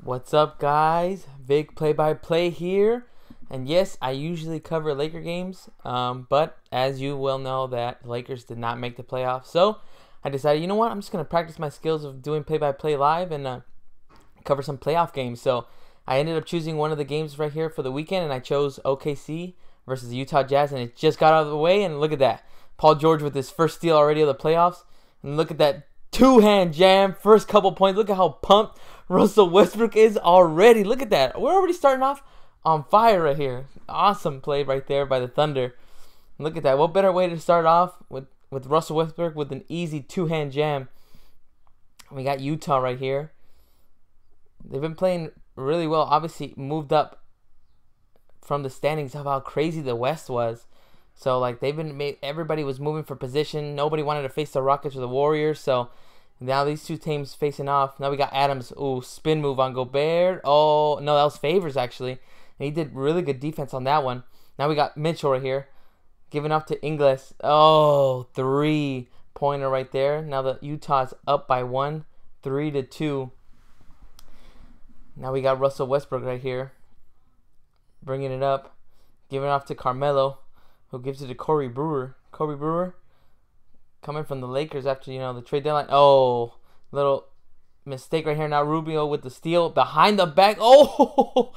What's up, guys? Vic-Play-by-play here. And yes, I usually cover Laker games, but as you well know that Lakers did not make the playoffs. So I decided, you know what, I'm just going to practice my skills of doing play-by-play live and cover some playoff games. So I ended up choosing one of the games right here for the weekend, and I chose OKC versus the Utah Jazz, and it just got out of the way, and look at that. Paul George with his first steal already of the playoffs. And look at that two-hand jam, first couple points. Look at how pumped Russell Westbrook is already. Look at that. We're already starting off on fire right here. Awesome play right there by the Thunder. Look at that. What better way to start off with Russell Westbrook with an easy two-hand jam. We got Utah right here. They've been playing really well. Obviously moved up from the standings of how crazy the West was. So like everybody was moving for position. Nobody wanted to face the Rockets or the Warriors. So now these two teams facing off. Now we got Adams. Ooh, spin move on Gobert. Oh, no, that was Favors actually. And he did really good defense on that one. Now we got Mitchell right here. Giving up to Ingles. Oh, three-pointer right there. Now the Utah's up by 1, 3-2. Now we got Russell Westbrook right here. Bringing it up. Giving off to Carmelo, who gives it to Corey Brewer. Corey Brewer coming from the Lakers after, the trade deadline. Oh, little mistake right here. Now Rubio with the steal behind the back. Oh,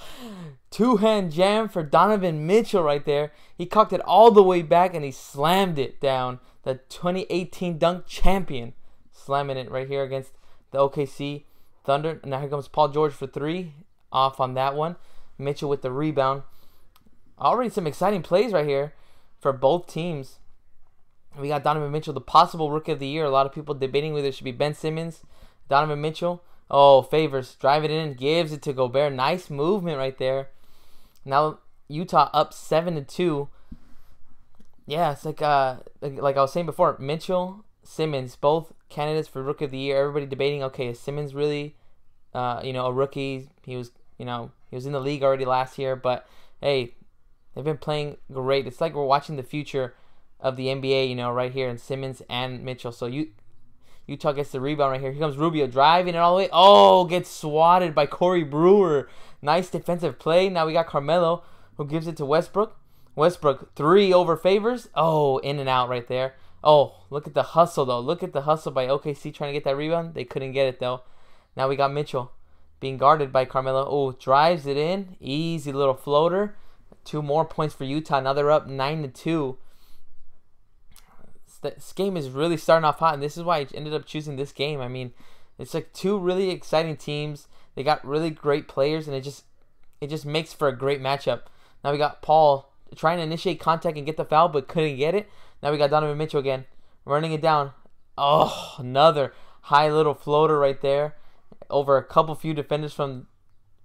two-hand jam for Donovan Mitchell right there. He cocked it all the way back and he slammed it down. The 2018 dunk champion slamming it right here against the OKC Thunder. Now here comes Paul George for three. Off on that one. Mitchell with the rebound. Already some exciting plays right here for both teams. We got Donovan Mitchell, the possible Rookie of the Year. A lot of people debating whether it should be Ben Simmons, Donovan Mitchell. Oh, Favors, drive it in, gives it to Gobert. Nice movement right there. Now Utah up 7-2. Yeah, it's like I was saying before, Mitchell, Simmons, both candidates for Rookie of the Year. Everybody debating, okay, is Simmons really, a rookie? He was in the league already last year, but hey, they've been playing great. It's like we're watching the future of the NBA, right here in Simmons and Mitchell. So Utah gets the rebound right here. Here comes Rubio driving it all the way. Oh, gets swatted by Corey Brewer. Nice defensive play. Now we got Carmelo, who gives it to Westbrook. Westbrook, three over Favors. Oh, in and out right there. Oh, look at the hustle, though. Look at the hustle by OKC trying to get that rebound. They couldn't get it, though. Now we got Mitchell being guarded by Carmelo. Oh, drives it in. Easy little floater. 2 more points for Utah. Now they're up 9-2. This game is really starting off hot, and this is why I ended up choosing this game. I mean, it's like two really exciting teams. They got really great players, and it just makes for a great matchup. Now we got Paul trying to initiate contact and get the foul, but couldn't get it. Now we got Donovan Mitchell again, running it down. Oh, another high little floater right there over a few defenders from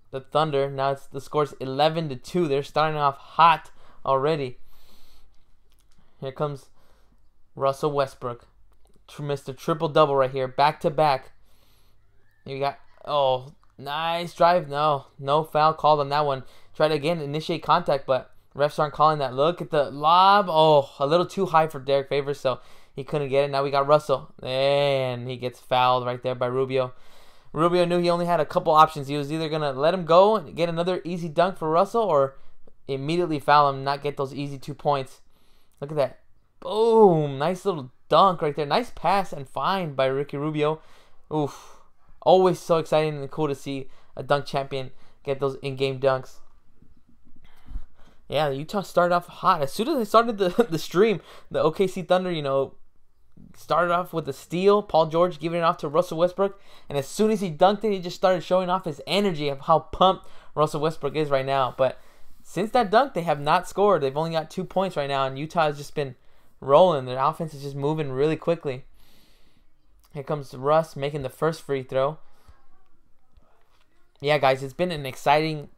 the Thunder. Now the score's 11-2. They're starting off hot already. Here comes Russell Westbrook, Mr. Triple-Double right here, back-to-back. You got, oh, nice drive. No foul called on that one. Tried to again initiate contact, but refs aren't calling that. Look at the lob. Oh, a little too high for Derek Favors, so he couldn't get it. Now we got Russell, and he gets fouled right there by Rubio. Rubio knew he only had a couple options. He was either going to let him go and get another easy dunk for Russell or immediately foul him and not get those easy 2 points. Look at that. Boom. Nice little dunk right there. Nice pass and find by Ricky Rubio. Oof. Always so exciting and cool to see a dunk champion get those in-game dunks. Yeah, Utah started off hot. As soon as they started the stream, the OKC Thunder, started off with a steal. Paul George giving it off to Russell Westbrook. And as soon as he dunked it, he just started showing off his energy of how pumped Russell Westbrook is right now. But since that dunk, they have not scored. They've only got 2 points right now. And Utah has just been rolling. Their offense is just moving really quickly. Here comes Russ making the first free throw. Yeah, guys, it's been an exciting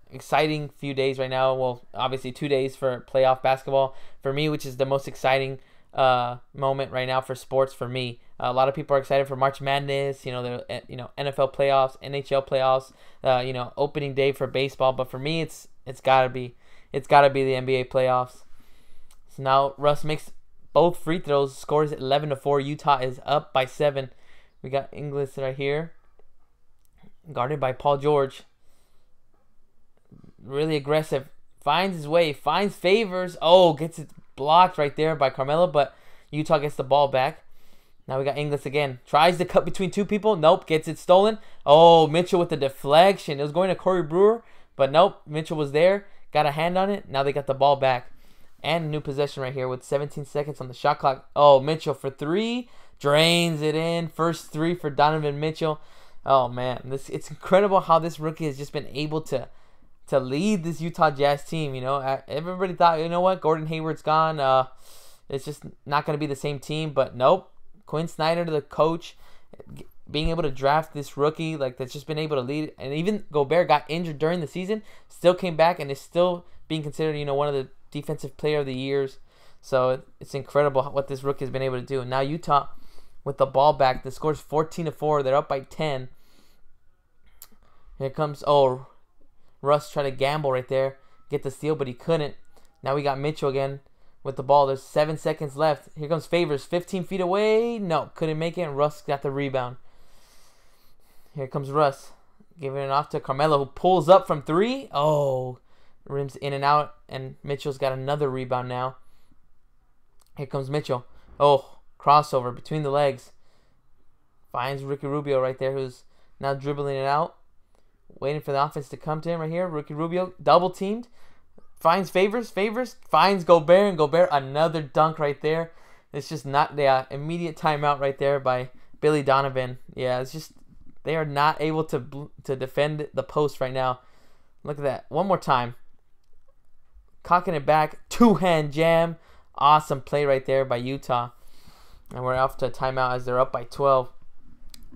few days right now. Well, obviously 2 days for playoff basketball for me, which is the most exciting moment right now for sports for me. A lot of people are excited for March Madness, the NFL playoffs, NHL playoffs, opening day for baseball. But for me, it's gotta be the NBA playoffs. So now Russ makes both free throws, scores 11-4. Utah is up by 7. We got Ingles right here, guarded by Paul George. really aggressive. Finds his way. Finds Favors. Oh, gets it blocked right there by Carmelo, but Utah gets the ball back. Now we got Ingles again. Tries to cut between two people. Nope. Gets it stolen. Oh, Mitchell with the deflection. It was going to Corey Brewer, but nope. Mitchell was there. Got a hand on it. Now they got the ball back. And a new possession right here with 17 seconds on the shot clock. Oh, Mitchell for three. Drains it in. First three for Donovan Mitchell. Oh, man. It's incredible how this rookie has just been able to lead this Utah Jazz team. You know, everybody thought, you know what, Gordon Hayward's gone. It's just not going to be the same team. But nope. Quinn Snyder, the coach, being able to draft this rookie like that's just been able to lead. And even Gobert got injured during the season, still came back and is still being considered, you know, one of the defensive player of the years. So it's incredible what this rookie has been able to do. And now Utah with the ball back, the score's 14-4. They're up by 10. Here comes, oh, Russ tried to gamble right there, get the steal, but he couldn't. Now we got Mitchell again with the ball. There's 7 seconds left. Here comes Favors, 15 feet away. No, couldn't make it, and Russ got the rebound. Here comes Russ, giving it off to Carmelo, who pulls up from three. Oh, rims in and out, and Mitchell's got another rebound now. Here comes Mitchell. Oh, crossover between the legs. Finds Ricky Rubio right there, who's now dribbling it out. Waiting for the offense to come to him right here. Ricky Rubio double teamed. Finds Favors. Finds Gobert. And Gobert, another dunk right there. It's just not the immediate timeout right there by Billy Donovan. Yeah, it's just they are not able to defend the post right now. Look at that. One more time. Cocking it back. Two-hand jam. Awesome play right there by Utah. And we're off to a timeout as they're up by 12.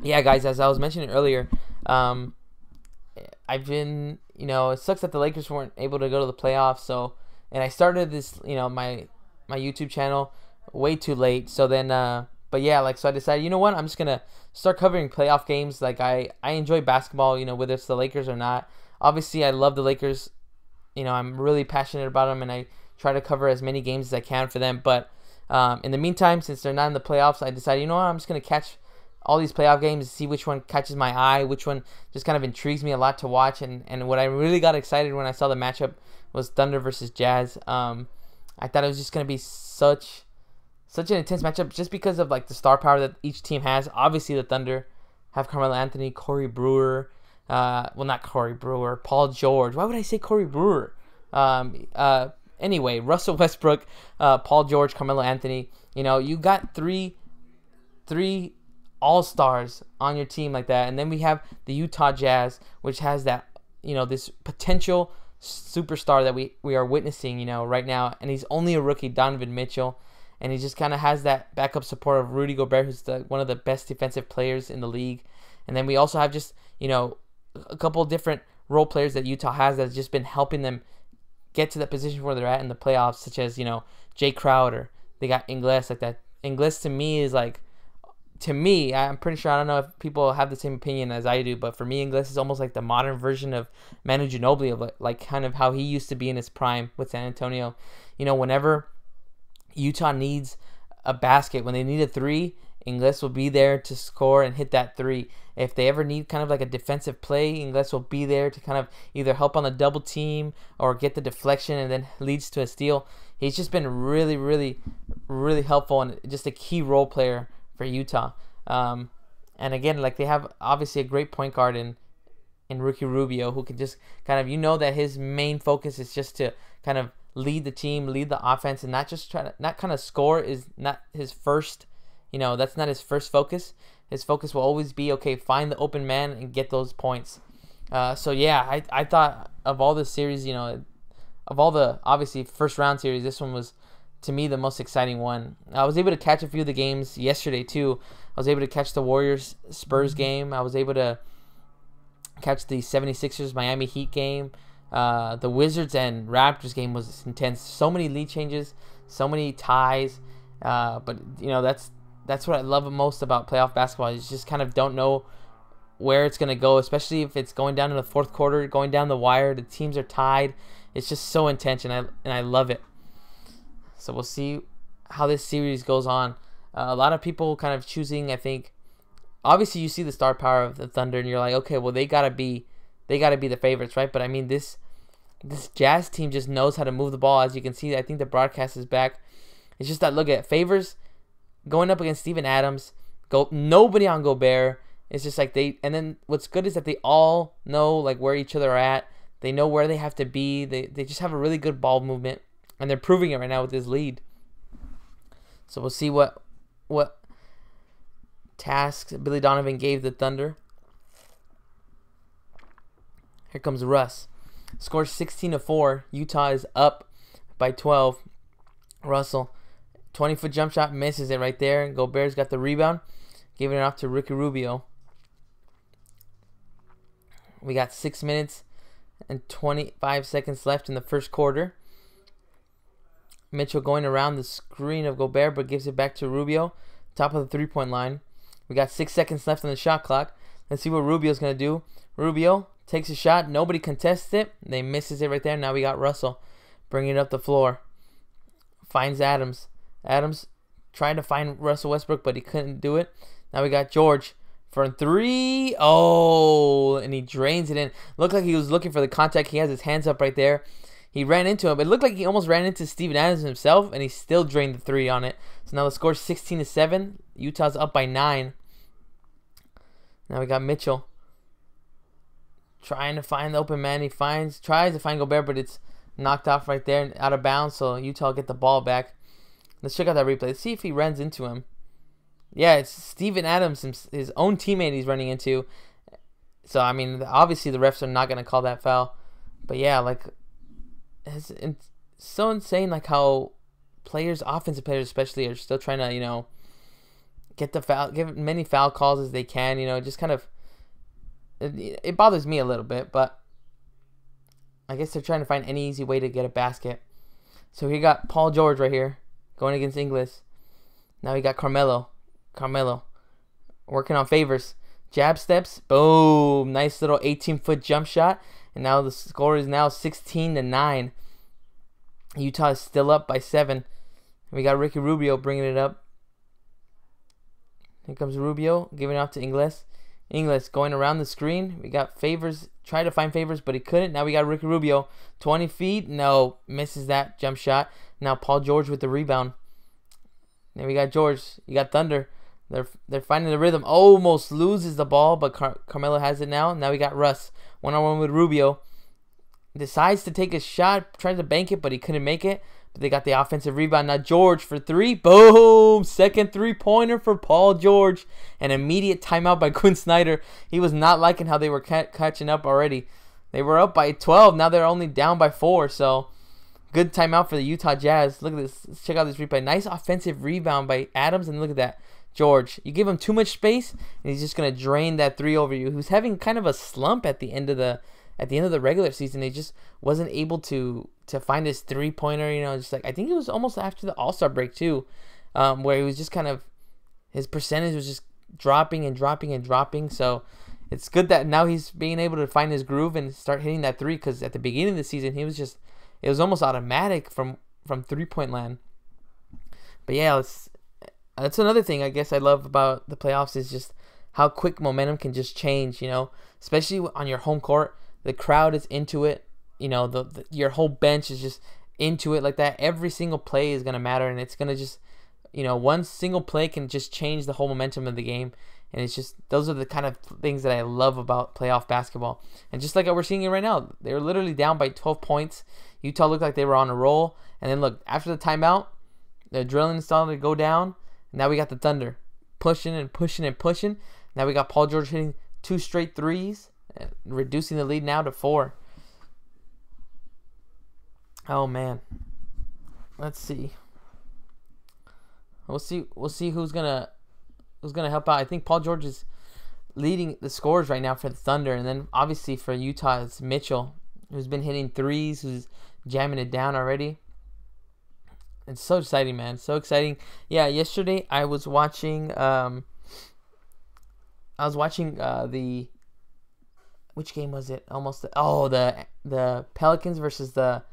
Yeah, guys, as I was mentioning earlier, I've been, you know, it sucks that the Lakers weren't able to go to the playoffs. So, and I started this, you know, my YouTube channel way too late. So then, but yeah, like, so I decided, you know what, I'm just gonna start covering playoff games. Like, I enjoy basketball, you know, whether it's the Lakers or not. Obviously, I love the Lakers. You know, I'm really passionate about them, and I try to cover as many games as I can for them. But in the meantime, since they're not in the playoffs, I decided, you know what, I'm just gonna catch all these playoff games, see which one catches my eye, which one just kind of intrigues me a lot to watch. And what I really got excited when I saw the matchup was Thunder versus Jazz. I thought it was just going to be such an intense matchup just because of like the star power that each team has. Obviously, the Thunder have Carmelo Anthony, Corey Brewer. Well, not Corey Brewer, Paul George. Why would I say Corey Brewer? Anyway, Russell Westbrook, Paul George, Carmelo Anthony. You know, you got three all-stars on your team like that. And then we have the Utah Jazz, which has that, you know, this potential superstar that we are witnessing, you know, right now. And he's only a rookie, Donovan Mitchell. And he just kind of has that backup support of Rudy Gobert, who's one of the best defensive players in the league. And then we also have just, you know, a couple different role players that Utah has that's just been helping them get to the position where they're at in the playoffs, such as, you know, Jay Crowder. They got Ingles like that. Ingles to me is like, I'm pretty sure, I don't know if people have the same opinion as I do, but for me, Ingles is almost like the modern version of Manu Ginobili, of like kind of how he used to be in his prime with San Antonio. You know, whenever Utah needs a basket, when they need a three, Ingles will be there to score and hit that three. If they ever need kind of like a defensive play, Ingles will be there to kind of either help on the double team or get the deflection and then leads to a steal. He's just been really, really, really helpful and just a key role player for Utah. And again, like, they have obviously a great point guard in Ricky Rubio, who can just kind of, you know, that his main focus is just to kind of lead the team, lead the offense, and not just not kind of score is not his first, you know, that's not his first focus. His focus will always be, okay, find the open man and get those points. So yeah, I thought of all the series, you know, of all the obviously first round series, this one was, to me, the most exciting one. I was able to catch a few of the games yesterday too. I was able to catch the Warriors-Spurs game. I was able to catch the 76ers Miami Heat game. The Wizards and Raptors game was intense. So many lead changes, so many ties. But you know, that's what I love most about playoff basketball. You just kind of don't know where it's gonna go, especially if it's going down in the fourth quarter, going down the wire. The teams are tied. It's just so intense, and I love it. So we'll see how this series goes on. A lot of people kind of choosing, I think, obviously you see the star power of the Thunder and you're like, okay, well, they gotta be the favorites, right? But I mean, this this Jazz team just knows how to move the ball. As you can see, I think the broadcast is back. It's just that, look at Favors going up against Steven Adams. Nobody on Gobert. It's just like and then what's good is that they all know like where each other are at. They know where they have to be. They just have a really good ball movement, and they're proving it right now with this lead. So we'll see what tasks Billy Donovan gave the Thunder. Here comes Russ. Scores 16-4. Utah is up by 12. Russell, 20-foot jump shot, misses it right there. Gobert's got the rebound, giving it off to Ricky Rubio. We got 6 minutes and 25 seconds left in the first quarter. Mitchell going around the screen of Gobert, but gives it back to Rubio, top of the three-point line. We got 6 seconds left on the shot clock. Let's see what Rubio's going to do. Rubio takes a shot. Nobody contests it. They misses it right there. Now we got Russell bringing it up the floor. Finds Adams. Adams tried to find Russell Westbrook, but he couldn't do it. Now we got George for 3. Oh, and he drains it in. Looked like he was looking for the contact. He has his hands up right there. He ran into him. It looked like he almost ran into Steven Adams himself, and he still drained the 3 on it. So now the score's 16-7. Utah's up by 9. Now we got Mitchell trying to find the open man. He tries to find Gobert, but it's knocked off right there and out of bounds. So Utah will get the ball back. Let's check out that replay. Let's see if he runs into him. Yeah, it's Steven Adams, his own teammate he's running into. So, I mean, obviously the refs are not going to call that foul. But, yeah, like, it's so insane, like, how offensive players especially, are still trying to, you know, get the foul, give many foul calls as they can, you know, just kind of, it bothers me a little bit, but I guess they're trying to find any easy way to get a basket. So he got Paul George right here going against Ingles. Now we got Carmelo working on Favors. Jab steps. Boom. Nice little 18-foot jump shot. And now the score is now 16-9. Utah is still up by 7. We got Ricky Rubio bringing it up. Here comes Rubio giving it off to Ingles. Ingles going around the screen. We got Favors. Tried to find Favors, but he couldn't. Now we got Ricky Rubio. 20 feet. No. Misses that jump shot. Now Paul George with the rebound. Then we got George. You got Thunder. They're finding the rhythm. Almost loses the ball, but Carmelo has it now. Now we got Russ. One-on-one with Rubio. Decides to take a shot. Tries to bank it, but he couldn't make it. But they got the offensive rebound. Now George for 3. Boom! Second three-pointer for Paul George. An immediate timeout by Quinn Snyder. He was not liking how they were catching up already. They were up by 12. Now they're only down by 4. So, good timeout for the Utah Jazz. Look at this. Let's check out this replay. Nice offensive rebound by Adams. And look at that. George, you give him too much space, and he's just going to drain that 3 over you. Who's having kind of a slump at the end of the regular season. He just wasn't able to find his 3-pointer, you know, just like, I think it was almost after the All-Star break too, where he was just kind of, his percentage was just dropping and dropping and dropping. So it's good that now he's being able to find his groove and start hitting that 3, because at the beginning of the season he was just, it was almost automatic from 3-point land. But yeah, that's another thing I guess I love about the playoffs, is just how quick momentum can just change, you know, especially on your home court. The crowd is into it, you know, your whole bench is just into it like that. Every single play is going to matter, and it's going to just, you know, one single play can just change the whole momentum of the game. And it's just, those are the kind of things that I love about playoff basketball. And just like we're seeing it right now, they were literally down by 12 points. Utah looked like they were on a roll. And then look, after the timeout, the adrenaline started to go down. Now we got the Thunder pushing and pushing and pushing. Now we got Paul George hitting 2 straight threes, reducing the lead now to 4. Oh man, let's see. We'll see who's gonna help out. I think Paul George is leading the scores right now for the Thunder, and then obviously for Utah it's Mitchell, who's been hitting 3s, who's jamming it down already. It's so exciting, man. So exciting. Yeah, yesterday I was watching the, which game was it? The Pelicans versus the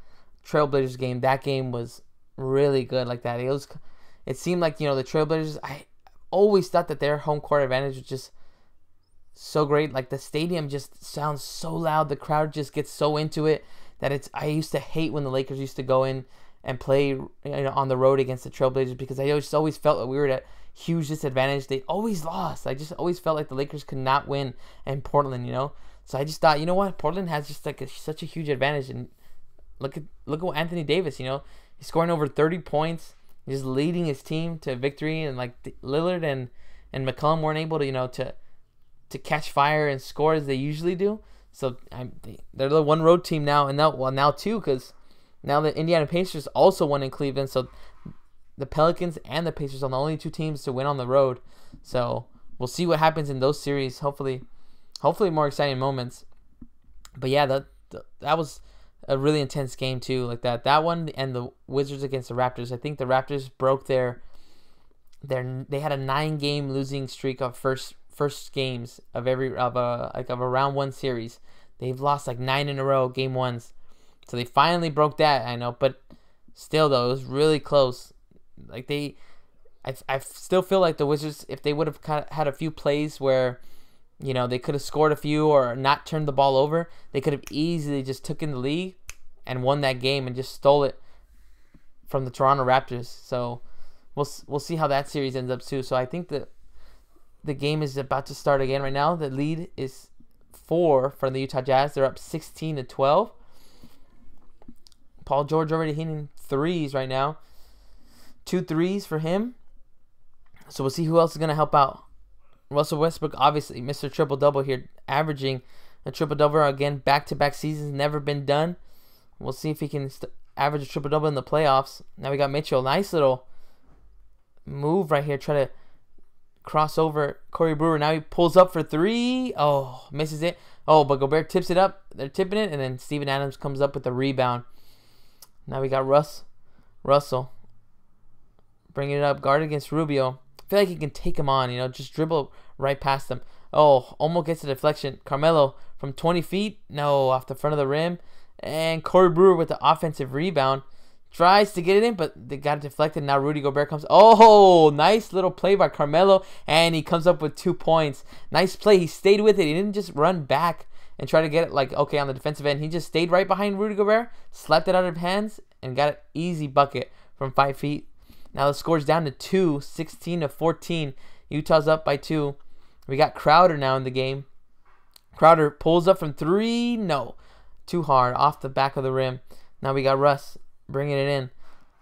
Trailblazers game. That game was really good like that. It seemed like, you know, the Trailblazers, I always thought that their home court advantage was just so great. Like the stadium just sounds so loud. The crowd just gets so into it. I used to hate when the Lakers used to go in and play on the road against the Trailblazers, because I always felt that we were at a huge disadvantage. They always lost. I just always felt like the Lakers could not win in Portland, So I just thought, you know what, Portland has just like such a huge advantage. And look at what Anthony Davis, he's scoring over 30 points. He's leading his team to victory, and like Lillard and McCollum weren't able to catch fire and score as they usually do. So they're the one road team now, and now two, because now the Indiana Pacers also won in Cleveland. So the Pelicans and the Pacers are the only two teams to win on the road. So we'll see what happens in those series. Hopefully more exciting moments. But yeah, that was a really intense game too. Like that one, and the Wizards against the Raptors. I think the Raptors broke they had a 9-game losing streak of first games of a round one series. They've lost like 9 in a row, game ones. So they finally broke that, I know, but still though, it was really close. Like I still feel like the Wizards, if they would have had a few plays where, they could have scored a few or not turned the ball over, they could have easily just took in the lead and won that game and just stole it from the Toronto Raptors. So we'll see how that series ends up too. So I think that the game is about to start again right now. The lead is 4 from the Utah Jazz. They're up 16-12. Paul George already hitting threes right now. 2 threes for him. So we'll see who else is going to help out. Russell Westbrook, obviously, Mr. Triple-Double here, averaging a triple-double again. Back-to-back seasons, never been done. We'll see if he can average a triple-double in the playoffs. Now we got Mitchell. Nice little move right here. Try to cross over Corey Brewer. Now he pulls up for 3. Oh, misses it. Oh, but Gobert tips it up. They're tipping it, and then Steven Adams comes up with a rebound. Now we got Russell. Bringing it up. Guard against Rubio. I feel like he can take him on, just dribble right past him. Oh, almost gets a deflection. Carmelo from 20 feet. No, off the front of the rim. And Corey Brewer with the offensive rebound. Tries to get it in, but they got it deflected. Now Rudy Gobert comes. Oh, nice little play by Carmelo. And he comes up with 2 points. Nice play. He stayed with it. He didn't just run back and try to get it on the defensive end. He just stayed right behind Rudy Gobert, slapped it out of hands, and got an easy bucket from 5 feet. Now the score's down to 2, 16-14. Utah's up by 2. We got Crowder now in the game. Crowder pulls up from 3. No, too hard, off the back of the rim. Now we got Russ bringing it in.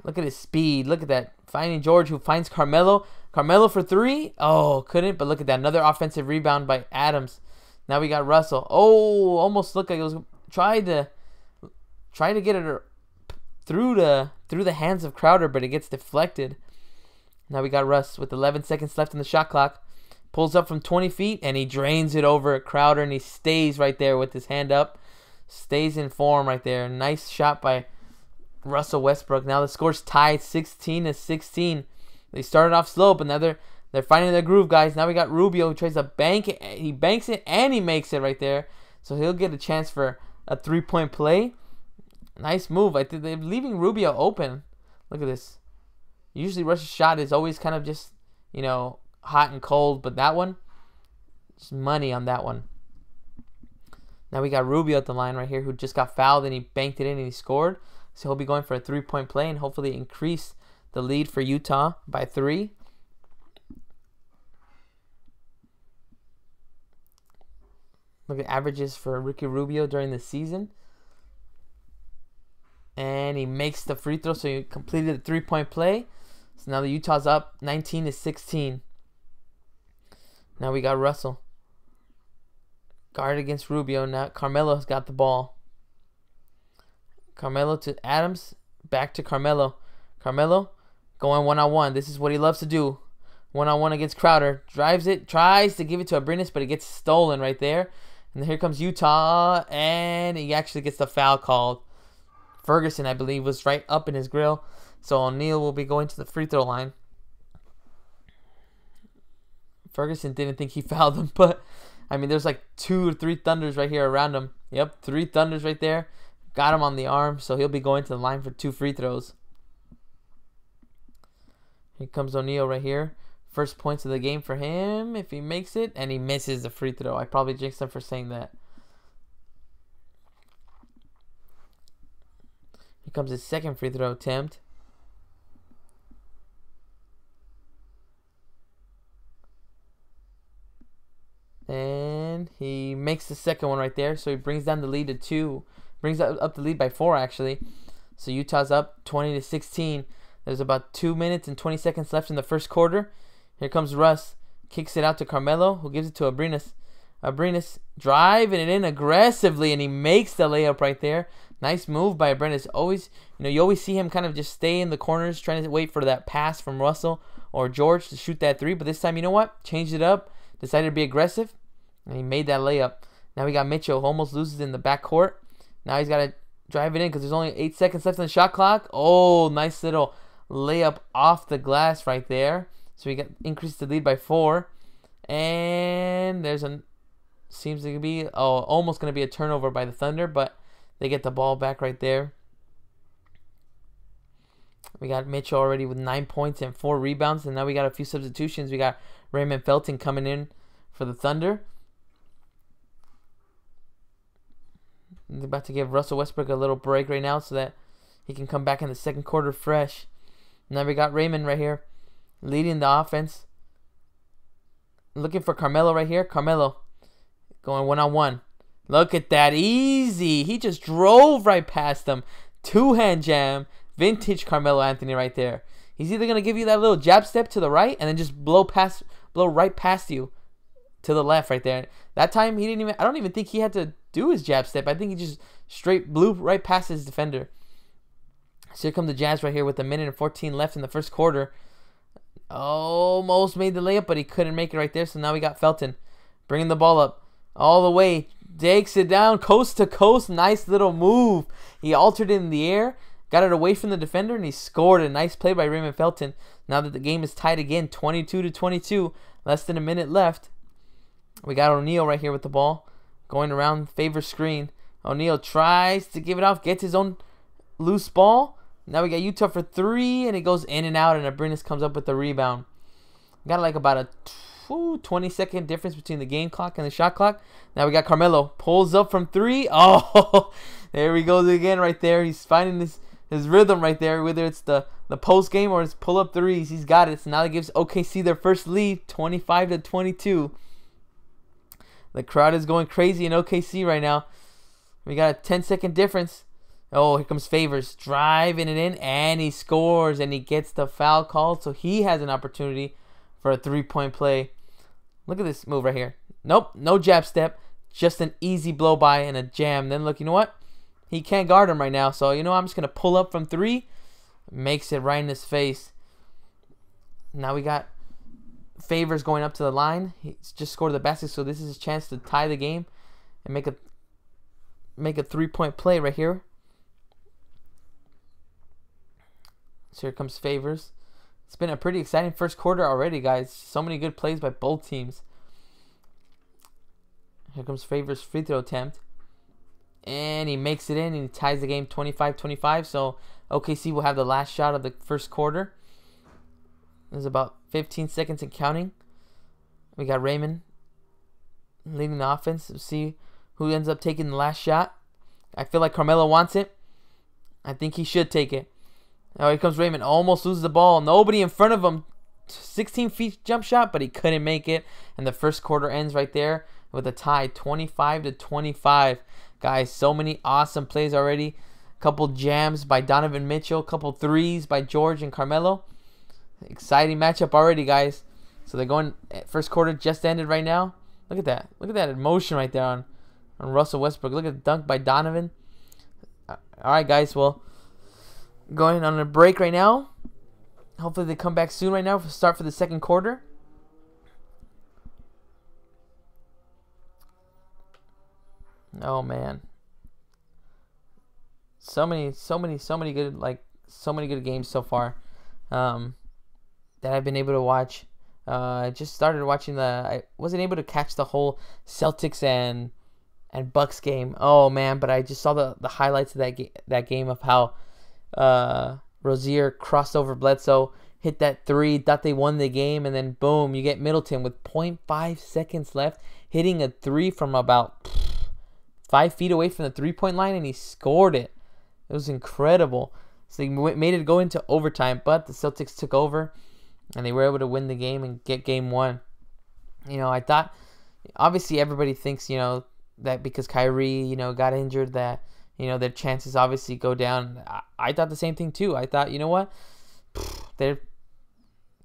Look at his speed. Look at that. Finding George, who finds Carmelo. Carmelo for 3. Oh, couldn't. But look at that. Another offensive rebound by Adams. Now we got Russell. Oh, almost looked like it was tried to get it through the hands of Crowder, but it gets deflected. Now we got Russ with 11 seconds left in the shot clock. Pulls up from 20 feet, and he drains it over at Crowder, and he stays right there with his hand up. Stays in form right there. Nice shot by Russell Westbrook. Now the score's tied 16-16. They started off slow, but now they're finding their groove, guys. Now we got Rubio who tries to bank it. He banks it, and he makes it right there. So he'll get a chance for a 3-point play. Nice move. I think they're leaving Rubio open. Look at this. Usually Russ's shot is always kind of just, hot and cold, but that one, it's money on that one. Now we got Rubio at the line right here, who just got fouled, and he banked it in and he scored. So he'll be going for a 3-point play and hopefully increase the lead for Utah by 3. Look at averages for Ricky Rubio during the season. And he makes the free throw, so he completed the 3-point play. So now the Utah's up 19-16. Now we got Russell. Guard against Rubio. Now Carmelo's got the ball. Carmelo to Adams. Back to Carmelo. Carmelo going one-on-one. This is what he loves to do. One-on-one against Crowder. Drives it. Tries to give it to Abrines, but it gets stolen right there. And here comes Utah. And he actually gets the foul called. Ferguson, I believe, was right up in his grill. So O'Neal will be going to the free throw line. Ferguson didn't think he fouled him, but I mean, there's like 2 or 3 Thunders right here around him. Yep, 3 Thunders right there. Got him on the arm, so he'll be going to the line for 2 free throws. Here comes O'Neal right here. First points of the game for him if he makes it, and he misses the free throw. I probably jinxed him for saying that. Here comes his second free throw attempt. And he makes the second one right there. So he brings down the lead to 2. Brings up the lead by 4, actually. So Utah's up 20-16. There's about 2 minutes and 20 seconds left in the first quarter. Here comes Russ. Kicks it out to Carmelo, who gives it to Abrinas. Abrinas driving it in aggressively, and he makes the layup right there. Nice move by Abrinas. Always, you always see him kind of just stay in the corners, trying to wait for that pass from Russell or George to shoot that 3. But this time, you know what? Changed it up. Decided to be aggressive, and he made that layup. Now we got Mitchell, who almost loses in the backcourt. Now he's got to drive it in because there's only 8 seconds left on the shot clock. Oh, nice little layup off the glass right there. So we got increased the lead by 4. And there's seems to be almost going to be a turnover by the Thunder, but they get the ball back right there. We got Mitchell already with 9 points and 4 rebounds, and now we got a few substitutions. We got Raymond Felton coming in for the Thunder. They're about to give Russell Westbrook a little break right now so that he can come back in the second quarter fresh. Now we got Raymond right here leading the offense. Looking for Carmelo right here. Carmelo going one-on-one. Look at that. Easy. He just drove right past him. 2-hand jam. Vintage Carmelo Anthony right there. He's either going to give you that little jab step to the right and then just blow right past you to the left right there. That time he didn't even, I don't even think he had to do his jab step. I think he just straight blew right past his defender. So here come the Jazz right here with 1:14 left in the first quarter. Almost made the layup, but he couldn't make it right there. So now we got Felton bringing the ball up all the way. Takes it down coast to coast. Nice little move. He altered it in the air, got it away from the defender, and he scored. A nice play by Raymond Felton. Now that the game is tied again, 22-22. Less than a minute left. We got O'Neal right here with the ball. Going around, favor screen. O'Neal tries to give it off. Gets his own loose ball. Now we got Utah for 3, and it goes in and out, and Abrinas comes up with the rebound. Got like about a 20-second difference between the game clock and the shot clock. Now we got Carmelo. Pulls up from 3. Oh, there he goes again right there. He's finding his rhythm right there, whether it's the post game or his pull-up threes. He's got it. So now that gives OKC their first lead, 25-22. The crowd is going crazy in OKC right now. We got a 10-second difference. Oh, here comes Favors, driving it in, and he scores, and he gets the foul called, so he has an opportunity for a 3-point play. Look at this move right here. Nope, no jab step, just an easy blow by and a jam. Then look, you know what? He can't guard him right now, so I'm just going to pull up from 3. Makes it right in his face. Now we got Favors going up to the line. He's just scored the basket, so this is his chance to tie the game and make a 3-point play right here. So here comes Favors. It's been a pretty exciting first quarter already, guys. So many good plays by both teams. Here comes Favors' free throw attempt. And he makes it in, and he ties the game 25-25. So OKC will have the last shot of the first quarter. There's about 15 seconds and counting. We got Raymond leading the offense. We'll see who ends up taking the last shot. I feel like Carmelo wants it. I think he should take it. Oh, here comes Raymond. Almost loses the ball. Nobody in front of him. 16 feet jump shot, but he couldn't make it. And the first quarter ends right there with a tie, 25-25. Guys, so many awesome plays already. A couple jams by Donovan Mitchell. A couple threes by George and Carmelo. Exciting matchup already, guys. So they're going, first quarter just ended right now. Look at that. Look at that emotion right there on Russell Westbrook. Look at the dunk by Donovan. All right, guys. Well, going on a break right now. Hopefully they come back soon right now for start for the second quarter. Oh man. So many good games so far. That I've been able to watch. I just started watching I wasn't able to catch the whole Celtics and Bucks game. Oh man, but I just saw the highlights of that game of how Rozier crossed over Bledsoe, hit that 3, thought they won the game, and then boom, you get Middleton with 0.5 seconds left, hitting a 3 from about 5 feet away from the 3-point line, and he scored it. It was incredible. So they made it go into overtime, but the Celtics took over, and they were able to win the game and get game one. I thought, obviously everybody thinks, that because Kyrie, got injured that, their chances obviously go down. I thought the same thing too. I thought, you know what? They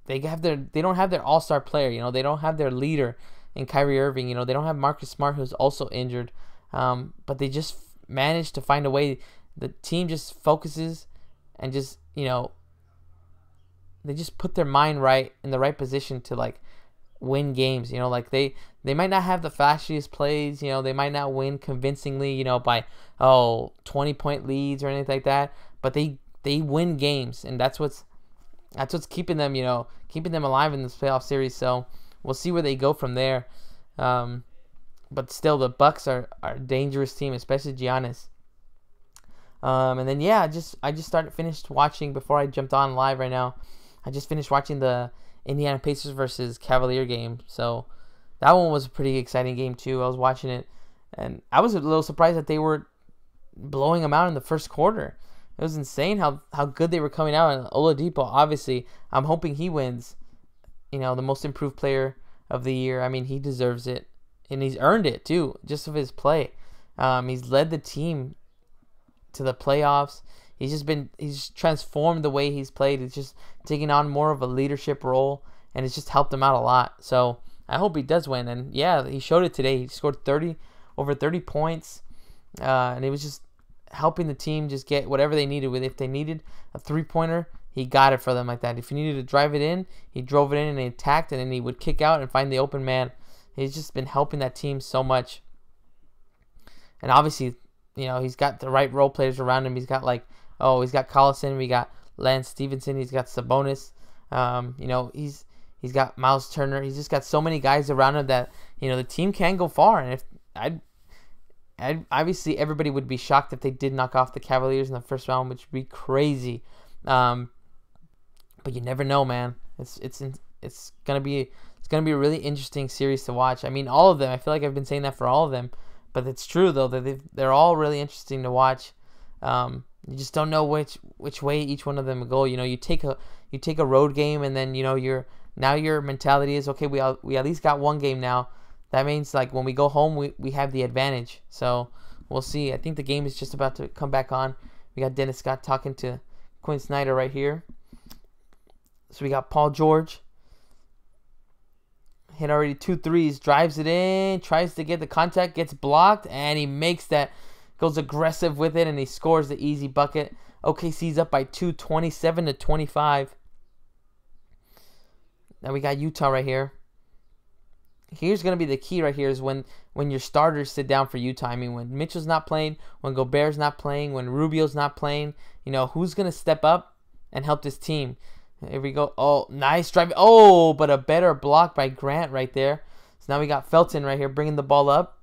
don't have their all-star player. They don't have their leader in Kyrie Irving. They don't have Marcus Smart, who's also injured. But they just managed to find a way. The team just focuses and just, they just put their mind right in the right position to like win games. Like they might not have the flashiest plays. They might not win convincingly, by 20-point leads or anything like that. But they win games, and that's what's keeping them, keeping them alive in this playoff series. So we'll see where they go from there. But still, the Bucks are a dangerous team, especially Giannis. And then I just finished watching before I jumped on live right now. I just finished watching the Indiana Pacers versus Cavalier game. So that one was a pretty exciting game too. I was watching it, and I was a little surprised that they were blowing them out in the first quarter. It was insane how good they were coming out. And Oladipo, obviously, I'm hoping he wins, the most improved player of the year. I mean, he deserves it, and he's earned it too, just of his play. He's led the team to the playoffs. He's transformed the way he's played. He's just taking on more of a leadership role, and it's just helped him out a lot. So I hope he does win. And yeah, he showed it today. He scored over 30 points, and it was just helping the team just get whatever they needed. If they needed a three-pointer, he got it for them like that. If he needed to drive it in, he drove it in and he attacked, and then he would kick out and find the open man. He's just been helping that team so much. And obviously, he's got the right role players around him. He's got he's got Collison, we got Lance Stevenson, he's got Sabonis. He's got Miles Turner. He's just got so many guys around him that the team can go far. And if obviously everybody would be shocked if they did knock off the Cavaliers in the first round, which would be crazy. But you never know, man. It's gonna be a really interesting series to watch. I mean, all of them. I feel like I've been saying that for all of them, but it's true though that they're all really interesting to watch. You just don't know which way each one of them will go. You take a road game, and then your mentality is, okay, we at least got one game now. That means like when we go home, we have the advantage. So we'll see. I think the game is just about to come back on. We got Dennis Scott talking to Quinn Snyder right here. So we got Paul George. Hit already 2 threes, drives it in, tries to get the contact, gets blocked, and he makes that, goes aggressive with it, and he scores the easy bucket. OKC's up by 2, 27-25. Now we got Utah right here. Here's going to be the key right here is when your starters sit down for Utah. I mean, when Mitchell's not playing, when Gobert's not playing, when Rubio's not playing, who's going to step up and help this team? Here we go. Oh, nice drive. Oh, but a better block by Grant right there. So now we got Felton right here bringing the ball up.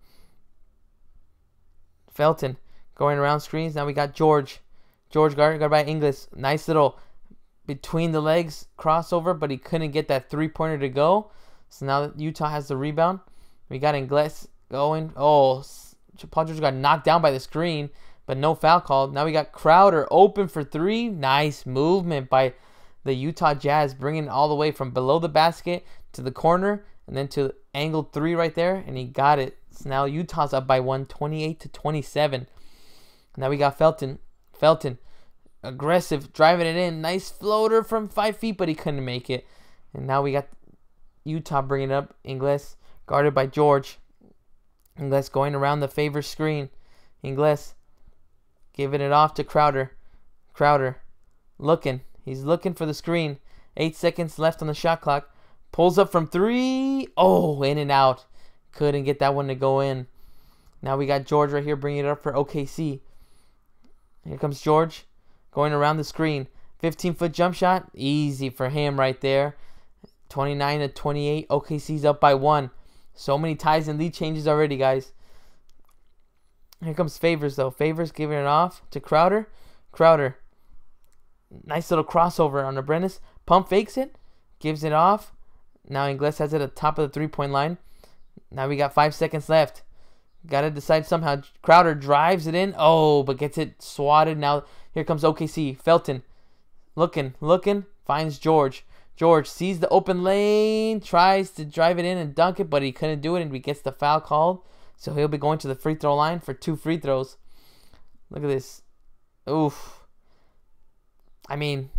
Felton going around screens. Now we got George. George guarded by Ingles. Nice little between the legs crossover, but he couldn't get that three-pointer to go. So now Utah has the rebound. We got Ingles going. Oh, Paul George got knocked down by the screen, but no foul called. Now we got Crowder open for three. Nice movement by the Utah Jazz, bringing it all the way from below the basket to the corner and then to angled three right there, and he got it. So now Utah's up by 1, 28-27. Now we got Felton. Aggressive, driving it in. Nice floater from 5 feet, but he couldn't make it. And now we got Utah bringing it up. Ingles guarded by George. Ingles going around the favor screen. Ingles giving it off to Crowder. Crowder looking. He's looking for the screen. 8 seconds left on the shot clock. Pulls up from 3. Oh, in and out. Couldn't get that one to go in. Now we got George right here bringing it up for OKC. Here comes George going around the screen. 15-foot jump shot. Easy for him right there. 29-28. OKC's up by 1. So many ties and lead changes already, guys. Here comes Favors, though. Favors giving it off to Crowder. Crowder. Nice little crossover on the Brennis. Pump fakes it. Gives it off. Now Ingles has it at the top of the three-point line. Now we got 5 seconds left. Got to decide somehow. Crowder drives it in. Oh, but gets it swatted. Now here comes OKC. Felton looking. Finds George. George sees the open lane. Tries to drive it in and dunk it, but he couldn't do it, and he gets the foul called. So he'll be going to the free throw line for 2 free throws. Look at this. Oof. I mean,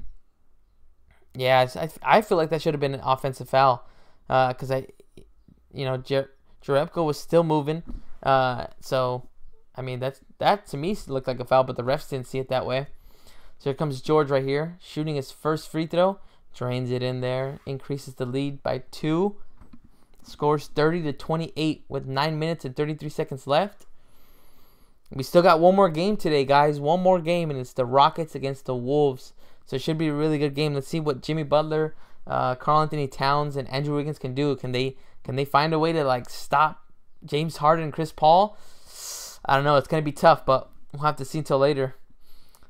yeah, I feel like that should have been an offensive foul. Because Jerebko was still moving. So, I mean, that to me looked like a foul, but the refs didn't see it that way. So here comes George right here, shooting his first free throw. Drains it in there. Increases the lead by 2. Scores 30-28 with 9 minutes and 33 seconds left. We still got one more game today, guys. One more game, and it's the Rockets against the Wolves. So it should be a really good game. Let's see what Jimmy Butler, Karl-Anthony Towns, and Andrew Wiggins can do. Can they find a way to like stop James Harden and Chris Paul? I don't know. It's gonna be tough, but we'll have to see until later.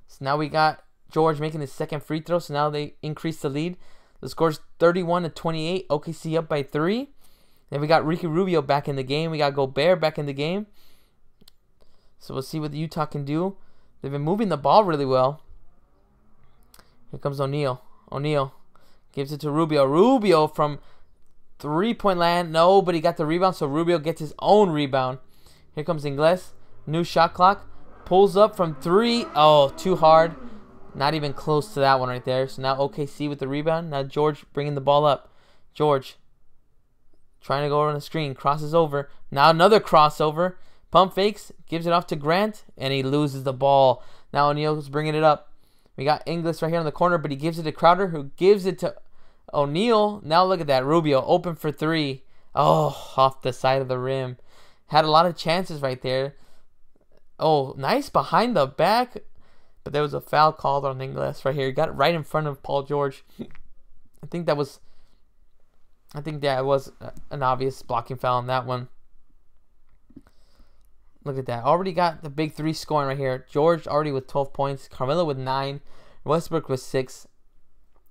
So now we got George making his second free throw. So now they increase the lead. The score's 31-28. OKC up by 3. Then we got Ricky Rubio back in the game. We got Gobert back in the game. So we'll see what Utah can do. They've been moving the ball really well. Here comes O'Neal. O'Neal gives it to Rubio. Rubio from 3-point land. No, but he got the rebound, so Rubio gets his own rebound. Here comes Ingles. New shot clock. Pulls up from 3. Oh, too hard. Not even close to that one right there. So now OKC with the rebound. Now George bringing the ball up. George trying to go on the screen. Crosses over. Now another crossover. Pump fakes. Gives it off to Grant. And he loses the ball. Now O'Neal's bringing it up. We got Ingles right here in the corner. But he gives it to Crowder, who gives it to O'Neal. Now look at that. Rubio open for 3. Oh, off the side of the rim. Had a lot of chances right there. Oh, nice behind the back. But there was a foul called on Ingles right here. He got it right in front of Paul George. I think that was an obvious blocking foul on that one. Look at that. Already got the big 3 scoring right here. George already with 12 points. Carmelo with 9. Westbrook with 6.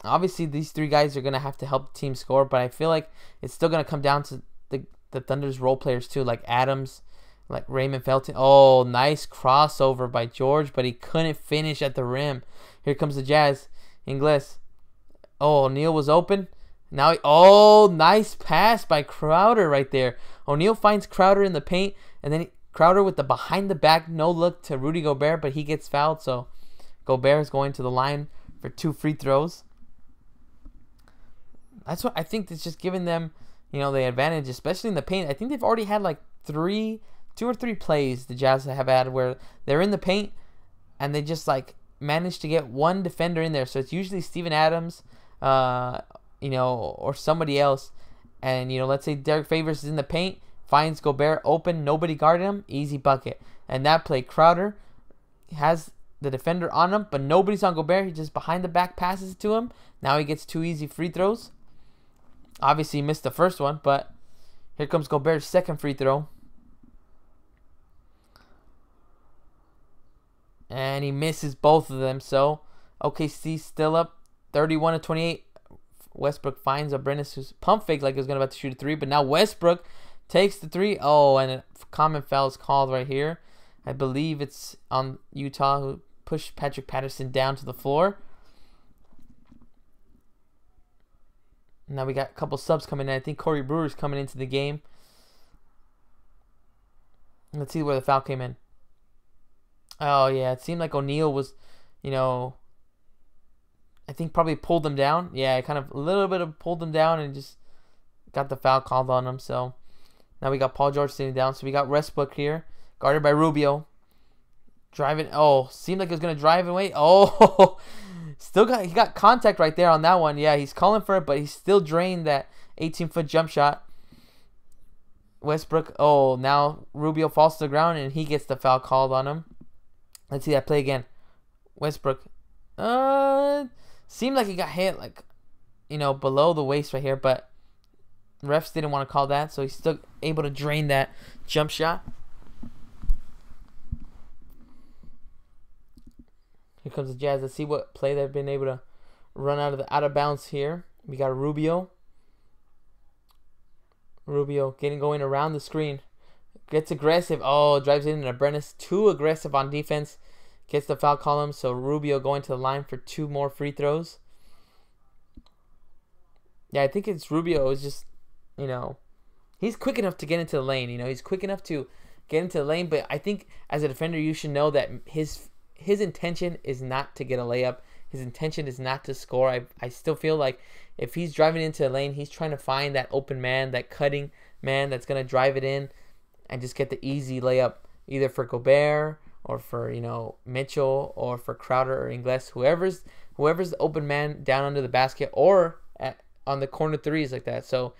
Obviously, these 3 guys are going to have to help the team score, but I feel like it's still going to come down to the Thunder's role players too, like Adams, like Raymond Felton. Oh, nice crossover by George, but he couldn't finish at the rim. Here comes the Jazz. Ingles. Oh, O'Neal was open. Now, nice pass by Crowder right there. O'Neal finds Crowder in the paint, and then Crowder with the behind the back no look to Rudy Gobert, but he gets fouled, so Gobert is going to the line for 2 free throws. That's what I think is just giving them, the advantage, especially in the paint. I think they've already had like 2 or 3 plays the Jazz have had where they're in the paint and they just like manage to get one defender in there. So it's usually Steven Adams, or somebody else. And, let's say Derek Favors is in the paint, finds Gobert open, nobody guarded him, easy bucket. And that play, Crowder has the defender on him, but nobody's on Gobert. He just behind the back passes it to him. Now he gets 2 easy free throws. Obviously, he missed the first one, but here comes Gobert's second free throw. And he misses both of them, so OKC still up 31-28. Westbrook finds Abrines, who's pump fake like he was about to shoot a 3, but now Westbrook takes the 3. Oh, and a common foul is called right here. I believe it's on Utah, who pushed Patrick Patterson down to the floor. Now we got a couple subs coming in. I think Corey Brewer's coming into the game. Let's see where the foul came in. Oh, yeah. It seemed like O'Neal was, I think probably pulled them down. Yeah, kind of a little bit of pulled them down and just got the foul called on him. So now we got Paul George sitting down. So we got Westbrook here, guarded by Rubio. Driving. Oh, seemed like he was going to drive away. Oh, he got contact right there on that one. Yeah, he's calling for it, but he still drained that 18-foot jump shot. Westbrook. Oh, now Rubio falls to the ground and he gets the foul called on him. Let's see that play again. Westbrook. Seemed like he got hit below the waist right here, but refs didn't want to call that, so he's still able to drain that jump shot. Here comes the Jazz. Let's see what play they've been able to run out of bounds here. We got Rubio. Rubio going around the screen. gets aggressive. Oh, drives it in. Abrenas too aggressive on defense. Gets the foul column. So Rubio going to the line for 2 more free throws. Yeah, I think it's Rubio is just, you know, he's quick enough to get into the lane. You know, he's quick enough to get into the lane. But I think as a defender, you should know that his intention is not to get a layup. His intention is not to score. I still feel like if he's driving into the lane, he's trying to find that open man, that cutting man that's going to drive it in and just get the easy layup either for Gobert or for, you know, Mitchell or for Crowder or Ingles, whoever's the open man down under the basket or on the corner threes like that. So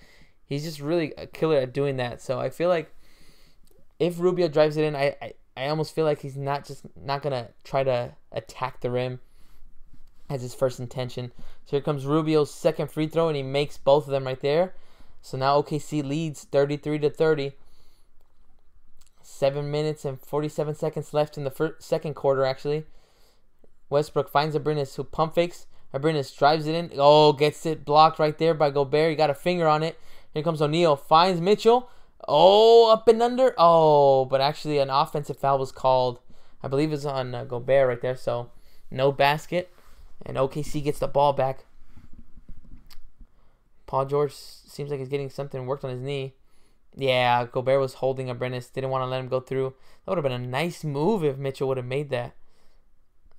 he's just really a killer at doing that. So I feel like if Rubio drives it in, I almost feel like he's not going to try to attack the rim as his first intention. So here comes Rubio's second free throw, and he makes both of them right there. So now OKC leads 33-30. 7 minutes and 47 seconds left in the second quarter, actually. Westbrook finds Abrinas, who pump fakes. Abrinas drives it in. Oh, gets it blocked right there by Gobert. He got a finger on it. Here comes O'Neal. Finds Mitchell. Oh, up and under. Oh, but actually an offensive foul was called. I believe it's on Gobert right there. So no basket. And OKC gets the ball back. Paul George seems like he's getting something worked on his knee. Yeah, Gobert was holding Abrinas. Didn't want to let him go through. That would have been a nice move if Mitchell would have made that.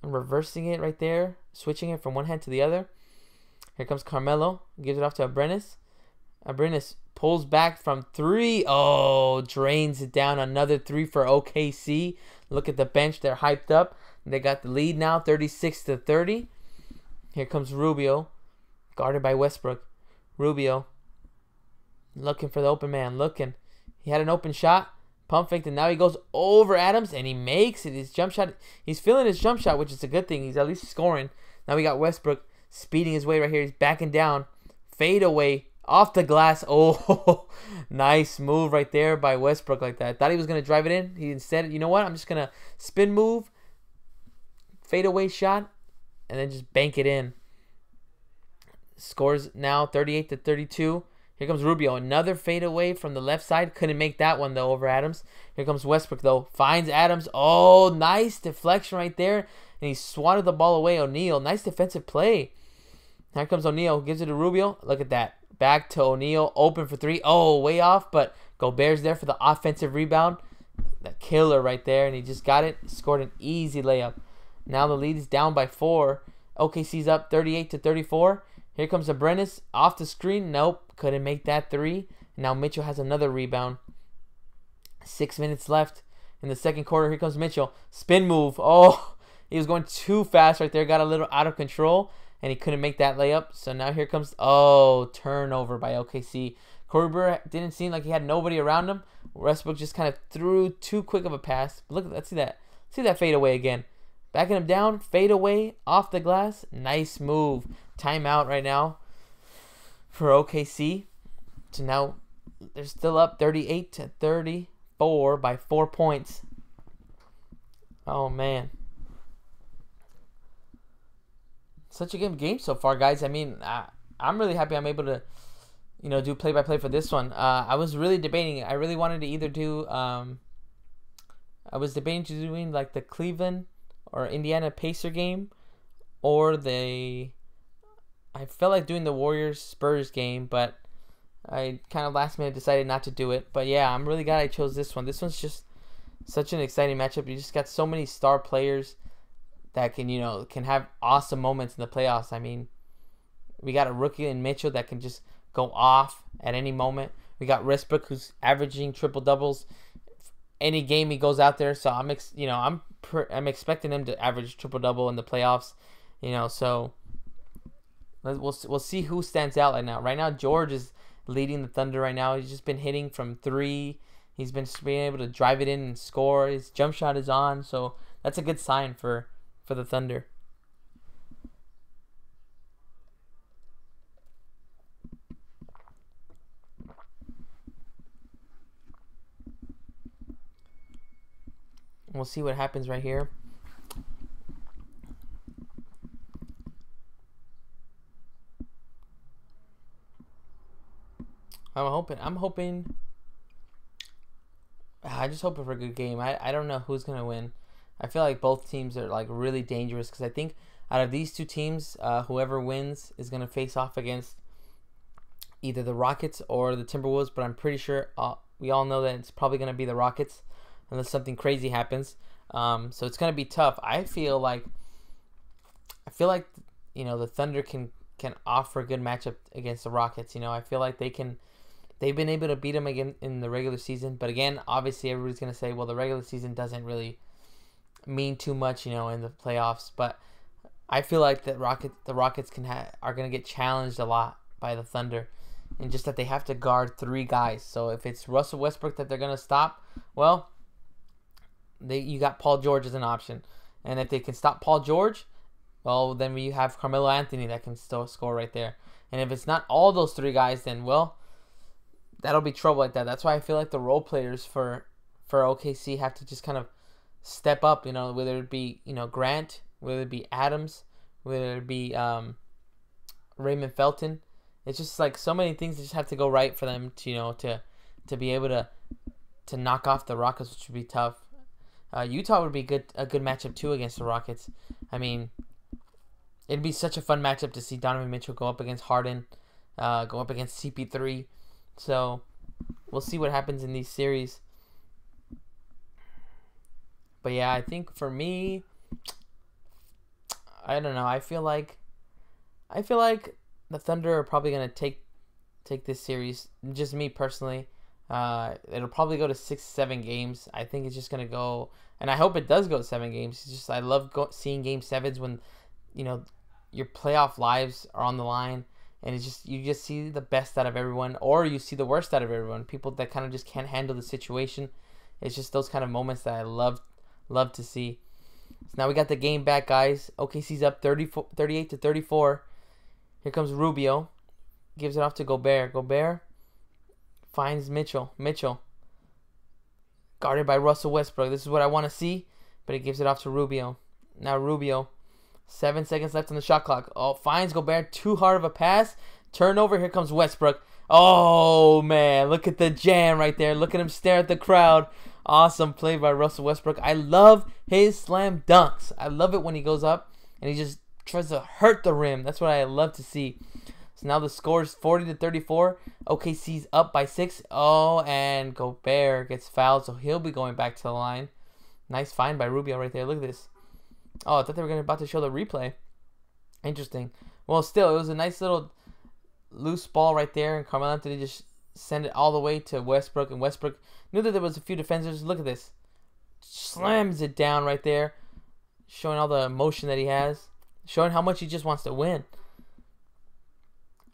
And reversing it right there. Switching it from one hand to the other. Here comes Carmelo. Gives it off to Abrinas. Abrinas pulls back from 3. Oh, drains it down. Another 3 for OKC. Look at the bench. They're hyped up. They got the lead now, 36-30. Here comes Rubio. Guarded by Westbrook. Rubio. Looking for the open man. Looking. He had an open shot. Pump faked, and now he goes over Adams, and he makes it. His jump shot. He's feeling his jump shot, which is a good thing. He's at least scoring. Now we got Westbrook speeding his way right here. He's backing down. Fade away. Off the glass. Oh, nice move right there by Westbrook like that. I thought he was going to drive it in. He instead, you know what? I'm just going to spin move. Fade away shot. And then just bank it in. Scores now 38-32. Here comes Rubio. Another fade away from the left side. Couldn't make that one, though, over Adams. Here comes Westbrook, though. Finds Adams. Oh, nice deflection right there. And he swatted the ball away. O'Neal. Nice defensive play. Here comes O'Neal. Gives it to Rubio. Look at that. Back to O'Neal. Open for 3. Oh, way off. But Gobert's there for the offensive rebound. That killer right there. And he just got it. Scored an easy layup. Now the lead is down by 4. OKC's up 38-34. Here comes Abrinas off the screen. Nope. Couldn't make that 3. Now Mitchell has another rebound. 6 minutes left in the second quarter. Here comes Mitchell. Spin move. Oh, he was going too fast right there. Got a little out of control. And he couldn't make that layup. So now here comes, turnover by OKC. Corey Brewer didn't seem like he had nobody around him. Westbrook just kind of threw too quick of a pass. But look, let's see that. See that fade away again. Backing him down, fade away, off the glass. Nice move. Timeout right now for OKC. So now they're still up 38-34 by 4 points. Oh, man. Such a good game so far, guys. I mean, I'm really happy I'm able to, do play-by-play for this one. I was really debating. I really wanted to either do, I was debating to doing like the Cleveland or Indiana Pacer game, or I felt like doing the Warriors-Spurs game, but I kind of last minute decided not to do it. But yeah, I'm really glad I chose this one. This one's just such an exciting matchup. You just got so many star players that can have awesome moments in the playoffs. I mean, we got a rookie in Mitchell that can just go off at any moment. We got Westbrook, who's averaging triple doubles any game he goes out there. So I'm expecting him to average triple double in the playoffs. So we'll see who stands out right now. Right now, George is leading the Thunder right now. He's just been hitting from 3. He's been being able to drive it in and score. His jump shot is on, so that's a good sign for the Thunder. We'll see what happens right here. I'm hoping. I just hope for a good game. I don't know who's gonna win. I feel like both teams are like really dangerous because I think out of these two teams, whoever wins is gonna face off against either the Rockets or the Timberwolves. But I'm pretty sure we all know that it's probably gonna be the Rockets unless something crazy happens. So it's gonna be tough. I feel like the Thunder can offer a good matchup against the Rockets. I feel like they've been able to beat them again in the regular season. But again, obviously everybody's gonna say, well, the regular season doesn't really mean too much, in the playoffs. But I feel like the Rockets are gonna get challenged a lot by the Thunder, and just that they have to guard 3 guys. So if it's Russell Westbrook that they're gonna stop, well, you got Paul George as an option, and if they can stop Paul George, well, then you have Carmelo Anthony that can still score right there. And if it's not all those 3 guys, then well, that'll be trouble like that. That's why I feel like the role players for OKC have to just kind of step up, whether it be, Grant, whether it be Adams, whether it be Raymond Felton. It's just like so many things that just have to go right for them to be able to knock off the Rockets, which would be tough. Utah would be a good matchup too against the Rockets. I mean, it'd be such a fun matchup to see Donovan Mitchell go up against Harden, go up against CP3. So we'll see what happens in these series. But yeah, I think for me, I don't know. I feel like the Thunder are probably gonna take this series. Just me personally. It'll probably go to 6-7 games. I think it's just gonna go, and I hope it does go 7 games. It's just I love seeing Game 7s when your playoff lives are on the line, and it's just you just see the best out of everyone, or you see the worst out of everyone. People that kind of just can't handle the situation. It's just those kind of moments that I love to see. So now we got the game back, guys. OKC's up 38-34. Here comes Rubio. Gives it off to Gobert. Gobert finds Mitchell. Mitchell. Guarded by Russell Westbrook. This is what I want to see. But he gives it off to Rubio. Now Rubio. 7 seconds left on the shot clock. Oh, finds Gobert. Too hard of a pass. Turnover. Here comes Westbrook. Oh, man. Look at the jam right there. Look at him stare at the crowd. Awesome play by Russell Westbrook. I love his slam dunks. I love it when he goes up and he just tries to hurt the rim. That's what I love to see. So now the score is 40-34. OKC's up by 6. Oh, and Gobert gets fouled, so he'll be going back to the line. Nice find by Rubio right there. Look at this. Oh, I thought they were about to show the replay. Interesting. Well, still, it was a nice little loose ball right there, and Carmelo Anthony just send it all the way to Westbrook, and Westbrook knew that there was a few defenders. Look at this. Slams it down right there, showing all the emotion that he has, showing how much he just wants to win.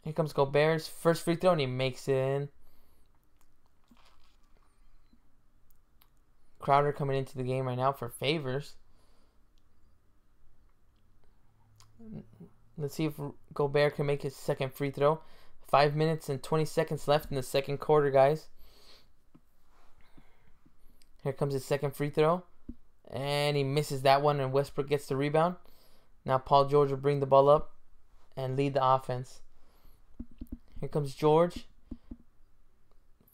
Here comes Gobert's first free throw, and he makes it in. Crowder coming into the game right now for Favors. Let's see if Gobert can make his second free throw. 5 minutes and 20 seconds left in the second quarter, guys. Here comes his second free throw. And he misses that one, and Westbrook gets the rebound. Now Paul George will bring the ball up and lead the offense. Here comes George.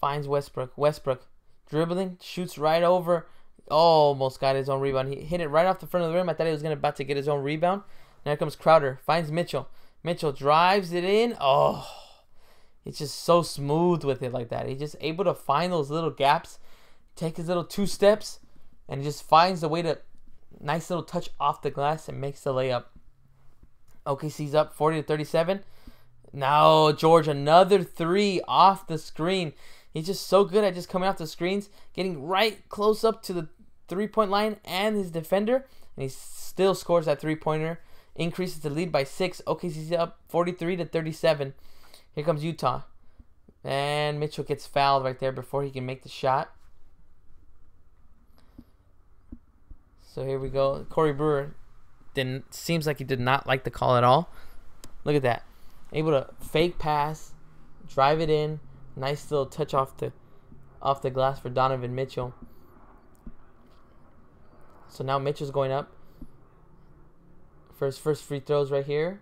Finds Westbrook. Westbrook dribbling, shoots right over. Almost got his own rebound. He hit it right off the front of the rim. I thought he was about to get his own rebound. Now here comes Crowder. Finds Mitchell. Mitchell drives it in. Oh, it's just so smooth with it like that. He's just able to find those little gaps, take his little 2 steps, and he just finds the way to nice little touch off the glass and makes the layup. OKC's up 40-37. Now George, another 3 off the screen. He's just so good at just coming off the screens, getting right close up to the 3-point line and his defender, and he still scores that 3-pointer. Increases the lead by 6. OKC's up 43-37. Here comes Utah. And Mitchell gets fouled right there before he can make the shot. So here we go. Corey Brewer seems like he did not like the call at all. Look at that. Able to fake pass, drive it in. Nice little touch off the glass for Donovan Mitchell. So now Mitchell's going up. First free throws right here.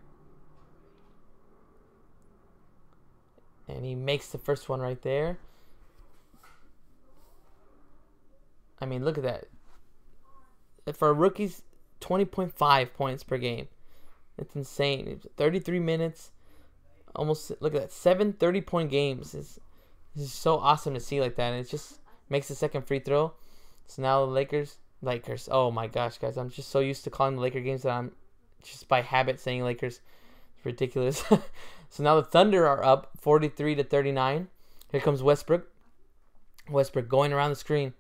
And he makes the first one right there. I mean, look at that. For a rookie's 20.5 points per game. It's insane. It's 33 minutes. Almost, look at that. 7 30-point games. This is so awesome to see like that. And it just makes the second free throw. So now the Lakers. Oh my gosh, guys. I'm just so used to calling the Laker games that I'm just by habit saying Lakers. It's ridiculous. So now the Thunder are up 43-39. Here comes Westbrook. Westbrook going around the screen.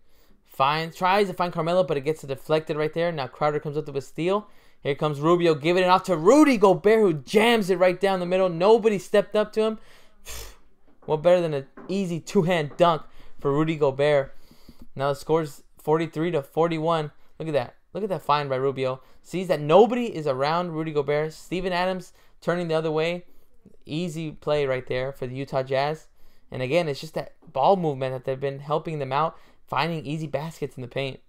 Tries to find Carmelo, but it gets deflected right there. Now Crowder comes up with a steal. Here comes Rubio giving it off to Rudy Gobert, who jams it right down the middle. Nobody stepped up to him. What better than an easy two-hand dunk for Rudy Gobert? Now the score's 43-41. Look at that. Look at that find by Rubio. Sees that nobody is around Rudy Gobert. Steven Adams turning the other way. Easy play right there for the Utah Jazz. And again, it's just that ball movement that they've been helping them out, finding easy baskets in the paint.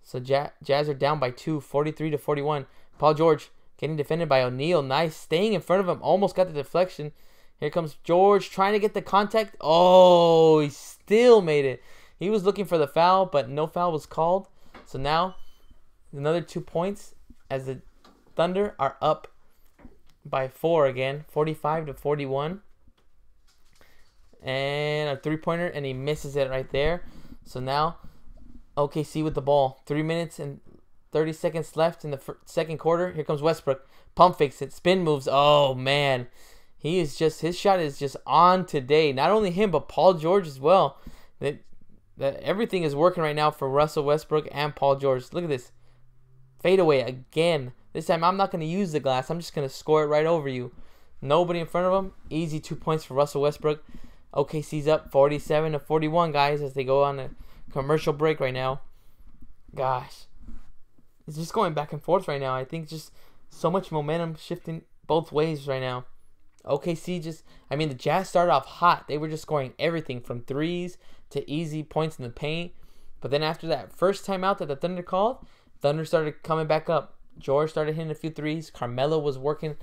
So Jazz are down by 2, 43-41. Paul George getting defended by O'Neal. Nice. Staying in front of him. Almost got the deflection. Here comes George trying to get the contact. Oh, he still made it. He was looking for the foul, but no foul was called. So now, another 2 points as the Thunder are up by 4 again. 45-41. And a three-pointer, and he misses it right there. So now, OKC with the ball. 3 minutes and 30 seconds left in the second quarter. Here comes Westbrook. Pump fakes it. Spin moves. Oh, man. His shot is just on today. Not only him, but Paul George as well. That everything is working right now for Russell Westbrook and Paul George. Look at this. Fade away again. This time I'm not going to use the glass. I'm just going to score it right over you. Nobody in front of him. Easy 2 points for Russell Westbrook. OKC's up 47-41, guys, as they go on a commercial break right now. Gosh. It's just going back and forth right now. I think just so much momentum shifting both ways right now. OKC the Jazz started off hot. They were just scoring everything from threes to easy points in the paint. But then after that first timeout that the Thunder called, Thunder started coming back up. George started hitting a few threes. Carmelo was working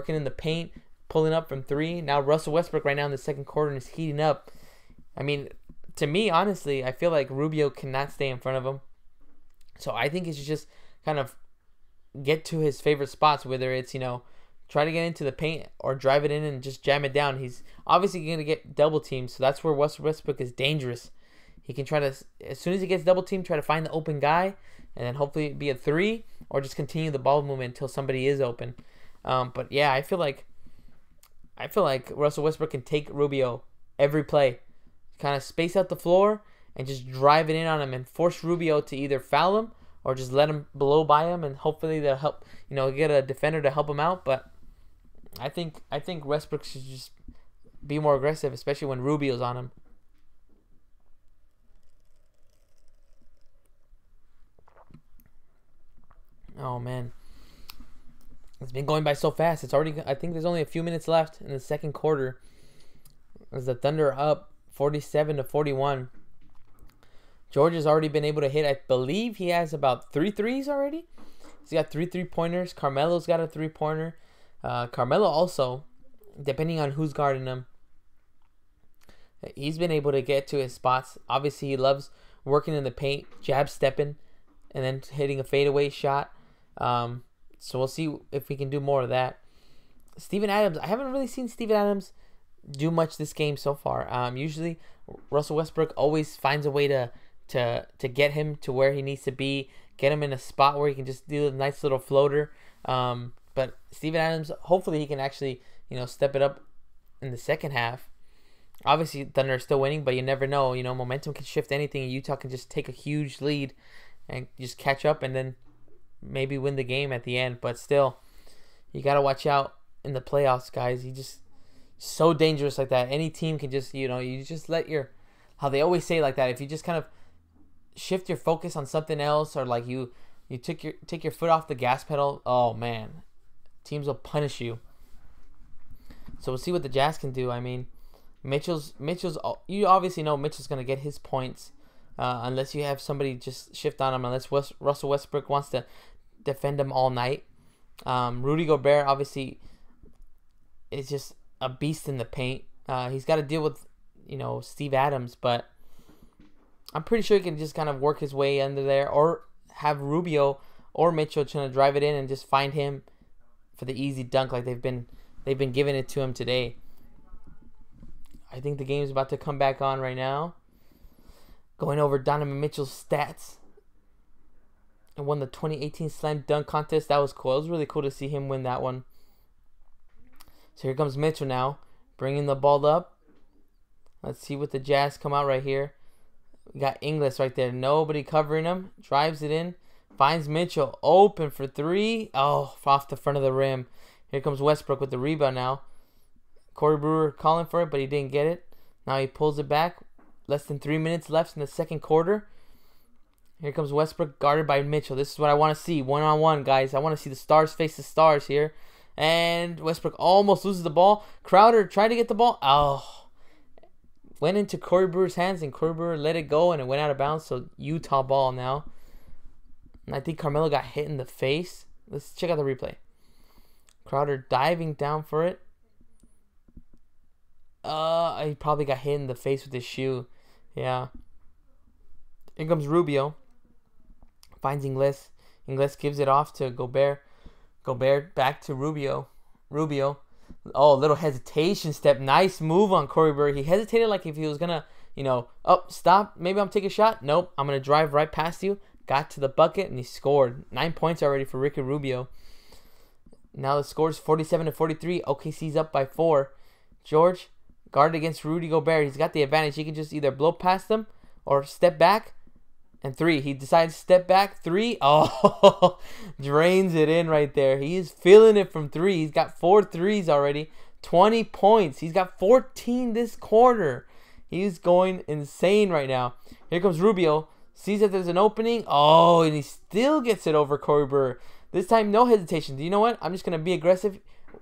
in the paint, pulling up from 3. Now Russell Westbrook right now in the second quarter is heating up. I mean, to me, honestly, I feel like Rubio cannot stay in front of him. So I think he should just kind of get to his favorite spots, whether it's, try to get into the paint or drive it in and just jam it down. He's obviously going to get double teamed, so that's where Russell Westbrook is dangerous. He can try to, as soon as he gets double teamed, try to find the open guy and then hopefully be a 3 or just continue the ball movement until somebody is open. But yeah, I feel like Russell Westbrook can take Rubio every play, kind of space out the floor and just drive it in on him and force Rubio to either foul him or just let him blow by him, and hopefully they'll help, get a defender to help him out. But I think Westbrook should just be more aggressive, especially when Rubio's on him. Oh man, it's been going by so fast. I think there's only a few minutes left in the second quarter as the Thunder are up 47-41. George has already been able to hit. I believe he has about 3 threes already. He's got 3 3-pointers. Carmelo's got a 3-pointer. Carmelo also, depending on who's guarding him, he's been able to get to his spots. Obviously, he loves working in the paint, jab stepping, and then hitting a fadeaway shot. So we'll see if we can do more of that. Steven Adams, I haven't really seen Steven Adams do much this game so far. Usually, Russell Westbrook always finds a way to get him to where he needs to be, get him in a spot where he can just do a nice little floater. But Steven Adams, hopefully he can actually, step it up in the second half. Obviously, Thunder are still winning, but you never know. Momentum can shift anything, and Utah can just take a huge lead and just catch up and then maybe win the game at the end. But still, you got to watch out in the playoffs, guys. He just so dangerous like that. Any team can just, you just let how they always say like that, if you just kind of shift your focus on something else, or like you take your foot off the gas pedal, oh man, teams will punish you. So we'll see what the Jazz can do. I mean, Mitchell's you obviously know Mitchell's going to get his points unless you have somebody just shift on him, unless Russell Westbrook wants to defend him all night. Rudy Gobert obviously is just a beast in the paint. He's got to deal with Steve Adams, but I'm pretty sure he can just kind of work his way under there, or have Rubio or Mitchell trying to drive it in and just find him for the easy dunk like they've been giving it to him today. I think the game's about to come back on right now. Going over Donovan Mitchell's stats. And won the 2018 Slam Dunk Contest. That was cool. It was really cool to see him win that one. So here comes Mitchell now, bringing the ball up. Let's see what the Jazz come out right here. We got Ingles right there. Nobody covering him. Drives it in. Finds Mitchell open for three. Oh, off the front of the rim. Here comes Westbrook with the rebound now. Corey Brewer calling for it, but he didn't get it. Now he pulls it back. Less than 3 minutes left in the second quarter. Here comes Westbrook, guarded by Mitchell. This is what I want to see. One-on-one, guys. I want to see the stars face the stars here. And Westbrook almost loses the ball. Crowder tried to get the ball. Oh. Went into Corey Brewer's hands, and Corey Brewer let it go, and it went out of bounds. So Utah ball now. And I think Carmelo got hit in the face. Let's check out the replay. Crowder diving down for it. He probably got hit in the face with his shoe. Yeah. Here comes Rubio. Finds Ingles. Ingles gives it off to Gobert. Gobert back to Rubio. Rubio. Oh, little hesitation step. Nice move on Corey Brewer. He hesitated like if he was going to, oh, stop. Maybe I'm taking a shot. Nope. I'm going to drive right past you. Got to the bucket, and he scored. 9 points already for Ricky Rubio. Now the score is 47-43. OKC's up by 4. George, guarded against Rudy Gobert. He's got the advantage. He can just either blow past them or step back. And 3. He decides to step back. 3. Oh, drains it in right there. He is feeling it from 3. He's got 4 threes already. 20 points. He's got 14 this quarter. He's going insane right now. Here comes Rubio. Sees that there's an opening. Oh, and he still gets it over Corey Brewer. This time, no hesitation. Do you know what? I'm just going to be aggressive.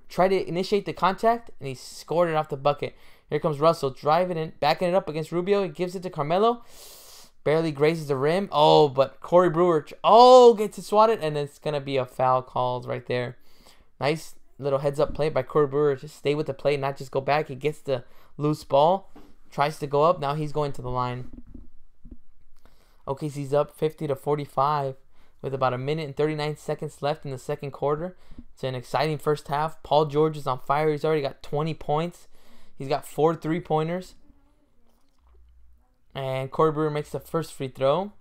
Try to initiate the contact. And he scored it off the bucket. Here comes Russell. Driving in. Backing it up against Rubio. He gives it to Carmelo. Barely grazes the rim. Oh, but Corey Brewer, gets it swatted. And it's going to be a foul called right there. Nice little heads-up play by Corey Brewer. Just stay with the play, not just go back. He gets the loose ball. Tries to go up. Now he's going to the line. OKC's up 50-45 with about 1 minute and 39 seconds left in the second quarter. It's an exciting first half. Paul George is on fire. He's already got 20 points. He's got 4 3-pointers. And Corey Brewer makes the first free throw.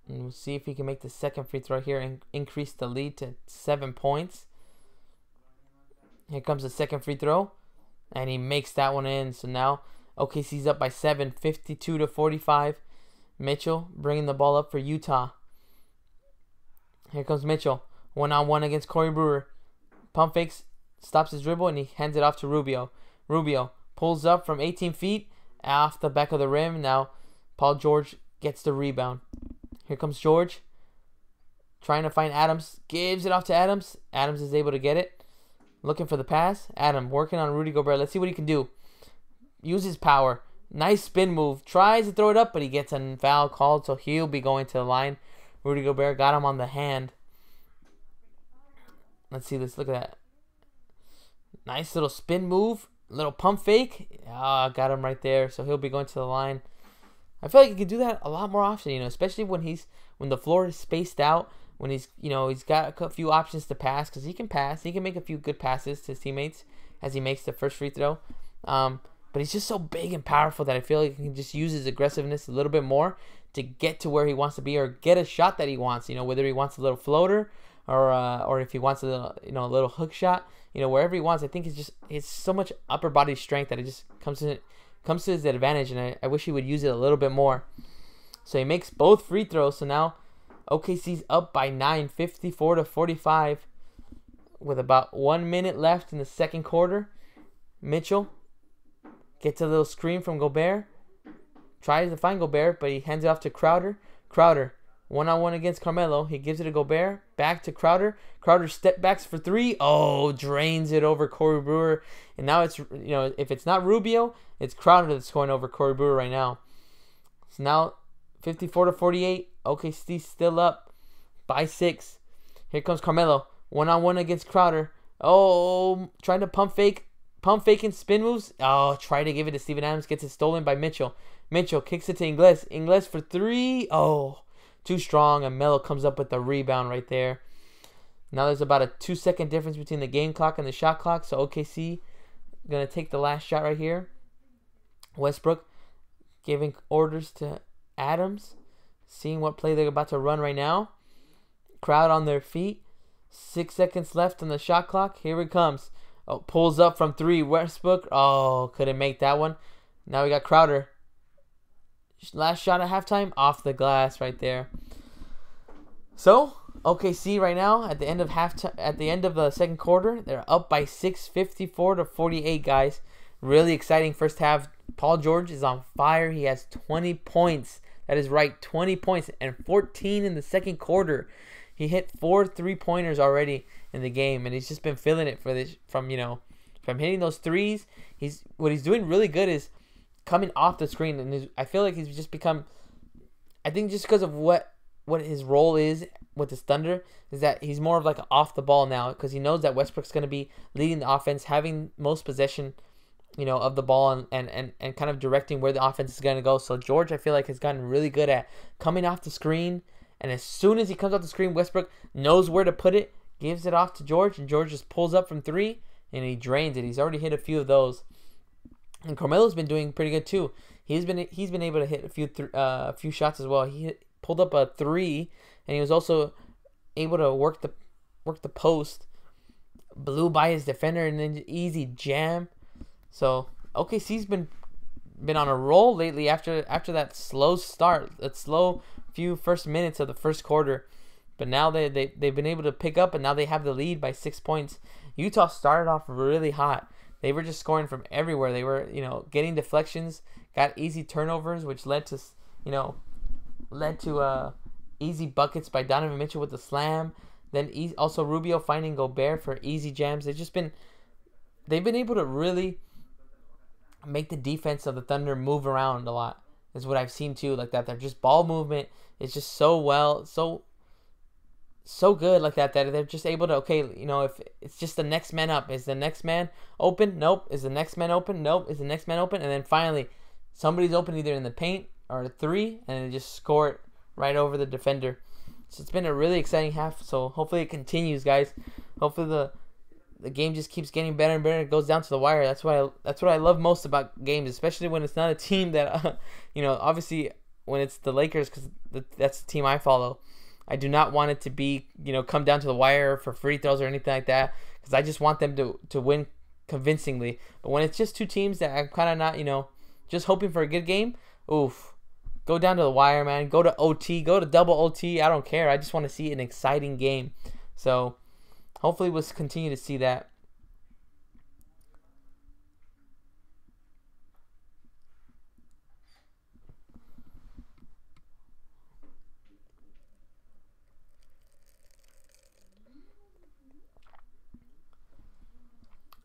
And we'll see if he can make the second free throw here and increase the lead to 7 points. Here comes the second free throw. And he makes that one in. So now OKC's up by 7, 52-45. Mitchell bringing the ball up for Utah. Here comes Mitchell. One-on-one against Corey Brewer. Pump fakes, stops his dribble, and he hands it off to Rubio. Rubio pulls up from 18 feet off the back of the rim. Now Paul George gets the rebound. Here comes George. Trying to find Adams. Gives it off to Adams. Adams is able to get it. Looking for the pass. Adam working on Rudy Gobert. Let's see what he can do. Use his power. Nice spin move. Tries to throw it up, but he gets a foul called, so he'll be going to the line. Rudy Gobert got him on the hand. Let's see this. Look at that. Nice little spin move. Little pump fake. Got him right there, so he'll be going to the line. I feel like he can do that a lot more often, especially when the floor is spaced out. When he's got a few options to pass, because he can pass. He can make a few good passes to his teammates as he makes the first free throw. But he's just so big and powerful that I feel like he can just use his aggressiveness a little bit more to get to where he wants to be or get a shot that he wants. Whether he wants a little floater or if he wants a little hook shot. Wherever he wants. I think it's so much upper body strength that it just comes to his advantage, and I wish he would use it a little bit more. So he makes both free throws. So now OKC's up by 9, 54-45, with about 1 minute left in the second quarter. Mitchell gets a little screen from Gobert. Tries to find Gobert, but he hands it off to Crowder. Crowder, one-on-one against Carmelo. He gives it to Gobert. Back to Crowder. Crowder step backs for 3. Oh, drains it over Corey Brewer. And now it's, if it's not Rubio, it's Crowder that's going over Corey Brewer right now. So now 54-48. OKC still up by 6. Here comes Carmelo. One-on-one against Crowder. Oh, trying to pump fake. pump faking, spin moves. Oh, try to give it to Steven Adams. Gets it stolen by Mitchell. Mitchell kicks it to Ingles. Ingles for 3. Oh, too strong. And Melo comes up with the rebound right there. Now there's about a 2-second difference between the game clock and the shot clock. So OKC going to take the last shot right here. Westbrook giving orders to Adams. Seeing what play they're about to run right now. Crowd on their feet. 6 seconds left on the shot clock. Here it comes. Oh, pulls up from 3. Westbrook. Oh, couldn't make that one. Now we got Crowder. Last shot at halftime. Off the glass right there. So, OKC right now at the end of the second quarter, they're up by 6, 54-48, guys. Really exciting first half. Paul George is on fire. He has 20 points. That is right, 20 points and 14 in the second quarter. He hit 4 3-pointers already in the game, and he's just been feeling it from hitting those threes. What he's doing really good is coming off the screen, and I feel like he's just become. I think just because of what his role is with the Thunder is that he's more of like an off the ball now, because he knows that Westbrook's going to be leading the offense, having most possession, of the ball and kind of directing where the offense is going to go. So George, I feel like, has gotten really good at coming off the screen. And as soon as he comes off the screen, Westbrook knows where to put it, gives it off to George, and George just pulls up from 3, and he drains it. He's already hit a few of those. And Carmelo's been doing pretty good too. He's been able to hit a few shots as well. He pulled up a 3, and he was also able to work the post, blew by his defender, and then easy jam. So OKC's been on a roll lately after that slow start, that slow few first minutes of the first quarter. But now they've been able to pick up, and now they have the lead by 6 points. Utah started off really hot. They were just scoring from everywhere. They were, getting deflections, got easy turnovers, which led to easy buckets by Donovan Mitchell with the slam. Then also Rubio finding Gobert for easy jams. They've been able to really make the defense of the Thunder move around a lot. Is what I've seen too, like that. They're just ball movement. It's just so good like that they're just able to, if it's just the next man up. Is the next man open? Nope. Is the next man open? Nope. Is the next man open? And then finally, somebody's open either in the paint or a 3, and they just score it right over the defender. So it's been a really exciting half. So hopefully it continues, guys. Hopefully the game just keeps getting better and better. It goes down to the wire. That's what I love most about games, especially when it's not a team that, obviously when it's the Lakers, because that's the team I follow. I do not want it to be, come down to the wire for free throws or anything like that, because I just want them to win convincingly. But when it's just two teams that I'm kind of not, just hoping for a good game, oof. Go down to the wire, man. Go to OT. Go to double OT. I don't care. I just want to see an exciting game. So hopefully we'll continue to see that.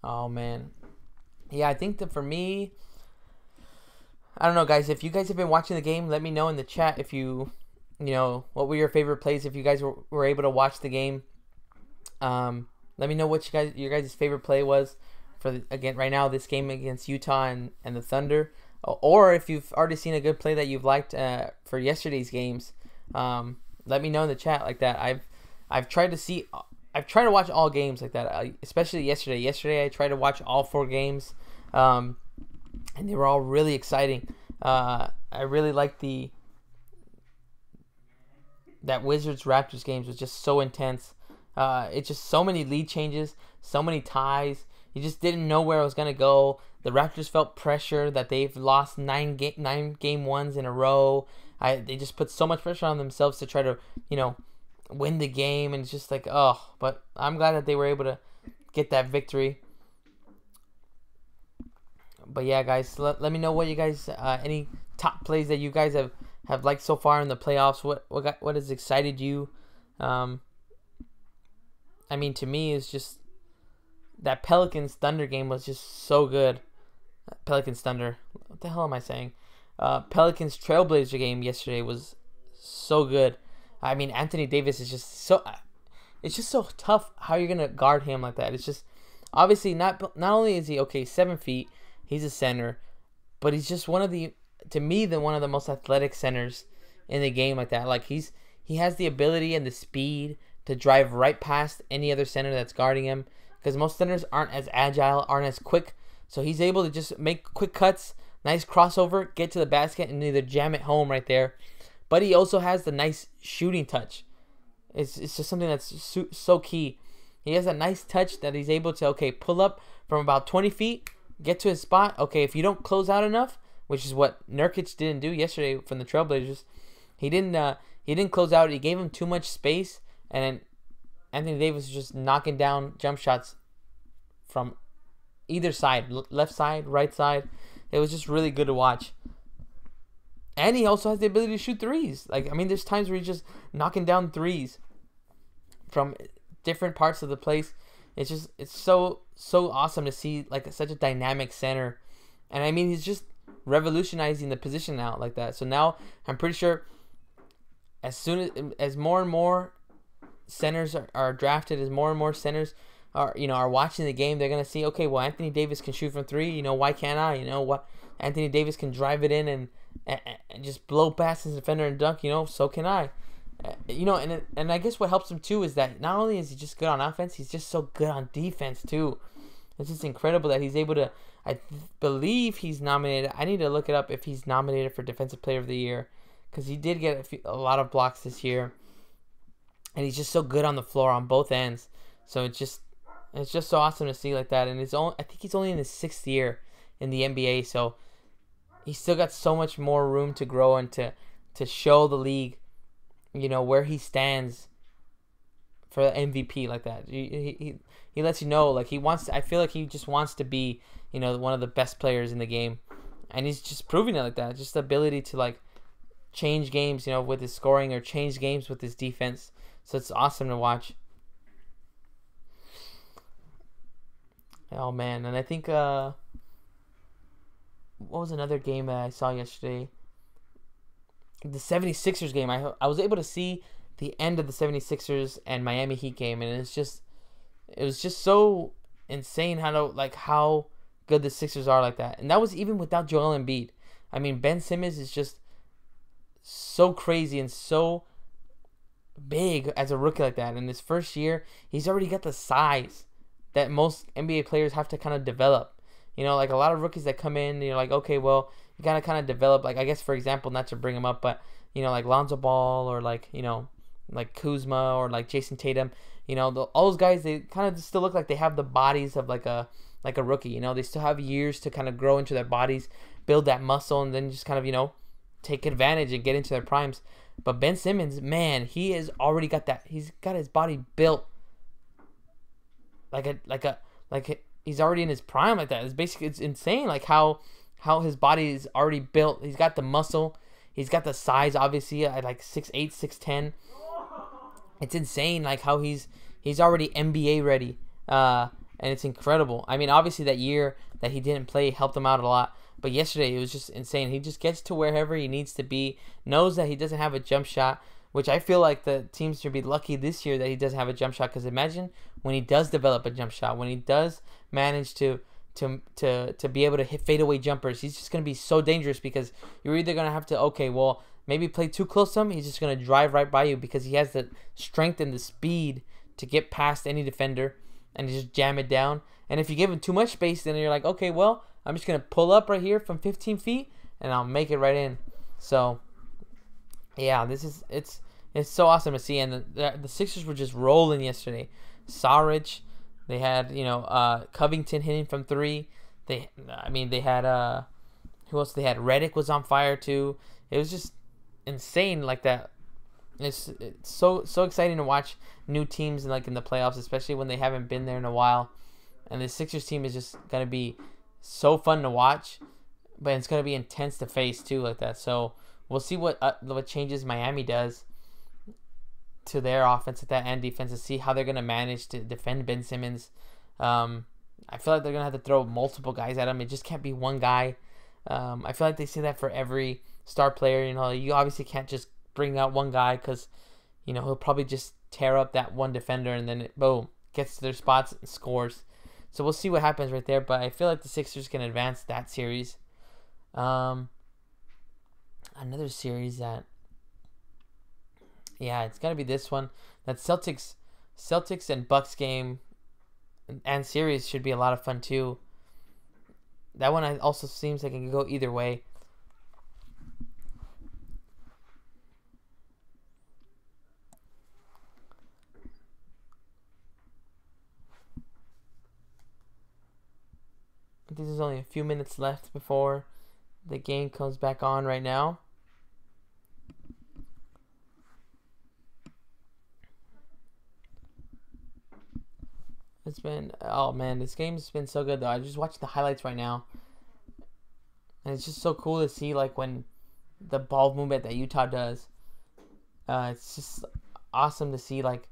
Oh, man. Yeah, I think that for me, I don't know, guys. If you guys have been watching the game, let me know in the chat if what were your favorite plays if you guys were able to watch the game. Let me know what your guys' favorite play was for, again, right now, this game against Utah and the Thunder. Or if you've already seen a good play that you've liked for yesterday's games, let me know in the chat like that. I've tried to watch all games like that, especially yesterday. Yesterday, I tried to watch all 4 games, and they were all really exciting. I really liked that Wizards-Raptors games was just so intense. It's just so many lead changes, so many ties. You just didn't know where it was going to go. The Raptors felt pressure that they've lost 9 game ones in a row. They just put so much pressure on themselves to try to, win the game, and it's just like, but I'm glad that they were able to get that victory. But yeah, guys, let me know what you guys, any top plays that you guys have liked so far in the playoffs. What has excited you? I mean, to me, it's just that Pelicans Thunder game was just so good. Pelicans Thunder, what the hell am I saying? Pelicans Trailblazer game yesterday was so good. I mean, Anthony Davis is just so. It's just so tough how you're gonna guard him like that. It's just, Obviously, not only is he 7 feet, he's a center, but he's just one of the one of the most athletic centers in the game like that. Like he has the ability and the speed to drive right past any other center that's guarding him, because most centers aren't as agile, aren't as quick. So he's able to just make quick cuts, nice crossover, get to the basket, and either jam it home right there. But he also has the nice shooting touch. It's just something that's so key. He has a nice touch that he's able to, pull up from about 20 feet, get to his spot. Okay, if you don't close out enough, which is what Nurkic didn't do yesterday from the Trailblazers, he didn't close out. He gave him too much space, and then Anthony Davis was just knocking down jump shots from either side, left side, right side. It was just really good to watch. And he also has the ability to shoot threes. There's times where he's just knocking down threes from different parts of the place. It's so awesome to see such a dynamic center. And he's just revolutionizing the position now like that. So now I'm pretty sure as soon as more and more centers are drafted, as more and more centers are watching the game, they're gonna see, Anthony Davis can shoot from three. Why can't I? What Anthony Davis can drive it in and just blow past his defender and dunk. So can I. And I guess what helps him too is that not only is he just good on offense, he's just so good on defense too. It's just incredible that he's able to. I believe he's nominated. I need to look it up if he's nominated for Defensive Player of the Year, because he did get a lot of blocks this year, and he's just so good on the floor on both ends. So it's just so awesome to see like that. And I think he's only in his 6th year in the NBA, so he's still got so much more room to grow and to show the league, where he stands for the MVP like that. He lets you know, he wants to, I feel like he just wants to be, one of the best players in the game. And he's just proving it like that. Just the ability to change games, with his scoring, or change games with his defense. So it's awesome to watch. Oh man, and I think what was another game that I saw yesterday? The 76ers game. I was able to see the end of the 76ers and Miami Heat game, and it was just so insane how good the Sixers are like that. And that was even without Joel Embiid. Ben Simmons is just so crazy and so big as a rookie like that. In his first year, he's already got the size that most NBA players have to kind of develop. A lot of rookies that come in, you're like, okay, well, you gotta kind of develop. I guess, for example, not to bring him up, but Lonzo Ball, or Kuzma, or Jason Tatum. All those guys, they kind of still look like they have the bodies of a rookie. They still have years to kind of grow into their bodies, build that muscle, and then just kind of take advantage and get into their primes. But Ben Simmons, man, he has already got that. He's got his body built he's already in his prime like that. It's insane how his body is already built. He's got the muscle. He's got the size, obviously, at 6'8", 6'10". It's insane how he's already NBA ready. And it's incredible. Obviously that year that he didn't play helped him out a lot. But yesterday it was just insane. He just gets to wherever he needs to be, knows that he doesn't have a jump shot, which I feel like the teams should be lucky this year that he doesn't have a jump shot, because imagine when he does develop a jump shot, when he does manage to be able to hit fadeaway jumpers, he's just going to be so dangerous, because you're either going to have to, maybe play too close to him. He's just going to drive right by you, because he has the strength and the speed to get past any defender and just jam it down. And if you give him too much space, then you're like, okay, well, I'm just going to pull up right here from 15 feet and I'll make it right in. So yeah, it's so awesome to see. And the Sixers were just rolling yesterday. Saric, they had Covington hitting from three. They had who else? They had Redick was on fire too. It was just insane like that. It's so exciting to watch new teams in the playoffs, especially when they haven't been there in a while. And the Sixers team is just gonna be so fun to watch, but it's gonna be intense to face too like that. So we'll see what changes Miami does to their offense at that end defense, to see how they're gonna manage to defend Ben Simmons. I feel like they're gonna have to throw multiple guys at him. It just can't be one guy. I feel like they say that for every star player. You obviously can't just bring out one guy, because he'll probably just tear up that one defender, and then boom, gets to their spots and scores. So we'll see what happens right there. But I feel like the Sixers can advance that series. Another series that, yeah, it's gotta be this one. That Celtics and Bucks game and series should be a lot of fun too. That one also seems like it can go either way. I think there's only a few minutes left before the game comes back on right now. It's been, oh man, this game's been so good though. I just watched the highlights right now. And it's just so cool to see like when the ball movement that Utah does. It's just awesome to see like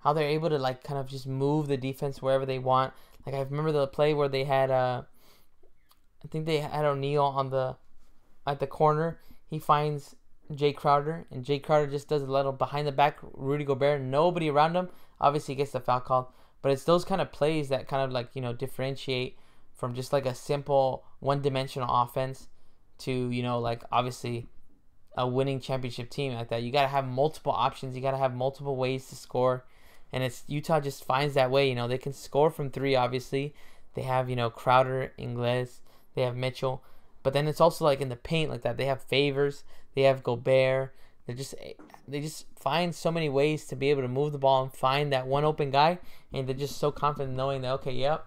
how they're able to like kind of just move the defense wherever they want. Like I remember the play where they had I think they had O'Neal at the corner. He finds Jay Crowder, and Jay Crowder just does a little behind the back Rudy Gobert, nobody around him. Obviously he gets the foul called. But it's those kind of plays that kind of like, you know, differentiate from just like a simple one-dimensional offense to, you know, like obviously a winning championship team like that. You got to have multiple options. You got to have multiple ways to score. And it's Utah just finds that way. You know, they can score from three, obviously. They have, you know, Crowder, Ingles. They have Mitchell. But then it's also like in the paint like that. They have Favors. They have Gobert. They just find so many ways to be able to move the ball and find that one open guy, and they're just so confident knowing that, okay, yep,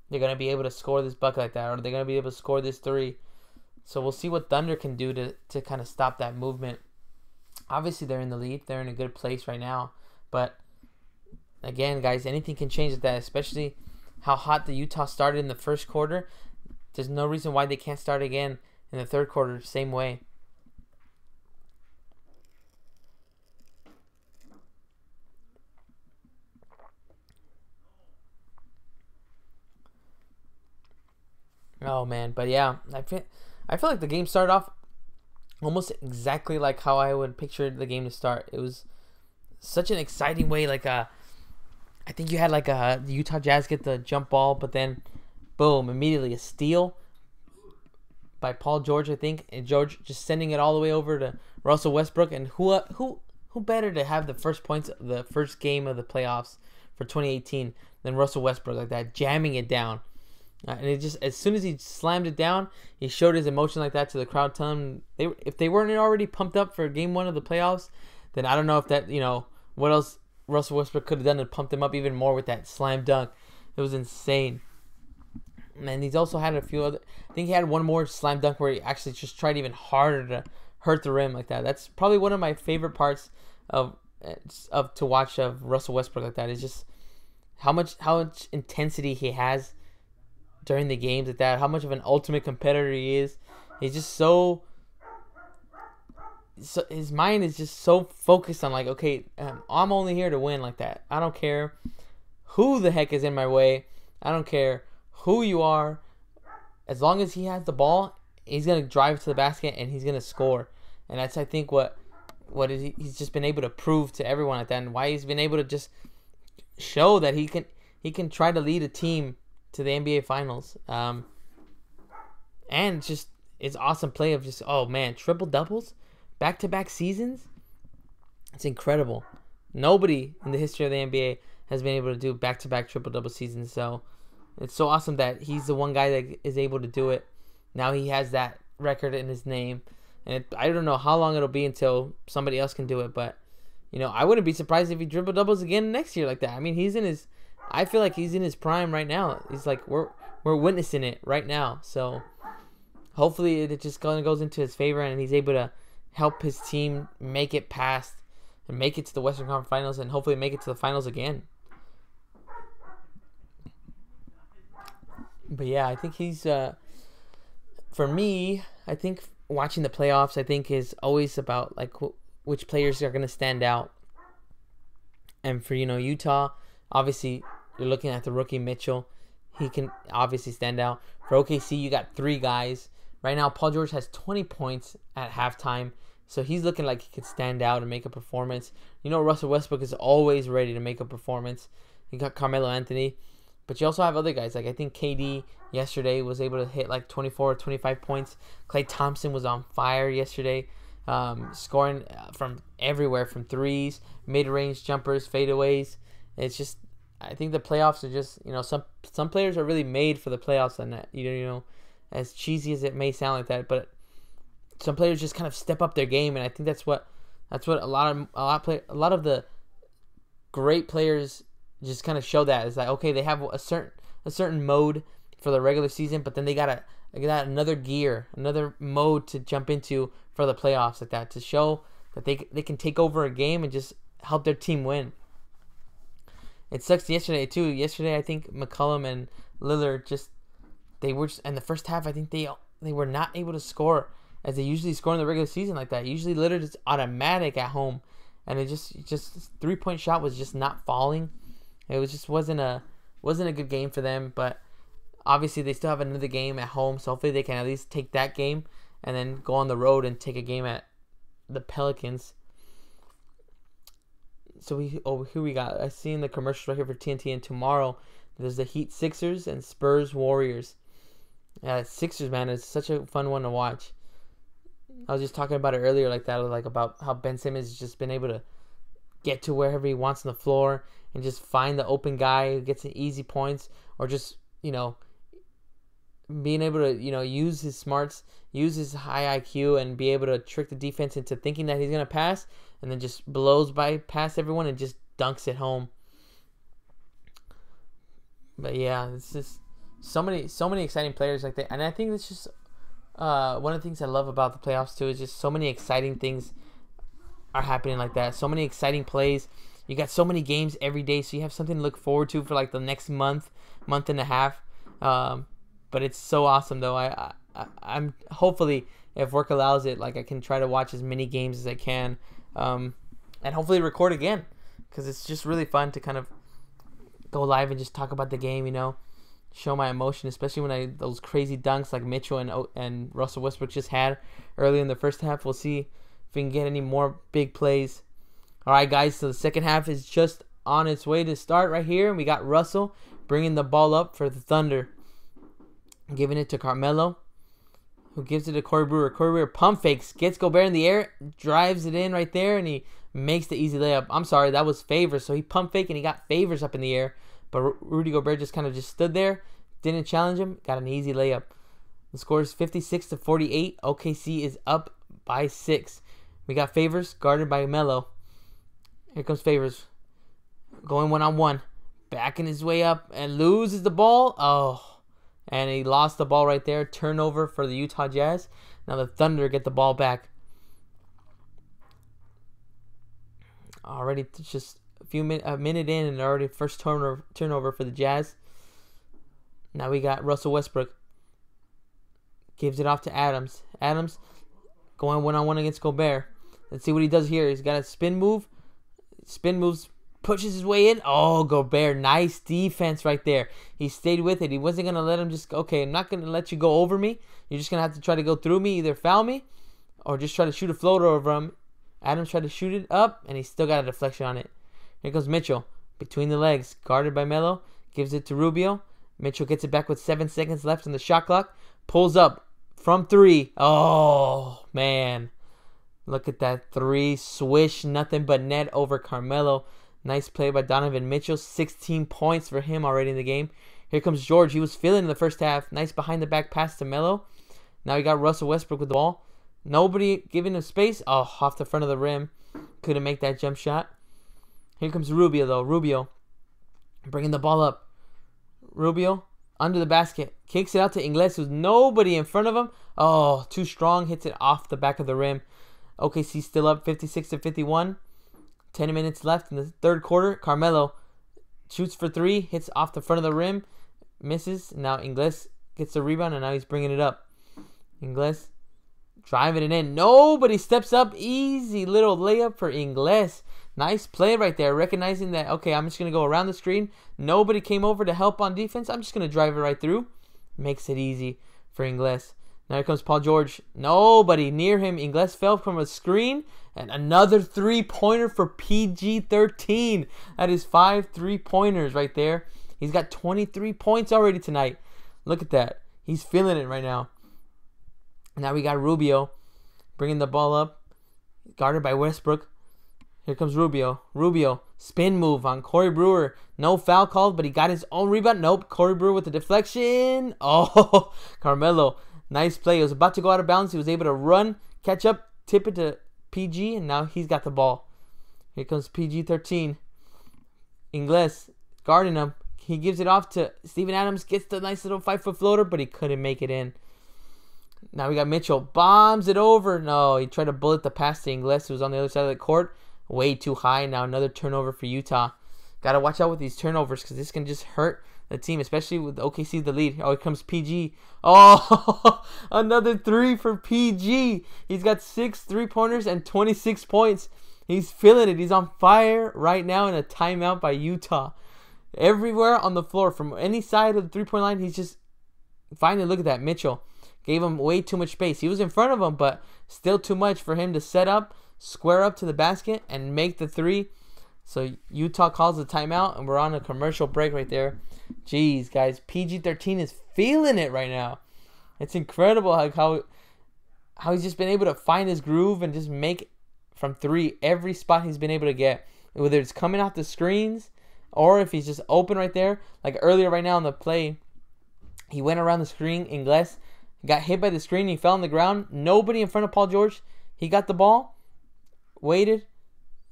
they're going to be able to score this bucket like that, or they're going to be able to score this three. So we'll see what Thunder can do to kind of stop that movement. Obviously, they're in the lead. They're in a good place right now. But, again, guys, anything can change with that, especially how hot the Utah started in the first quarter. There's no reason why they can't start again in the third quarter same way. Oh man, but yeah, I feel like the game started off almost exactly like how I would picture the game to start. It was such an exciting way. Like I think you had like the Utah Jazz get the jump ball, but then boom, immediately a steal by Paul George, I think, and George just sending it all the way over to Russell Westbrook. And who better to have the first points of the first game of the playoffs for 2018 than Russell Westbrook, like that, jamming it down. And it just, as soon as he slammed it down, he showed his emotion like that to the crowd, telling them if they weren't already pumped up for game one of the playoffs, then I don't know if that, you know, what else Russell Westbrook could have done to pump them up even more with that slam dunk. It was insane. And he's also had a few other, I think he had one more slam dunk where he actually just tried even harder to hurt the rim like that. That's probably one of my favorite parts of to watch of Russell Westbrook like that, is just how much intensity he has during the games like that, how much of an ultimate competitor he is. He's just so his mind is just so focused on like, okay, I'm only here to win like that. I don't care who the heck is in my way. I don't care who you are. As long as he has the ball, he's going to drive to the basket and he's going to score. And that's, I think, he's just been able to prove to everyone like that, and why he's been able to just show that he can try to lead a team to the NBA Finals. And just it's awesome play of just, oh man, triple doubles, back-to-back seasons. It's incredible. Nobody in the history of the NBA has been able to do back-to-back triple double seasons. So it's so awesome that he's the one guy that is able to do it. Now he has that record in his name, and I don't know how long it'll be until somebody else can do it. But you know, I wouldn't be surprised if he triple doubles again next year like that. I mean, I feel like he's in his prime right now. He's like, we're witnessing it right now. So hopefully it just kind of goes into his favor, and he's able to help his team make it past and make it to the Western Conference Finals, and hopefully make it to the finals again. But yeah, I think he's for me, I think watching the playoffs, I think, is always about like which players are going to stand out. And for, you know, Utah, obviously you're looking at the rookie Mitchell. He can obviously stand out. For OKC, you got three guys. Right now, Paul George has 20 points at halftime. So he's looking like he could stand out and make a performance. You know, Russell Westbrook is always ready to make a performance. You got Carmelo Anthony. But you also have other guys. Like, I think KD yesterday was able to hit like 24 or 25 points. Klay Thompson was on fire yesterday, scoring from everywhere, from threes, mid-range jumpers, fadeaways. It's just, I think the playoffs are just, some players are really made for the playoffs, and that, as cheesy as it may sound like that, but some players just kind of step up their game, and I think that's what a lot of the great players just kind of show. That it's like, okay, they have a certain mode for the regular season, but then they got another gear, another mode to jump into for the playoffs, like that, to show that they can take over a game and just help their team win. It sucks yesterday too. Yesterday, I think McCollum and Lillard they were in the first half. I think they were not able to score as they usually score in the regular season like that. Usually Lillard is automatic at home, and it just 3-point shot was just not falling. It wasn't a good game for them, but obviously they still have another game at home, so hopefully they can at least take that game and then go on the road and take a game at the Pelicans. So here we got. I see in the commercials right here for TNT, and tomorrow there's the Heat Sixers and Spurs Warriors. Yeah, Sixers, man, is such a fun one to watch. I was just talking about it earlier, like that, like about how Ben Simmons has just been able to get to wherever he wants on the floor and just find the open guy who gets the easy points, or just, being able to, use his smarts, use his high IQ, and be able to trick the defense into thinking that he's going to pass, and then just blows by past everyone and just dunks it home. But yeah, it's just so many exciting players like that. And I think it's just one of the things I love about the playoffs too is just so many exciting things are happening like that. So many exciting plays. You got so many games every day, so you have something to look forward to for like the next month and a half. But it's so awesome though. I'm hopefully, if work allows it, like I can try to watch as many games as I can, and hopefully record again, because it's just really fun to kind of go live and just talk about the game, show my emotion, especially when those crazy dunks like Mitchell and Russell Westbrook just had early in the first half. We'll see if we can get any more big plays. All right, guys, so the second half is just on its way to start right here. We got Russell bringing the ball up for the Thunder, giving it to Carmelo, who gives it to Corey Brewer. Corey Brewer pump fakes, gets Gobert in the air, drives it in right there, and he makes the easy layup. I'm sorry, that was Favors. So he pump faked, and he got Favors up in the air. But Rudy Gobert just kind of stood there, didn't challenge him, got an easy layup. The score is 56-48. OKC is up by 6. We got Favors guarded by Melo. Here comes Favors, going one-on-one, backing his way up, and loses the ball. Oh, and he lost the ball right there. Turnover for the Utah Jazz. Now the Thunder get the ball back. Already just a minute in, and already first turnover for the Jazz. Now we got Russell Westbrook. Gives it off to Adams. Adams going one-on-one against Gobert. Let's see what he does here. He's got a spin move. Spin moves, pushes his way in. Oh, Gobert, nice defense right there. He stayed with it. He wasn't going to let him just, okay, I'm not going to let you go over me. You're just going to have to try to go through me, either foul me or just try to shoot a floater over him. Adams tried to shoot it up, and he still got a deflection on it. Here goes Mitchell, between the legs, guarded by Melo, gives it to Rubio. Mitchell gets it back with 7 seconds left in the shot clock, pulls up from 3. Oh, man. Look at that 3, swish, nothing but net over Carmelo. Nice play by Donovan Mitchell. 16 points for him already in the game. Here comes George. He was feeling in the first half. Nice behind-the-back pass to Melo. Now we got Russell Westbrook with the ball. Nobody giving him space. Oh, off the front of the rim. Couldn't make that jump shot. Here comes Rubio, though. Rubio bringing the ball up. Rubio under the basket. Kicks it out to Ingles, who's nobody in front of him. Oh, too strong. Hits it off the back of the rim. OKC still up 56-51. 10 minutes left in the third quarter. Carmelo shoots for 3. Hits off the front of the rim. Misses. Now Ingles gets the rebound, and now he's bringing it up. Ingles driving it in. Nobody steps up. Easy little layup for Ingles. Nice play right there. Recognizing that, okay, I'm just going to go around the screen. Nobody came over to help on defense. I'm just going to drive it right through. Makes it easy for Ingles. Now here comes Paul George. Nobody near him. Ingles fell from a screen. And another 3-pointer for PG-13. That is 5 3-pointers right there. He's got 23 points already tonight. Look at that. He's feeling it right now. Now we got Rubio bringing the ball up. Guarded by Westbrook. Here comes Rubio. Rubio, spin move on Corey Brewer. No foul called, but he got his own rebound. Nope, Corey Brewer with the deflection. Oh, Carmelo. Nice play. He was about to go out of bounds. He was able to run, catch up, tip it to PG, and now he's got the ball. Here comes PG-13. Ingles guarding him. He gives it off to Steven Adams. Gets the nice little 5-foot floater, but he couldn't make it in. Now we got Mitchell. Bombs it over. No, he tried to bullet the pass to Ingles, who was on the other side of the court. Way too high. Now another turnover for Utah. Got to watch out with these turnovers because this can just hurt the team, especially with OKC the lead. Oh, here comes PG. Oh, another 3 for PG. He's got 6 3-pointers and 26 points. He's feeling it. He's on fire right now in a timeout by Utah. Everywhere on the floor, from any side of the 3-point line, he's just... Finally, look at that. Mitchell gave him way too much space. He was in front of him, but still too much for him to set up, square up to the basket, and make the 3. So Utah calls the timeout, and we're on a commercial break right there. Jeez, guys, PG-13 is feeling it right now. It's incredible how he's just been able to find his groove and just make from 3 every spot he's been able to get. Whether it's coming off the screens or if he's just open right there. Like earlier right now on the play, he went around the screen, Ingles got hit by the screen, he fell on the ground. Nobody in front of Paul George. He got the ball, waited,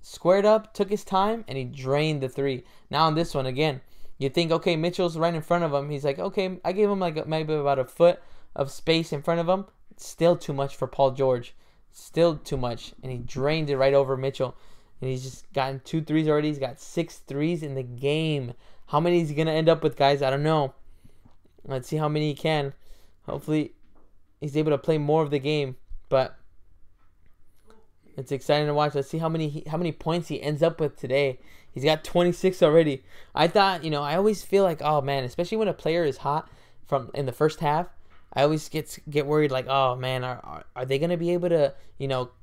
squared up, took his time, and he drained the 3. Now on this one, again, you think, okay, Mitchell's right in front of him. He's like, okay, I gave him like maybe about a foot of space in front of him. Still too much for Paul George. Still too much. And he drained it right over Mitchell. And he's just gotten 2 threes already. He's got 6 threes in the game. How many is he going to end up with, guys? I don't know. Let's see how many he can. Hopefully, he's able to play more of the game. But it's exciting to watch. Let's see how many points he ends up with today. He's got 26 already. I thought, I always feel like, oh man, especially when a player is hot in the first half, I always get worried like, oh man, are they gonna be able to,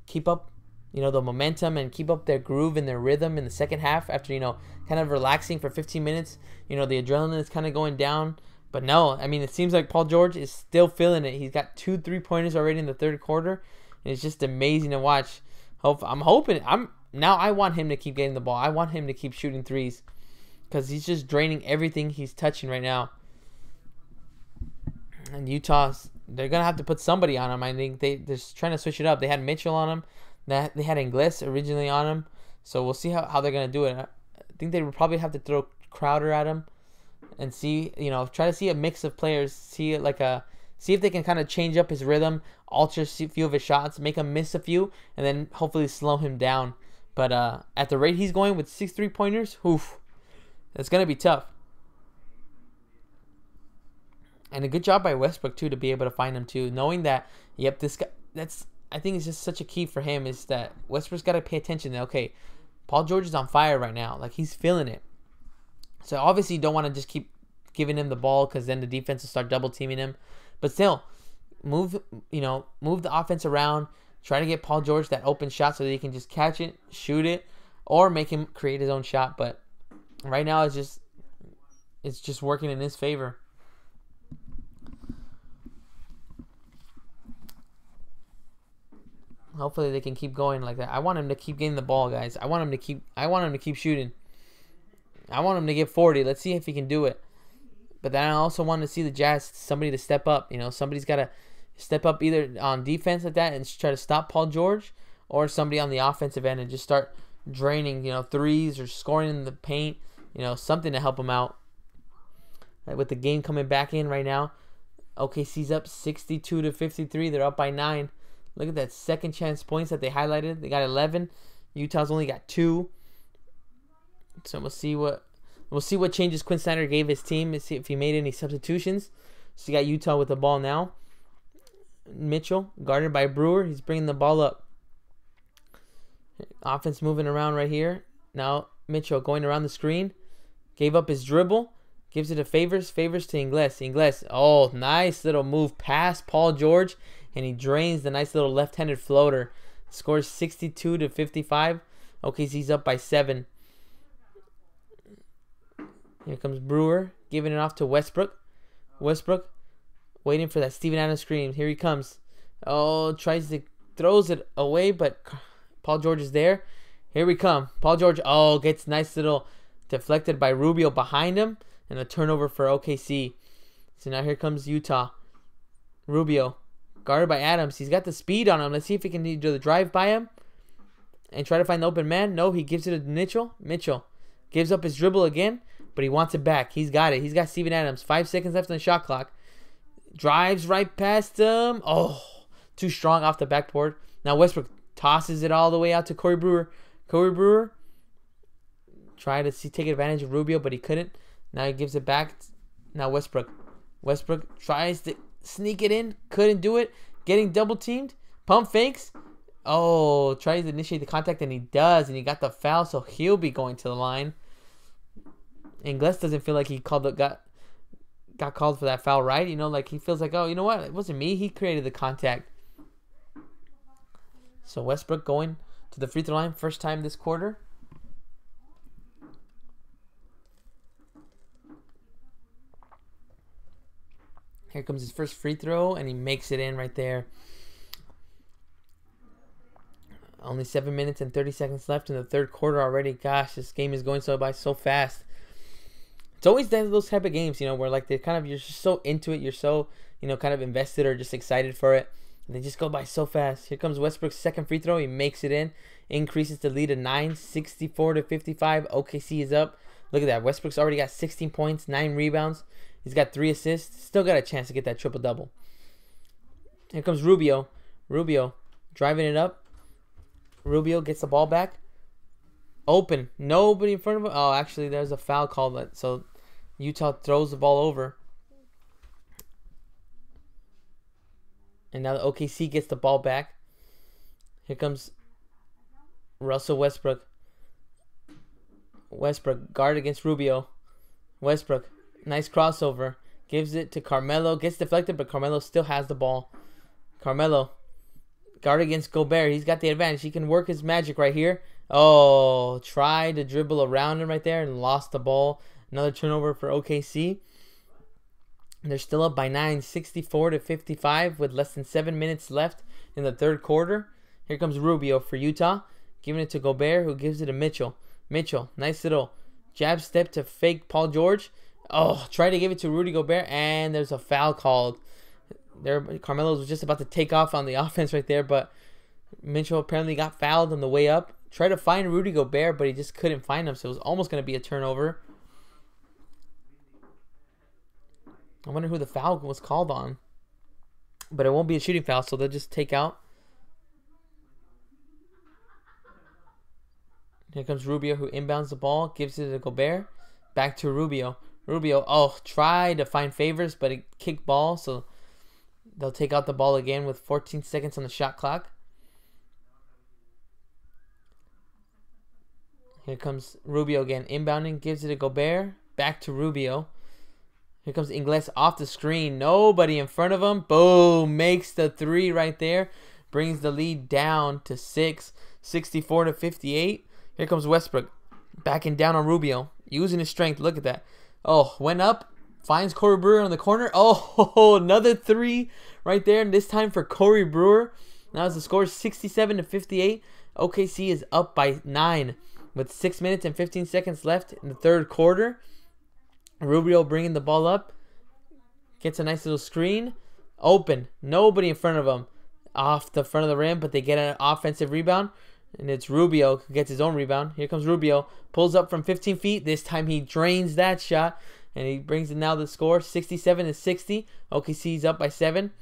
keep up, the momentum and keep up their groove and their rhythm in the second half after, kind of relaxing for 15 minutes. The adrenaline is kind of going down. But no, I mean, it seems like Paul George is still feeling it. He's got 2 3-pointers already in the third quarter. And it's just amazing to watch. Now I want him to keep getting the ball. I want him to keep shooting 3s because he's just draining everything he's touching right now. And Utah's, they're going to have to put somebody on him. I think they're just trying to switch it up. They had Mitchell on him. They had Ingles originally on him. So we'll see how they're going to do it. I think they would probably have to throw Crowder at him and see, try to see a mix of players. See if they can kind of change up his rhythm, alter a few of his shots, make him miss a few, and then hopefully slow him down. But at the rate he's going with 6 3-pointers, that's going to be tough. And a good job by Westbrook, too, to be able to find him, too. Knowing that, yep, this guy, I think it's just such a key for him is that Westbrook's got to pay attention that, okay, Paul George is on fire right now. Like, he's feeling it. So, obviously, you don't want to just keep giving him the ball because then the defense will start double-teaming him. But still, move the offense around. Try to get Paul George that open shot so that he can just catch it, shoot it, or make him create his own shot. But right now, it's just working in his favor. Hopefully they can keep going like that. I want him to keep getting the ball, guys. I want him to keep shooting. I want him to get 40. Let's see if he can do it. But then I also want to see the Jazz, somebody to step up. Somebody's got to step up either on defense like that and try to stop Paul George, or somebody on the offensive end and just start draining, 3s or scoring in the paint, something to help him out. Right, with the game coming back in right now, OKC's up 62-53. They're up by 9. Look at that second chance points that they highlighted. They got 11. Utah's only got 2. So we'll see what changes Quinn Snyder gave his team. Let's see if he made any substitutions. So you got Utah with the ball now. Mitchell, guarded by Brewer. He's bringing the ball up. Offense moving around right here. Now Mitchell going around the screen. Gave up his dribble. Gives it to Favors. Favors to Ingles. Ingles. Oh, nice little move past Paul George. And he drains the nice little left-handed floater. Scores 62-55. OKC's up by 7. Here comes Brewer, giving it off to Westbrook. Westbrook waiting for that Steven Adams screen. Here he comes. Oh, throws it away, but Paul George is there. Here we come. Paul George, gets nice little deflected by Rubio behind him, and a turnover for OKC. So now here comes Utah. Rubio, guarded by Adams. He's got the speed on him. Let's see if he can do the drive by him and try to find the open man. No, he gives it to Mitchell. Mitchell gives up his dribble again, but he wants it back. He's got it. He's got Steven Adams. 5 seconds left on the shot clock. Drives right past him. Oh, too strong off the backboard. Now Westbrook tosses it all the way out to Corey Brewer. Corey Brewer tried to take advantage of Rubio, but he couldn't. Now he gives it back. Now Westbrook. Westbrook tries to sneak it in. Couldn't do it. Getting double teamed. Pump fakes. Oh, tries to initiate the contact, and he does. And he got the foul, so he'll be going to the line. Ingles doesn't feel like he got called for that foul, right? You know, like he feels like, oh, you know what? It wasn't me. He created the contact. So Westbrook going to the free throw line. First time this quarter. Here comes his first free throw, and he makes it in right there. Only 7 minutes and 30 seconds left in the third quarter already. Gosh, this game is going by so fast. It's always those type of games, you know, where like you're just so into it, you're so, you know, kind of invested or just excited for it. And they just go by so fast. Here comes Westbrook's second free throw. He makes it in. Increases the lead to 9, 64-55. OKC is up. Look at that. Westbrook's already got 16 points, 9 rebounds. He's got 3 assists. Still got a chance to get that triple-double. Here comes Rubio. Rubio driving it up. Rubio gets the ball back. Open. Nobody in front of him. Oh, actually, there's a foul call. So Utah throws the ball over. And now the OKC gets the ball back. Here comes Russell Westbrook. Westbrook, guard against Rubio. Westbrook, nice crossover. Gives it to Carmelo. Gets deflected, but Carmelo still has the ball. Carmelo, guard against Gobert. He's got the advantage. He can work his magic right here. Oh, tried to dribble around him right there and lost the ball. Another turnover for OKC. They're still up by 9, 64-55 with less than 7 minutes left in the third quarter. Here comes Rubio for Utah, giving it to Gobert, who gives it to Mitchell. Mitchell, nice little jab step to fake Paul George. Oh, try to give it to Rudy Gobert, and there's a foul called. There, Carmelo was just about to take off on the offense right there, but Mitchell apparently got fouled on the way up. Tried to find Rudy Gobert, but he just couldn't find him, so it was almost going to be a turnover. I wonder who the foul was called on. But it won't be a shooting foul, so they'll just take out. Here comes Rubio, who inbounds the ball, gives it to Gobert. Back to Rubio. Rubio, tried to find Favors, but it kicked ball, so they'll take out the ball again with 14 seconds on the shot clock. Here comes Rubio again, inbounding, gives it to Gobert. Back to Rubio. Here comes Ingles off the screen. Nobody in front of him. Boom. Makes the 3 right there. Brings the lead down to 6. 64-58. Here comes Westbrook. Backing down on Rubio. Using his strength. Look at that. Oh, went up. Finds Corey Brewer on the corner. Oh, another 3 right there. And this time for Corey Brewer. Now as the score is 67-58. OKC is up by 9 with 6 minutes and 15 seconds left in the third quarter. Rubio bringing the ball up. Gets a nice little screen. Open. Nobody in front of him. Off the front of the rim, but they get an offensive rebound. And it's Rubio who gets his own rebound. Here comes Rubio. Pulls up from 15 feet. This time he drains that shot. And he brings it now the score. 67-60. OKC's up by 7.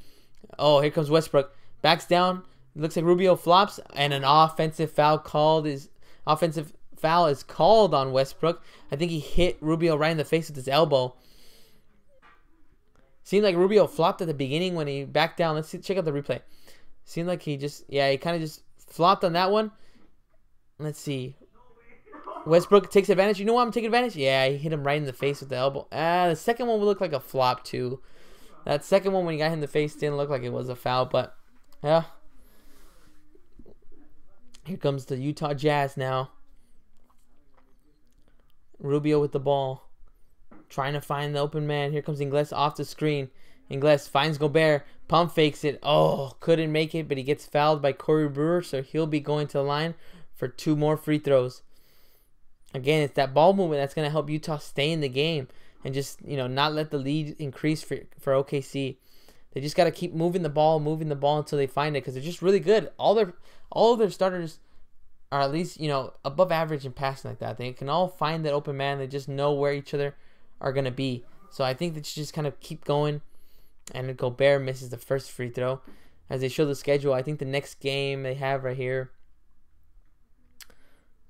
Oh, here comes Westbrook. Backs down. Looks like Rubio flops. And an offensive foul is called on Westbrook. I think he hit Rubio right in the face with his elbow. Seemed like Rubio flopped at the beginning when he backed down. Let's check out the replay. Seemed like he kind of just flopped on that one. Let's see. Westbrook takes advantage. You know what? I'm taking advantage. Yeah, he hit him right in the face with the elbow. The second one would look like a flop too. That second one when he got hit in the face didn't look like it was a foul, but yeah. Here comes the Utah Jazz now. Rubio with the ball. trying to find the open man. Here comes Ingles off the screen. Ingles finds Gobert. Pump fakes it. Oh, couldn't make it, but he gets fouled by Corey Brewer, so he'll be going to the line for 2 more free throws. Again, it's that ball movement that's going to help Utah stay in the game and just, not let the lead increase for OKC. They just got to keep moving the ball until they find it, because they're just really good. All of their starters are at least, above average in passing like that. They can all find that open man. They just know where each other are going to be. So I think they should just kind of keep going. And Gobert misses the first free throw. As they show the schedule, I think the next game they have right here.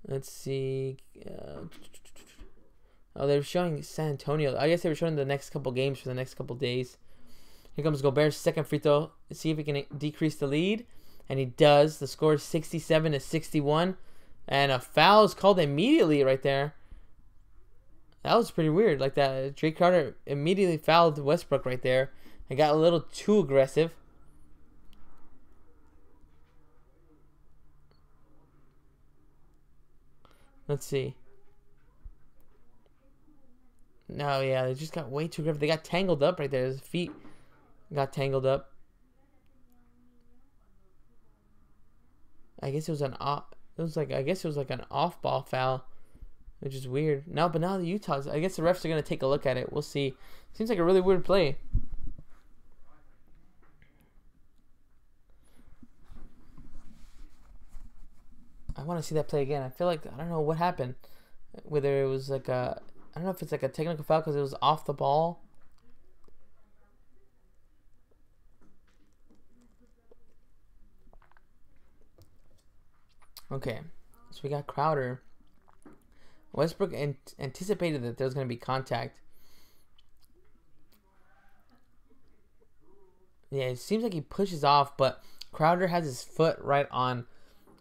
Let's see. They're showing San Antonio. I guess they were showing the next couple games for the next couple days. Here comes Gobert's second free throw. Let's see if he can decrease the lead. And he does. The score is 67-61. And a foul is called immediately right there. That was pretty weird. Like that, Jay Crowder immediately fouled Westbrook right there. It got a little too aggressive. Let's see. No, yeah, they just got way too aggressive. They got tangled up right there. His feet got tangled up. I guess it was an off. I guess it was like an off-ball foul, which is weird. No, but now the Utah's. I guess the refs are gonna take a look at it. We'll see. Seems like a really weird play. I want to see that play again. I feel like I don't know what happened. Whether it was like a, I don't know if it's like a technical foul because it was off the ball. Okay, so we got Crowder. Westbrook anticipated that there was going to be contact. Yeah, it seems like he pushes off, but Crowder has his foot right on.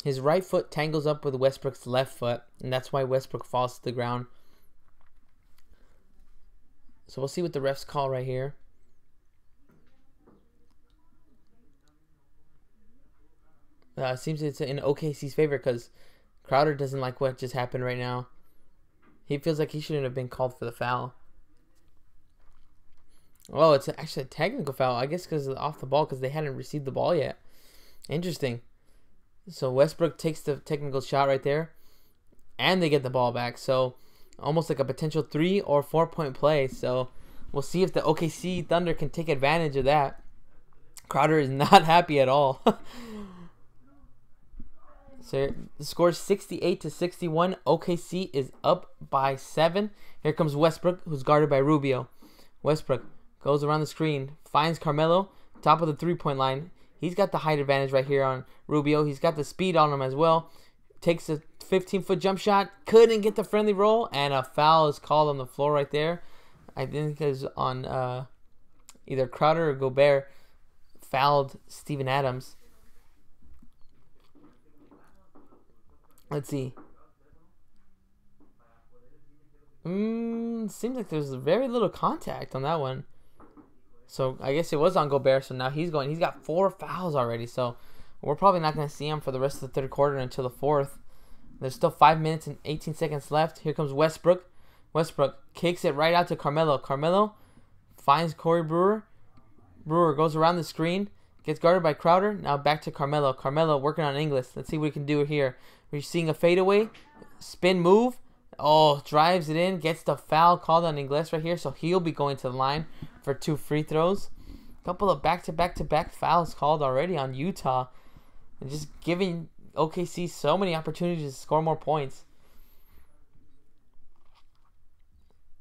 His right foot tangles up with Westbrook's left foot, and that's why Westbrook falls to the ground. So we'll see what the refs call right here. It seems it's in OKC's favor because Crowder doesn't like what just happened right now. He feels like he shouldn't have been called for the foul. Oh, it's actually a technical foul. I guess because off the ball because they hadn't received the ball yet. Interesting. So Westbrook takes the technical shot right there. And they get the ball back. So almost like a potential 3 or 4 point play. So we'll see if the OKC Thunder can take advantage of that. Crowder is not happy at all. So the score is 68-61. OKC is up by 7. Here comes Westbrook, who's guarded by Rubio. Westbrook goes around the screen, finds Carmelo, top of the 3-point line. He's got the height advantage right here on Rubio. He's got the speed on him as well. Takes a 15-foot jump shot. Couldn't get the friendly roll, and a foul is called on the floor right there. I think it was on either Crowder or Gobert. Fouled Steven Adams. Let's see. Seems like there's very little contact on that one. So I guess it was on Gobert. So now he's going. He's got 4 fouls already. So we're probably not going to see him for the rest of the third quarter until the fourth. There's still 5 minutes and 18 seconds left. Here comes Westbrook. Westbrook kicks it right out to Carmelo. Carmelo finds Corey Brewer. Brewer goes around the screen. Gets guarded by Crowder. Now back to Carmelo. Carmelo working on Ingles. Let's see what he can do here. We're seeing a fadeaway. Spin move. Oh, drives it in. Gets the foul called on Ingles right here. So he'll be going to the line for 2 free throws. A couple of back-to-back fouls called already on Utah. And just giving OKC so many opportunities to score more points.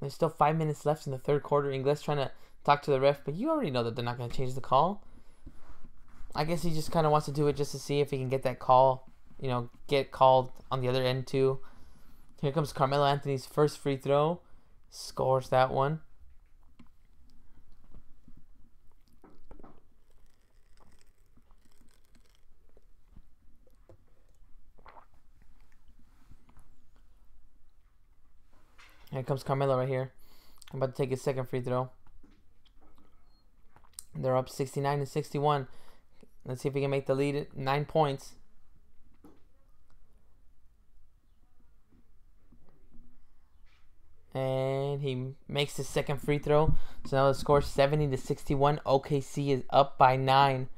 There's still 5 minutes left in the third quarter. Ingles trying to talk to the ref. But you already know that they're not going to change the call. I guess he just kind of wants to do it just to see if he can get that call. Get called on the other end too. Here comes Carmelo Anthony's first free throw. Scores that one. Here comes Carmelo right here. I'm about to take his second free throw. They're up 69-61. Let's see if he can make the lead at 9 points. And and he makes his second free throw. So now the score 70-61. OKC is up by 9.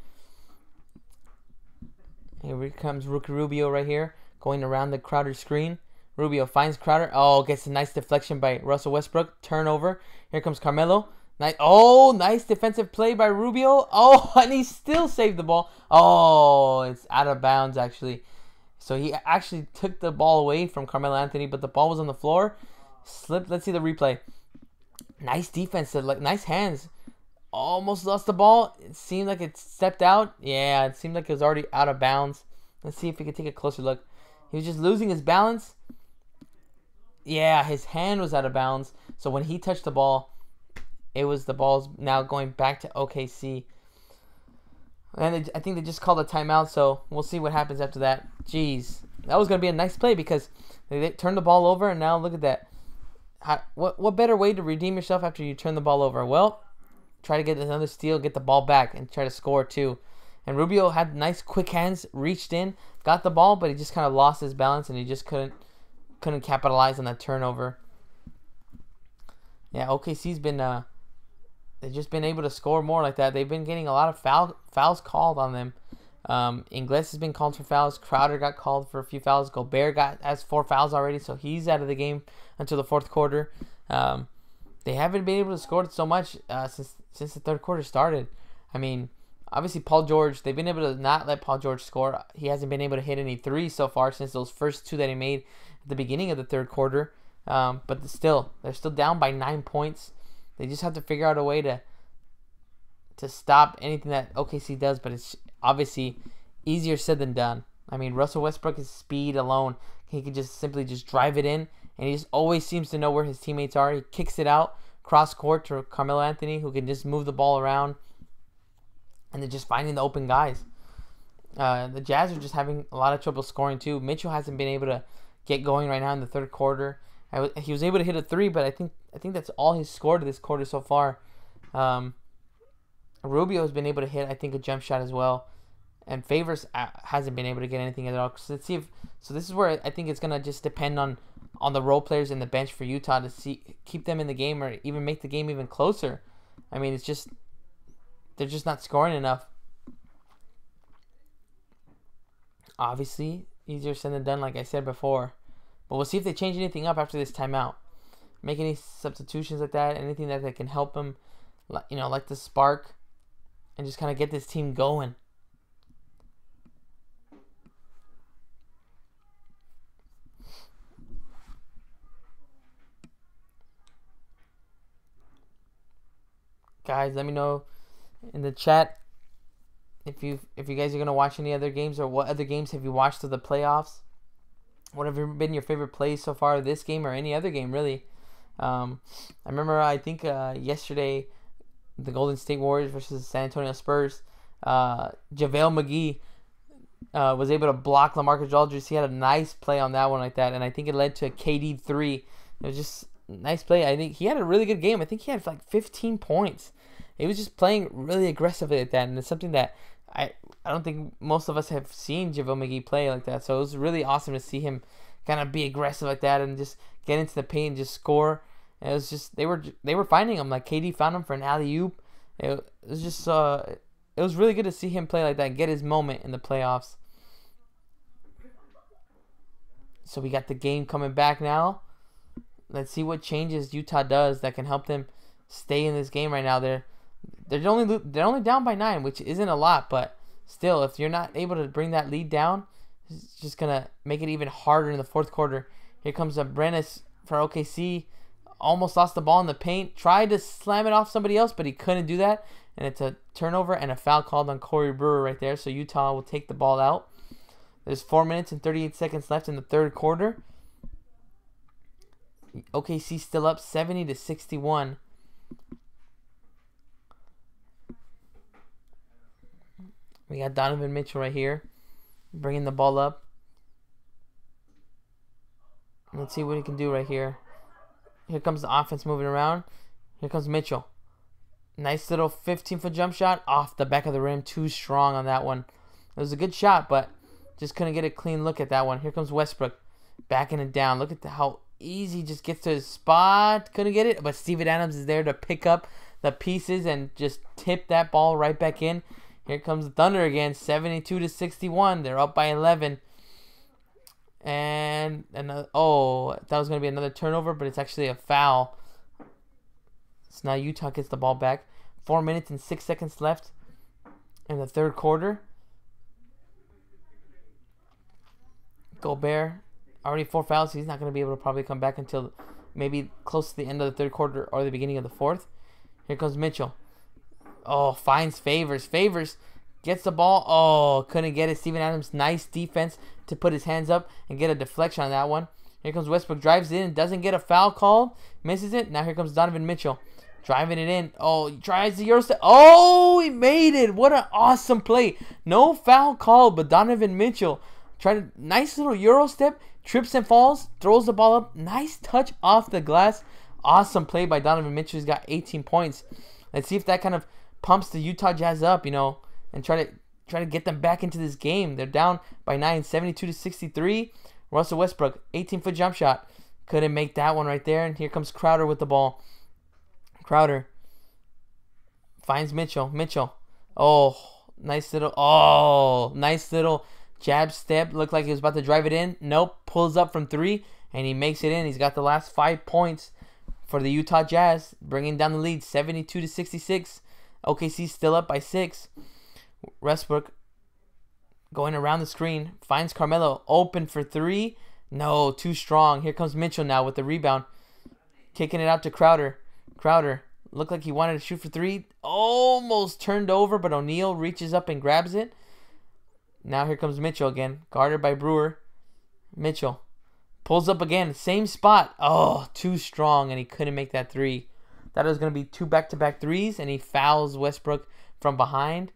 Here comes Rookie Rubio right here, going around the Crowder screen. Rubio finds Crowder. Oh, gets a nice deflection by Russell Westbrook. Turnover. Here comes Carmelo. Nice defensive play by Rubio. Oh, and he still saved the ball. Oh, it's out of bounds, actually. So he actually took the ball away from Carmelo Anthony, but the ball was on the floor. Slipped. Let's see the replay. Nice defense. Nice hands. Almost lost the ball. It seemed like it stepped out. Yeah, it seemed like it was already out of bounds. Let's see if we can take a closer look. He was just losing his balance. Yeah, his hand was out of bounds. So when he touched the ball, the ball's now going back to OKC. And I think they just called a timeout, so we'll see what happens after that. Jeez. That was going to be a nice play because they turned the ball over, and now look at that. What better way to redeem yourself after you turn the ball over? Well, try to get another steal, get the ball back, and try to score too. And Rubio had nice quick hands, reached in, got the ball, but he just kind of lost his balance, and he just couldn't capitalize on that turnover. Yeah, OKC's been they've just been able to score more like that. They've been getting a lot of fouls called on them. Ingles has been called for fouls. Crowder got called for a few fouls. Gobert has 4 fouls already, so he's out of the game until the fourth quarter. They haven't been able to score so much since the third quarter started. I mean, obviously Paul George, they've been able to not let Paul George score. He hasn't been able to hit any threes so far since those first 2 that he made at the beginning of the third quarter. But they're still down by 9 points. They just have to figure out a way to stop anything that OKC does, but it's obviously easier said than done. I mean, Russell Westbrook's speed alone, he can just simply drive it in, and he just always seems to know where his teammates are. He kicks it out cross court to Carmelo Anthony, who can just move the ball around, and they're just finding the open guys. The Jazz are just having a lot of trouble scoring too. Mitchell hasn't been able to get going right now in the third quarter. He was able to hit a 3, but I think that's all he's scored this quarter so far. Rubio has been able to hit, I think, a jump shot as well, and Favors hasn't been able to get anything at all. So let's see so this is where I think it's gonna just depend on the role players in the bench for Utah to keep them in the game or even make the game even closer. I mean, they're just not scoring enough. Obviously, easier said than done, like I said before. But we'll see if they change anything up after this timeout. Make any substitutions like that, anything that can help them, like the spark, and just kind of get this team going. Guys, let me know in the chat if you guys are gonna watch any other games, or what other games have you watched of the playoffs. What have been your favorite plays so far of this game or any other game, really? I remember, I think, yesterday, the Golden State Warriors versus San Antonio Spurs, JaVale McGee was able to block LaMarcus Aldridge. He had a nice play on that one like that, and I think it led to a KD 3. It was just a nice play. I think he had a really good game. I think he had like 15 points. He was just playing really aggressively like that, and it's something that I don't think most of us have seen JaVale McGee play like that. So it was really awesome to see him kind of be aggressive like that and just get into the paint and just score. And it was just they were finding him. Like KD found him for an alley-oop. It was just it was really good to see him play like that and get his moment in the playoffs. So we got the game coming back now. Let's see what changes Utah does that can help them stay in this game right now. They're only down by 9, which isn't a lot, but still, if you're not able to bring that lead down, it's just gonna make it even harder in the fourth quarter. Here comes Brennis for OKC. Almost lost the ball in the paint. Tried to slam it off somebody else, but he couldn't do that. And it's a turnover and a foul called on Corey Brewer right there. So Utah will take the ball out. There's 4 minutes and 38 seconds left in the third quarter. OKC still up 70-61. We got Donovan Mitchell right here, bringing the ball up. Let's see what he can do right here. Here comes the offense moving around. Here comes Mitchell. Nice little 15-foot jump shot off the back of the rim. Too strong on that one. It was a good shot, but just couldn't get a clean look at that one. Here comes Westbrook, backing it down. Look at how Easy just gets to his spot. Couldn't get it, but Steven Adams is there to pick up the pieces and just tip that ball right back in. Here comes the Thunder again, 72-61. They're up by 11. And oh, that was going to be another turnover, but it's actually a foul. So now Utah gets the ball back. 4 minutes and 6 seconds left in the third quarter. Gobert, already 4 fouls. He's not going to be able to probably come back until maybe close to the end of the third quarter or the beginning of the fourth. Here comes Mitchell. Oh, finds Favors. Favors gets the ball. Oh, couldn't get it. Steven Adams, nice defense to put his hands up and get a deflection on that one. Here comes Westbrook, drives in, doesn't get a foul called, misses it. Now here comes Donovan Mitchell, driving it in. Oh, he tries the Euro step. Oh, he made it. What an awesome play. No foul called, but Donovan Mitchell tried a nice little Euro step, trips and falls, throws the ball up. Nice touch off the glass. Awesome play by Donovan Mitchell. He's got 18 points. Let's see if that kind of pumps the Utah Jazz up, you know, and try to get them back into this game. They're down by 9, 72-63. Russell Westbrook, 18-foot jump shot. Couldn't make that one right there. And here comes Crowder with the ball. Crowder finds Mitchell. Mitchell. Oh, nice little jab step. Looked like he was about to drive it in. Nope. Pulls up from 3, and he makes it in. He's got the last 5 points for the Utah Jazz, bringing down the lead, 72-66. OKC still up by 6. Westbrook going around the screen, finds Carmelo open for 3. No, too strong. Here comes Mitchell now with the rebound, kicking it out to Crowder. Crowder looked like he wanted to shoot for 3. Almost turned over, but O'Neal reaches up and grabs it. Now here comes Mitchell again, guarded by Brewer. Mitchell pulls up again, same spot. Oh, too strong, and he couldn't make that 3. Thought it was going to be 2 back-to-back threes, and he fouls Westbrook from behind.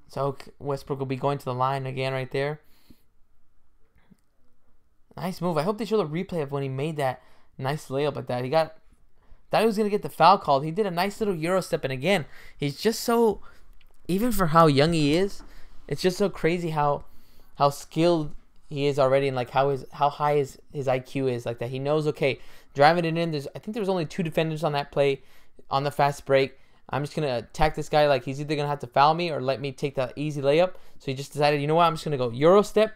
So Westbrook will be going to the line again right there. Nice move. I hope they show the replay of when he made that nice layup like that. Thought he was going to get the foul called. He did a nice little Euro step, and again, he's just so, even for how young he is, it's just so crazy how skilled he is already, and like how high his IQ is, like that. He knows, okay, driving it in. I think there was only 2 defenders on that play on the fast break. I'm just going to attack this guy like he's either going to have to foul me or let me take that easy layup. So he just decided, you know what, I'm just going to go Euro step,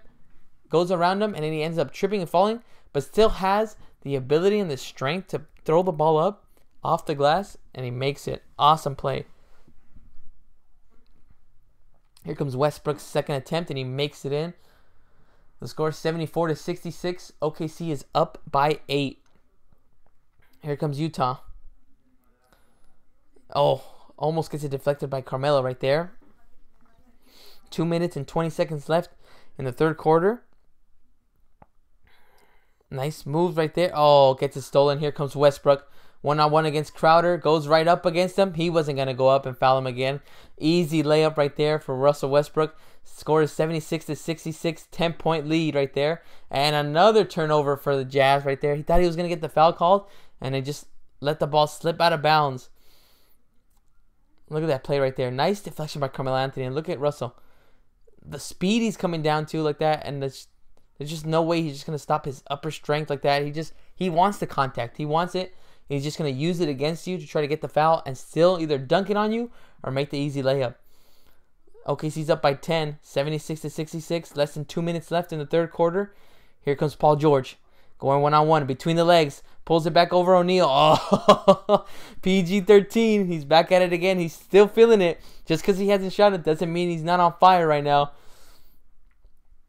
goes around him, and then he ends up tripping and falling, but still has the ability and the strength to throw the ball up off the glass, and he makes it. Awesome play. Here comes Westbrook's second attempt, and he makes it in. The score is 74-66. OKC is up by 8. Here comes Utah. Oh, almost gets it deflected by Carmelo right there. 2 minutes and 20 seconds left in the third quarter. Nice move right there. Oh, gets it stolen. Here comes Westbrook. 1-on-1 against Crowder. Goes right up against him. He wasn't going to go up and foul him again. Easy layup right there for Russell Westbrook. Score is 76-66. 10-point lead right there. And another turnover for the Jazz right there. He thought he was going to get the foul called, and they just let the ball slip out of bounds. Look at that play right there. Nice deflection by Carmelo Anthony. And look at Russell. The speed he's coming down to like that. And there's just no way he's just going to stop his upper strength like that. He wants the contact. He wants it. He's just going to use it against you to try to get the foul and still either dunk it on you or make the easy layup. OKC's up by 10. 76-66. Less than 2 minutes left in the third quarter. Here comes Paul George. Going 1-on-1 between the legs. Pulls it back over O'Neal. Oh, PG-13. He's back at it again. He's still feeling it. Just because he hasn't shot it doesn't mean he's not on fire right now.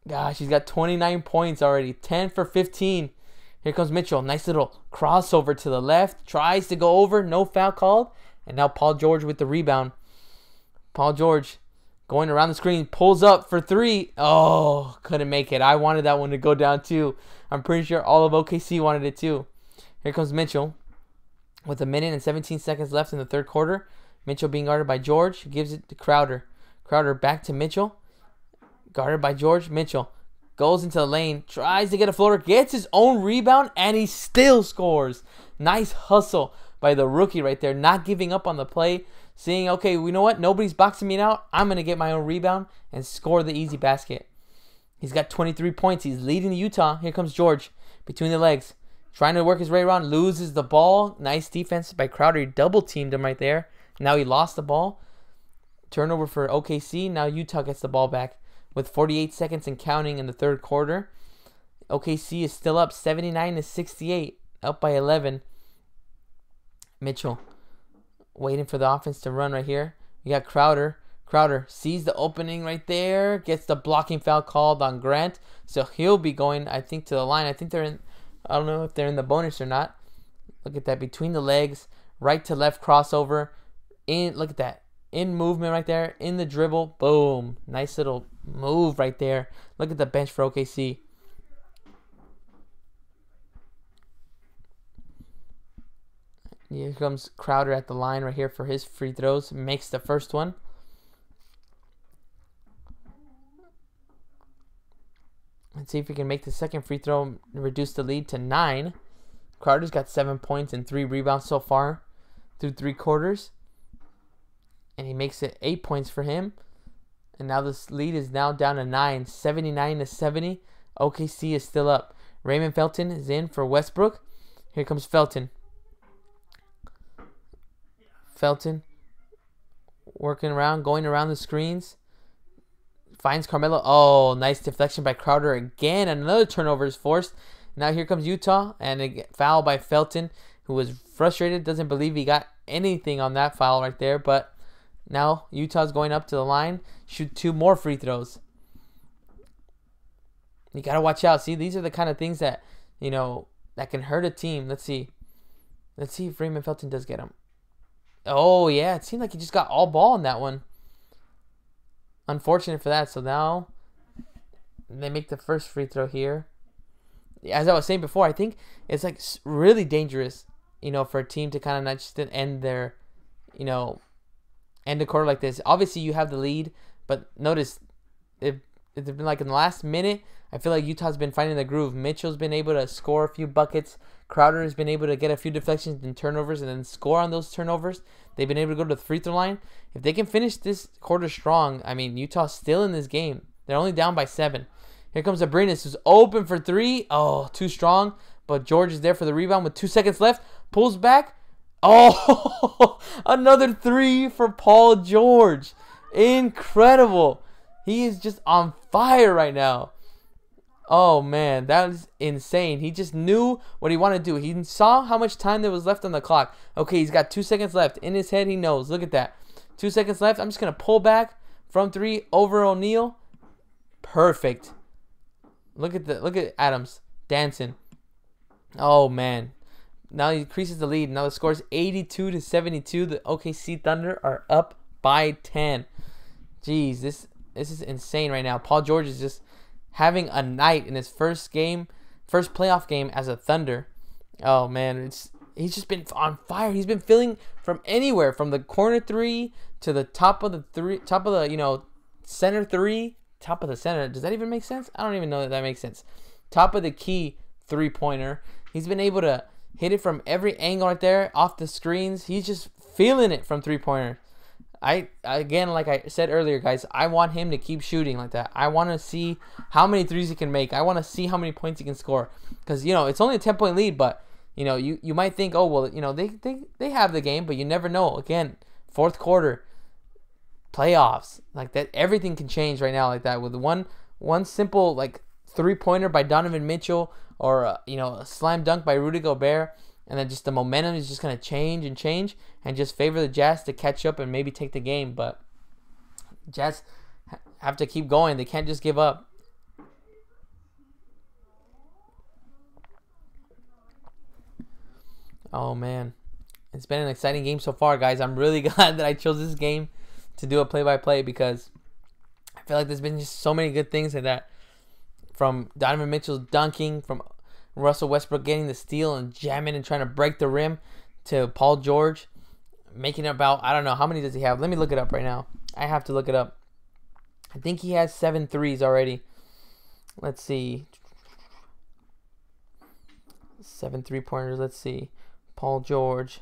Gosh, he's got 29 points already. 10 for 15. Here comes Mitchell. Nice little crossover to the left. Tries to go over. No foul called. And now Paul George with the rebound. Paul George going around the screen. Pulls up for 3. Oh, couldn't make it. I wanted that one to go down too. I'm pretty sure all of OKC wanted it too. Here comes Mitchell with 1 minute and 17 seconds left in the third quarter. Mitchell being guarded by George. He gives it to Crowder. Crowder back to Mitchell. Guarded by George. Mitchell goes into the lane. Tries to get a floater. Gets his own rebound. And he still scores. Nice hustle by the rookie right there. Not giving up on the play. Seeing, okay, you know what? Nobody's boxing me out. I'm going to get my own rebound and score the easy basket. He's got 23 points. He's leading Utah. Here comes George. between the legs. Trying to work his way around. Loses the ball. Nice defense by Crowder. He double teamed him right there. Now he lost the ball. Turnover for OKC. Now Utah gets the ball back with 48 seconds and counting in the third quarter. OKC is still up 79-68. Up by 11. Mitchell waiting for the offense to run right here. You got Crowder. Crowder sees the opening right there. Gets the blocking foul called on Grant. So he'll be going, I think, to the line. I think they're in, I don't know if they're in the bonus or not. Look at that. Between the legs. Right to left crossover. Look at that. In movement right there. In the dribble. Boom. Nice little move right there. Look at the bench for OKC. Here comes Crowder at the line right here for his free throws. Makes the first one. Let's see if he can make the second free throw and reduce the lead to 9. Crowder's got 7 points and 3 rebounds so far through 3 quarters. And he makes it 8 points for him. And now this lead is now down to 9. 79-70. OKC is still up. Raymond Felton is in for Westbrook. Here comes Felton. Felton working around, going around the screens. Finds Carmelo. Oh, nice deflection by Crowder again. Another turnover is forced. Now here comes Utah. And a foul by Felton, who was frustrated. Doesn't believe he got anything on that foul right there. But now Utah's going up to the line. Shoot 2 more free throws. You got to watch out. See, these are the kind of things that, you know, that can hurt a team. Let's see. Let's see if Raymond Felton does get him. Oh, yeah. It seemed like he just got all ball in that one. Unfortunate for that. So now they make the first free throw here. As I was saying before, I think it's like really dangerous, you know, for a team to kind of not just end their, you know, end a quarter like this. Obviously, you have the lead, but notice it's been like in the last minute, I feel like Utah's been finding the groove. Mitchell's been able to score a few buckets. Crowder has been able to get a few deflections and turnovers and then score on those turnovers. They've been able to go to the free throw line. If they can finish this quarter strong, I mean, Utah's still in this game. They're only down by 7. Here comes Abrinas, who's open for 3. Oh, too strong. But George is there for the rebound with 2 seconds left. Pulls back. Oh, another 3 for Paul George. Incredible. He is just on fire right now. Oh, man, that is insane. He just knew what he wanted to do. He saw how much time there was left on the clock. Okay, he's got 2 seconds left. In his head, he knows. Look at that. 2 seconds left. I'm just going to pull back from 3 over O'Neal. Perfect. Look at Adams dancing. Oh, man. Now he increases the lead. Now the score is 82-72. The OKC Thunder are up by 10. Jeez, this is insane right now. Paul George is just having a night in his first playoff game as a Thunder. Oh man, he's just been on fire. He's been filling from anywhere, from the corner 3 to the top of the you know, center 3, top of the center. Does that even make sense? I don't even know that makes sense. Top of the key 3-pointer. He's been able to hit it from every angle right there, off the screens. He's just feeling it from 3-pointer. Again, like I said earlier, guys, I want him to keep shooting like that. I want to see how many threes he can make. I want to see how many points he can score. Because, you know, it's only a 10-point lead, but, you know, you might think, oh, well, you know, they have the game, but you never know. Again, fourth quarter, playoffs, like that, everything can change right now like that. With one simple, like, 3-pointer by Donovan Mitchell or, you know, a slam dunk by Rudy Gobert. And then just the momentum is just going to change and just favor the Jazz to catch up and maybe take the game. But Jazz have to keep going. They can't just give up. Oh, man. It's been an exciting game so far, guys. I'm really glad that I chose this game to do a play-by-play because I feel like there's been just so many good things in that. From Donovan Mitchell's dunking, from Russell Westbrook getting the steal and jamming and trying to break the rim, to Paul George making about, I don't know, how many does he have? Let me look it up right now. I have to look it up. I think he has 7 threes already. Let's see. 7 3-pointers. Let's see. Paul George.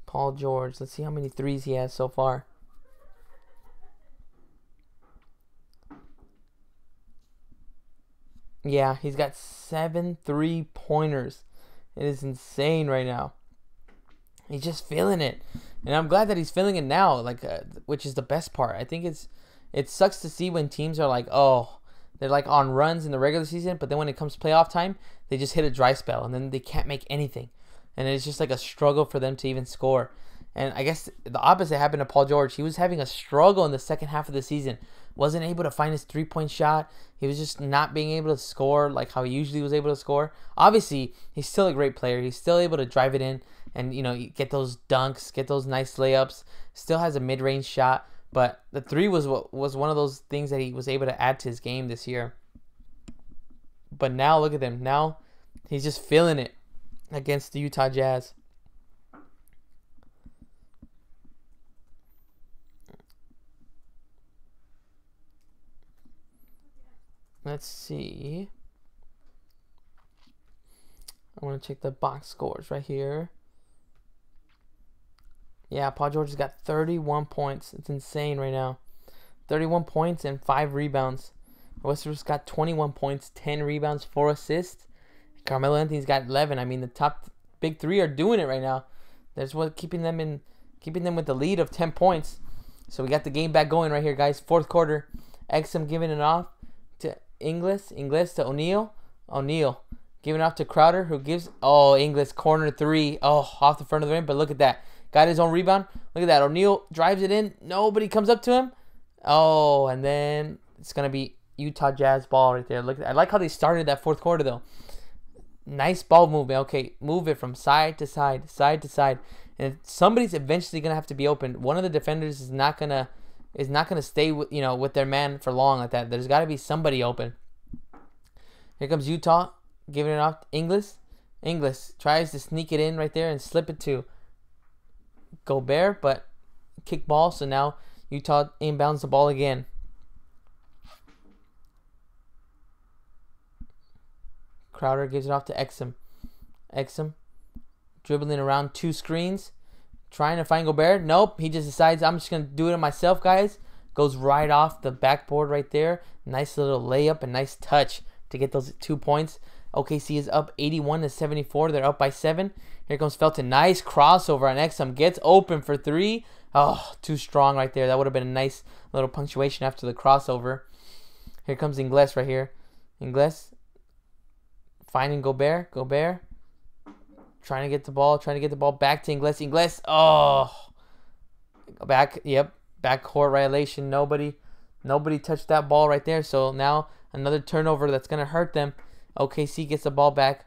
Paul George. Let's see how many threes he has so far. Yeah, he's got 7 3-pointers. It is insane right now. He's just feeling it, and I'm glad that he's feeling it now. Like, which is the best part. I think it sucks to see when teams are like, oh, they're like on runs in the regular season, but then when it comes playoff time, they just hit a dry spell, and then they can't make anything, and it's just like a struggle for them to even score. And I guess the opposite happened to Paul George. He was having a struggle in the second half of the season. Wasn't able to find his three-point shot. He was just not being able to score like how he usually was able to score. Obviously, he's still a great player. He's still able to drive it in and, get those dunks, get those nice layups. Still has a mid-range shot. But the three was one of those things that he was able to add to his game this year. But now, look at him. Now, he's just feeling it against the Utah Jazz. Let's see. I want to check the box scores right here. Yeah, Paul George has got 31 points. It's insane right now. 31 points and 5 rebounds. Westbrook's got 21 points, 10 rebounds, 4 assists. Carmelo Anthony's got 11. I mean, the top big three are doing it right now. That's what keeping them with the lead of 10 points. So we got the game back going right here, guys. Fourth quarter. Exum giving it off to Ingles to O'Neal giving off to Crowder, who gives Ingles corner three, off the front of the rim. But look at that, got his own rebound. Look at that, O'Neal drives it in, nobody comes up to him. And then it's gonna be Utah Jazz ball right there. Look, I like how they started that fourth quarter though. Nice ball movement. Okay, move it from side to side, and somebody's eventually gonna have to be open. One of the defenders is not gonna stay with their man for long like that. There's got to be somebody open. Here comes Utah giving it off to Ingles. Ingles tries to sneak it in right there and slip it to Gobert, but kick ball. So now Utah inbounds the ball again. Crowder gives it off to Exum. Exum dribbling around 2 screens. Trying to find Gobert. Nope. He just decides, I'm just going to do it myself, guys. Goes right off the backboard right there. Nice little layup and nice touch to get those 2 points. OKC is up 81-74. They're up by 7. Here comes Felton. Nice crossover on Exum. Gets open for 3. Too strong right there. That would have been a nice little punctuation after the crossover. Here comes Ingles right here. Ingles finding Gobert. Gobert trying to get the ball back to Ingles. Ingles, back court violation. Nobody touched that ball right there. So now another turnover that's gonna hurt them. OKC gets the ball back.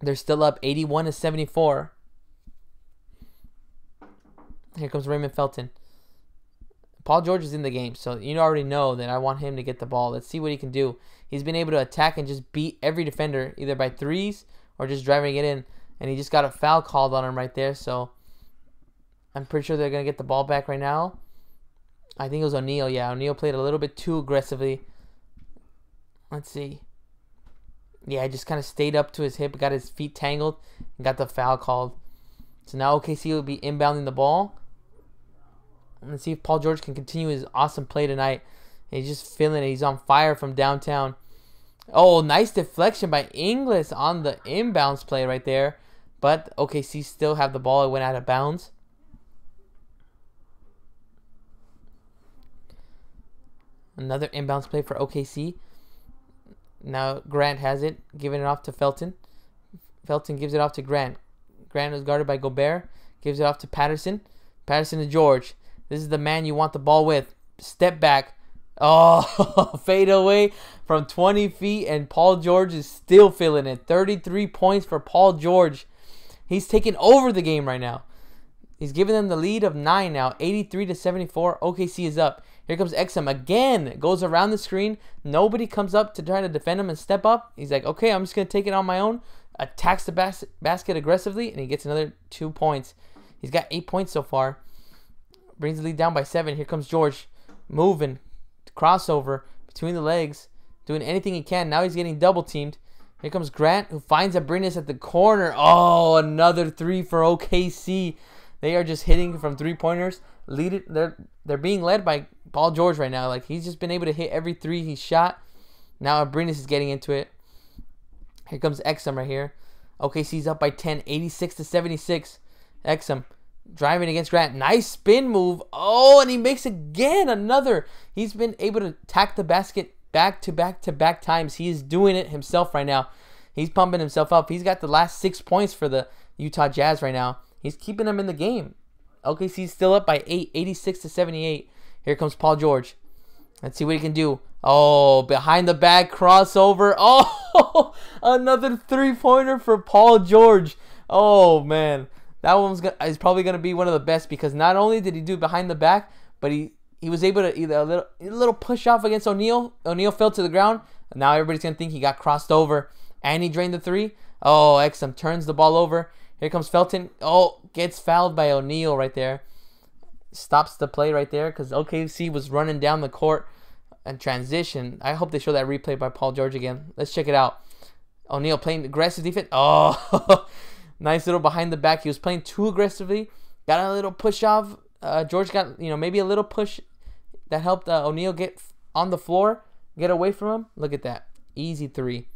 They're still up 81-74. Here comes Raymond Felton. Paul George is in the game, so you already know that I want him to get the ball. Let's see what he can do. He's been able to attack and just beat every defender, either by threes or just driving it in. And he just got a foul called on him right there. So I'm pretty sure they're going to get the ball back right now. I think it was O'Neal. Yeah, O'Neal played a little bit too aggressively. Let's see. Yeah, he just kind of stayed up to his hip, got his feet tangled, and got the foul called. So now OKC will be inbounding the ball. Let's see if Paul George can continue his awesome play tonight. He's just feeling it. He's on fire from downtown. Nice deflection by Ingles on the inbounds play right there. But OKC still have the ball. It went out of bounds. Another inbounds play for OKC. Now Grant has it, giving it off to Felton. Felton gives it off to Grant. Grant is guarded by Gobert. Gives it off to Patterson. Patterson to George. This is the man you want the ball with. Step back. Fade away from 20 feet, and Paul George is still feeling it. 33 points for Paul George. He's taking over the game right now. He's giving them the lead of 9 now, 83-74. OKC is up. Here comes Exum again. Goes around the screen. Nobody comes up to try to defend him and step up. He's like, okay, I'm just going to take it on my own. Attacks the basket aggressively, and he gets another 2 points. He's got 8 points so far. Brings the lead down by 7. Here comes George. Moving. Crossover. Between the legs. Doing anything he can. Now he's getting double teamed. Here comes Grant, who finds Abrinas at the corner. Another 3 for OKC. They are just hitting from 3-pointers. They're being led by Paul George right now. Like, he's just been able to hit every 3 he shot. Now Abrinas is getting into it. Here comes Exum right here. OKC's up by 10, 86-76. Exum driving against Grant. Nice spin move. Oh, and he makes again another. He's been able to attack the basket back-to-back times. He is doing it himself right now. He's pumping himself up. He's got the last 6 points for the Utah Jazz right now. He's keeping them in the game. OKC's still up by 8, 86-78. Here comes Paul George. Let's see what he can do. Oh, behind the back crossover. Oh, another three-pointer for Paul George. Oh, man. That one's is probably going to be one of the best because not only did he do behind the back, but he was able to either a little push off against O'Neal. O'Neal fell to the ground. Now everybody's going to think he got crossed over. And he drained the three. Oh, Exum turns the ball over. Here comes Felton. Oh, gets fouled by O'Neal right there. Stops the play right there because OKC was running down the court and transition. I hope they show that replay by Paul George again. Let's check it out. O'Neal playing aggressive defense. Oh, nice little behind the back. He was playing too aggressively. Got a little push off. George got, maybe a little push that helped O'Neal get on the floor, get away from him. Look at that. Easy three.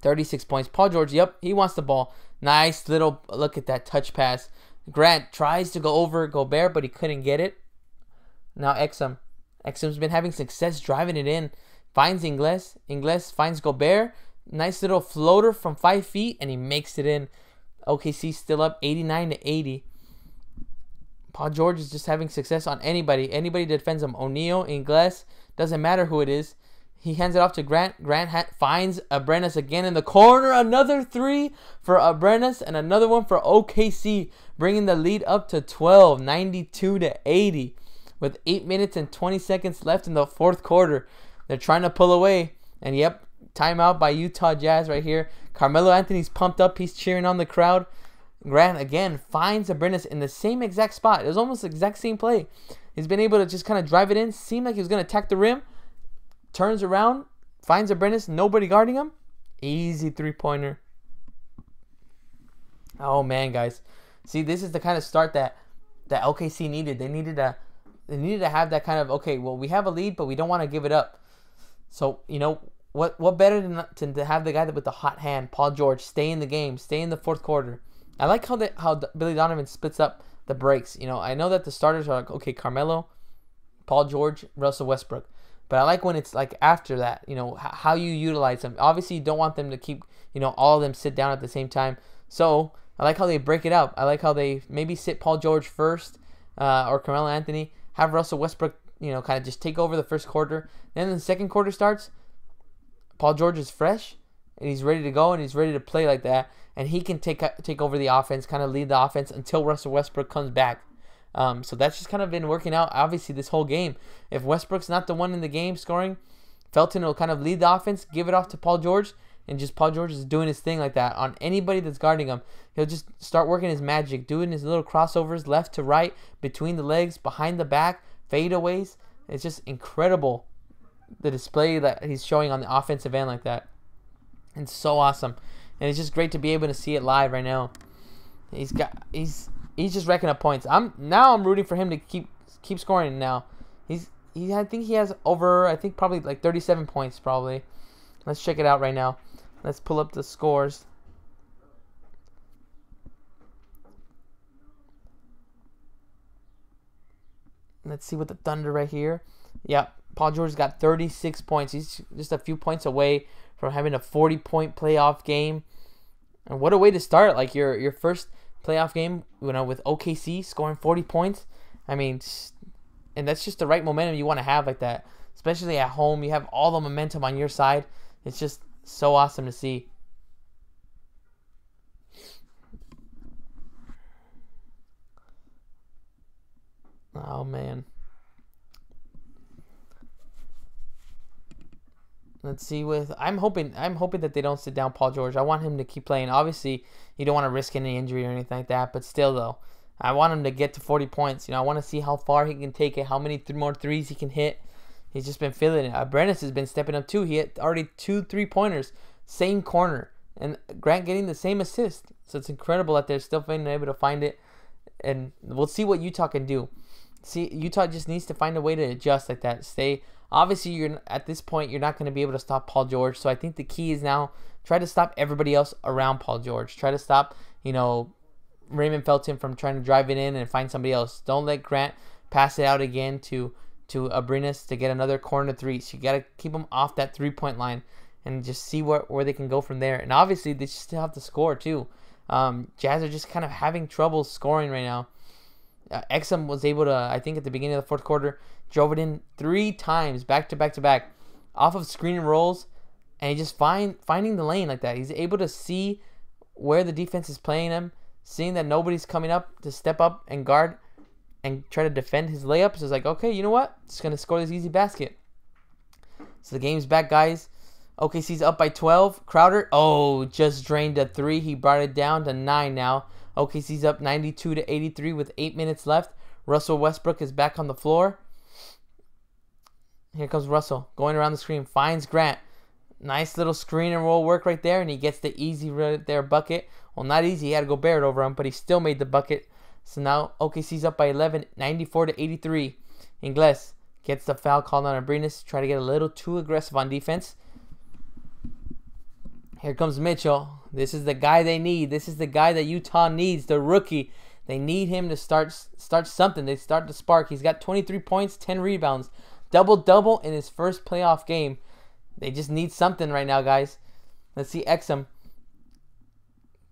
36 points. Paul George, yep, he wants the ball. Nice little, look at that touch pass. Grant tries to go over Gobert, but he couldn't get it. Now Exum. Exum's been having success driving it in. Finds Ingles. Ingles finds Gobert. Nice little floater from 5 feet, and he makes it in. OKC still up 89-80. Paul George is just having success on anybody. Anybody that defends him. O'Neal, Ingles, doesn't matter who it is. He hands it off to Grant. Grant finds Abrinas again in the corner. Another three for Abrinas and another one for OKC, bringing the lead up to 12, 92-80. With 8 minutes and 20 seconds left in the fourth quarter. They're trying to pull away. And yep, timeout by Utah Jazz right here. Carmelo Anthony's pumped up. He's cheering on the crowd. Grant again finds Abrinas in the same exact spot. It was almost the exact same play. He's been able to just kind of drive it in. Seemed like he was going to attack the rim. Turns around, finds Abrinas, nobody guarding him. Easy three-pointer. Oh man, guys. See, this is the kind of start that OKC needed. They needed to have that kind of, okay, well, we have a lead, but we don't want to give it up. So, what better than to have the guy with the hot hand, Paul George, stay in the game, stay in the fourth quarter. I like how Billy Donovan splits up the breaks. I know that the starters are like, okay, Carmelo, Paul George, Russell Westbrook. But I like when it's like after that, how you utilize them. Obviously, you don't want them to keep, all of them sit down at the same time. So I like how they break it up. I like how they maybe sit Paul George first or Carmelo Anthony, have Russell Westbrook, kind of just take over the first quarter. Then the second quarter starts, Paul George is fresh and he's ready to go and he's ready to play like that. And he can take over the offense, kind of lead the offense until Russell Westbrook comes back. So that's just kind of been working out, obviously, this whole game. If Westbrook's not the one in the game scoring, Felton will kind of lead the offense, give it off to Paul George, and just Paul George is doing his thing like that. On anybody that's guarding him, he'll just start working his magic, doing his little crossovers left to right, between the legs, behind the back, fadeaways. It's just incredible, the display that he's showing on the offensive end like that. It's so awesome. And it's just great to be able to see it live right now. He's just racking up points. I'm rooting for him to keep scoring now. I think he has over, probably like 37 points probably. Let's check it out right now. Let's pull up the scores. Let's see what the Thunder right here. Yeah, Paul George got 36 points. He's just a few points away from having a 40-point playoff game. And what a way to start, like your first playoff game, with OKC scoring 40 points. I mean, and that's just the right momentum you want to have like that. Especially at home, you have all the momentum on your side. It's just so awesome to see. Oh man. Let's see I'm hoping that they don't sit down Paul George. I want him to keep playing. Obviously, you don't want to risk any injury or anything like that, but still though, I want him to get to 40 points. I want to see how far he can take it, how many more threes he can hit. He's just been feeling it. Abrinas has been stepping up too. He hit already 2 3-pointers, same corner, and Grant getting the same assist. So it's incredible that they're still being able to find it, and we'll see what Utah can do. See, Utah just needs to find a way to adjust like that, stay Obviously, you're at this point, you're not going to be able to stop Paul George. So I think the key is now try to stop everybody else around Paul George. Try to stop, Raymond Felton from trying to drive it in and find somebody else. Don't let Grant pass it out again to Abrinas to get another corner three. So you got to keep them off that 3-point line and just see where they can go from there. And obviously, they still have to score too. Jazz are just kind of having trouble scoring right now. Exum was able to, I think at the beginning of the fourth quarter, drove it in 3 times back to back off of screen and rolls, and he just finding the lane like that. He's able to see where the defense is playing him, seeing that nobody's coming up to step up and guard and try to defend his layups. So it's like, okay, you know what? Just going to score this easy basket. So the game's back, guys. OKC's up by 12. Crowder, just drained a 3. He brought it down to 9 now. OKC's up 92-83 with 8 minutes left. Russell Westbrook is back on the floor. Here comes Russell going around the screen. Finds Grant. Nice little screen and roll work right there, and he gets the easy right there bucket. Well, not easy. He had to go Barrett over him, but he still made the bucket. So now OKC's up by 11, 94-83. Ingles gets the foul called on Abrinas. Try to get a little too aggressive on defense. Here comes Mitchell. This is the guy they need. This is the guy that Utah needs, the rookie. They need him to start something. They start to spark. He's got 23 points, 10 rebounds. Double-double in his first playoff game. They just need something right now, guys. Let's see Exum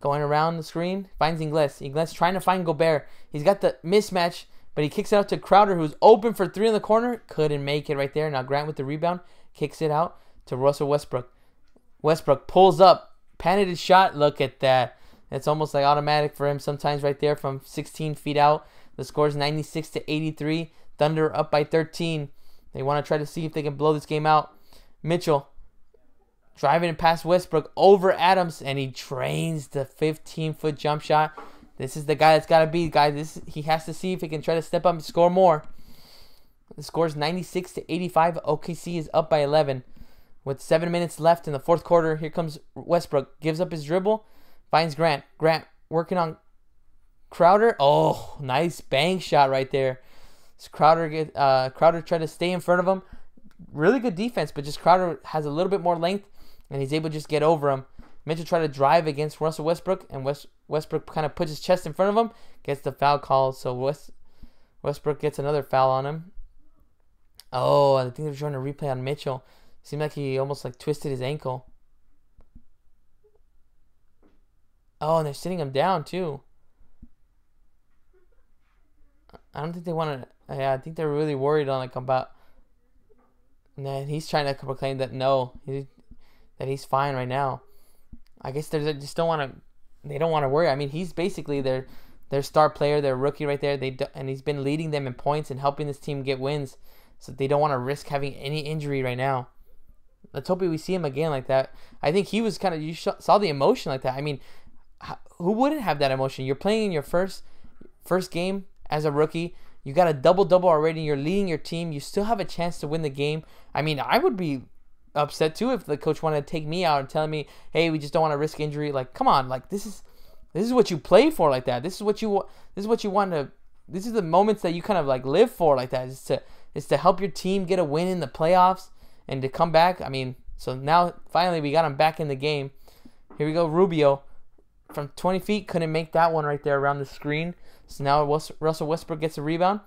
going around the screen. Finds Ingles. Ingles trying to find Gobert. He's got the mismatch, but he kicks it out to Crowder, who's open for 3 in the corner. Couldn't make it right there. Now Grant with the rebound. Kicks it out to Russell Westbrook. Westbrook pulls up. Patented shot. Look at that. It's almost like automatic for him sometimes right there from 16 feet out. The score is 96-83. Thunder up by 13. They want to try to see if they can blow this game out. Mitchell driving it past Westbrook over Adams, and he drains the 15-foot jump shot. This is the guy that's got to be, guys. He has to see if he can try to step up and score more. The score is 96-85. OKC is up by 11. With 7 minutes left in the fourth quarter, here comes Westbrook. Gives up his dribble. Finds Grant. Grant working on Crowder. Oh, nice bang shot right there. Crowder tried to stay in front of him. Really good defense, but just Crowder has a little bit more length, and he's able to just get over him. Mitchell tried to drive against Russell Westbrook, and Westbrook kind of puts his chest in front of him. Gets the foul call, so Westbrook gets another foul on him. Oh, I think they're showing a replay on Mitchell. Seemed like he almost twisted his ankle. Oh, and they're sitting him down too. I don't think they want to. Yeah, I think they're really worried on about. And he's trying to proclaim that that he's fine right now. I guess they just don't want to. They don't want to worry. I mean, he's basically their star player, their rookie right there. And he's been leading them in points and helping this team get wins. So they don't want to risk having any injury right now. Let's hope we see him again like that. I think he was kind of. You saw the emotion like that. I mean, who wouldn't have that emotion? You're playing in your first game as a rookie. You got a double-double already. You're leading your team. You still have a chance to win the game. I mean, I would be upset too if the coach wanted to take me out and telling me, "Hey, we just don't want to risk injury." Like, come on, this is what you play for like that. This is what you want to. This is the moments that you kind of live for like that. Is to help your team get a win in the playoffs and to come back. I mean, so now finally we got him back in the game. Here we go, Rubio from 20 feet couldn't make that one right there around the screen. So now Russell Westbrook gets a rebound.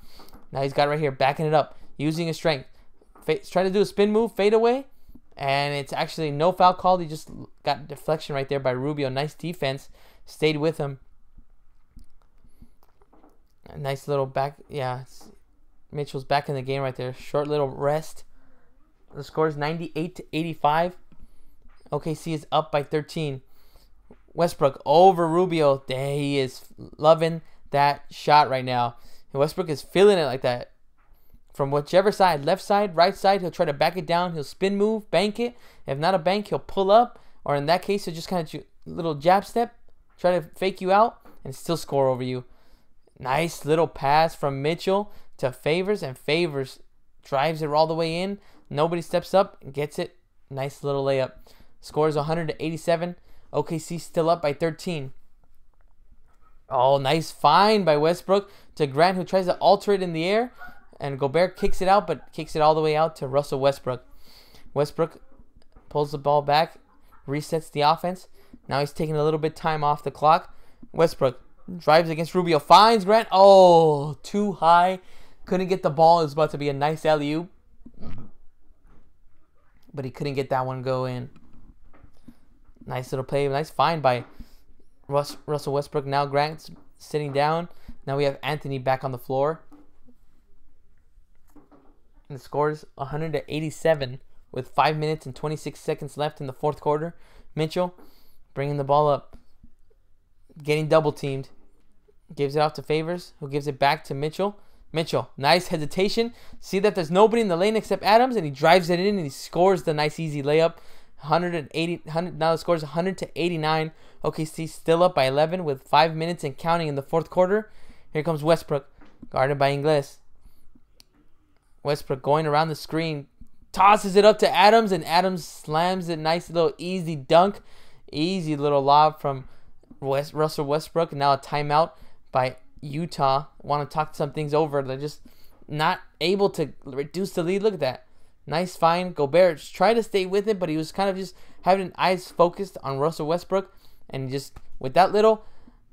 Now he's got it right here, backing it up, using his strength. Trying to do a spin move, fade away, and it's actually no foul called. He just got deflection right there by Rubio. Nice defense, stayed with him. A nice little back, yeah. Mitchell's back in the game right there. Short little rest. The score is 98-85. OKC is up by 13. Westbrook over Rubio. There he is, loving that shot right now. And Westbrook is feeling it like that. From whichever side, left side, right side, he'll try to back it down. He'll spin move, bank it. If not a bank, he'll pull up. Or in that case, he'll just kind of little jab step, try to fake you out, and still score over you. Nice little pass from Mitchell to Favors, and Favors drives it all the way in. Nobody steps up and gets it. Nice little layup. Scores 100-87. OKC still up by 13. Oh, nice find by Westbrook to Grant, who tries to alter it in the air. And Gobert kicks it out, but kicks it all the way out to Russell Westbrook. Westbrook pulls the ball back, resets the offense. Now he's taking a little bit time off the clock. Westbrook drives against Rubio, finds Grant. Oh, too high. Couldn't get the ball. It was about to be a nice alley-oop, but he couldn't get that one go in. Nice little play. Nice find by Russell Westbrook. Now Grant's sitting down. Now we have Anthony back on the floor. And the score is 187 with 5 minutes and 26 seconds left in the fourth quarter. Mitchell bringing the ball up, getting double teamed. Gives it off to Favors, who gives it back to Mitchell. Mitchell, nice hesitation. See that there's nobody in the lane except Adams, and he drives it in and he scores the nice easy layup. 100, now the score is 100-89. OKC still up by 11 with 5 minutes and counting in the fourth quarter. Here comes Westbrook, guarded by Ingles. Westbrook going around the screen, tosses it up to Adams, and Adams slams it. Nice little easy dunk. Easy little lob from Russell Westbrook. And now a timeout by Utah. Want to talk some things over. They're just not able to reduce the lead. Look at that. Nice find. Gobert tried to stay with it, but he was kind of just having eyes focused on Russell Westbrook. And just with that little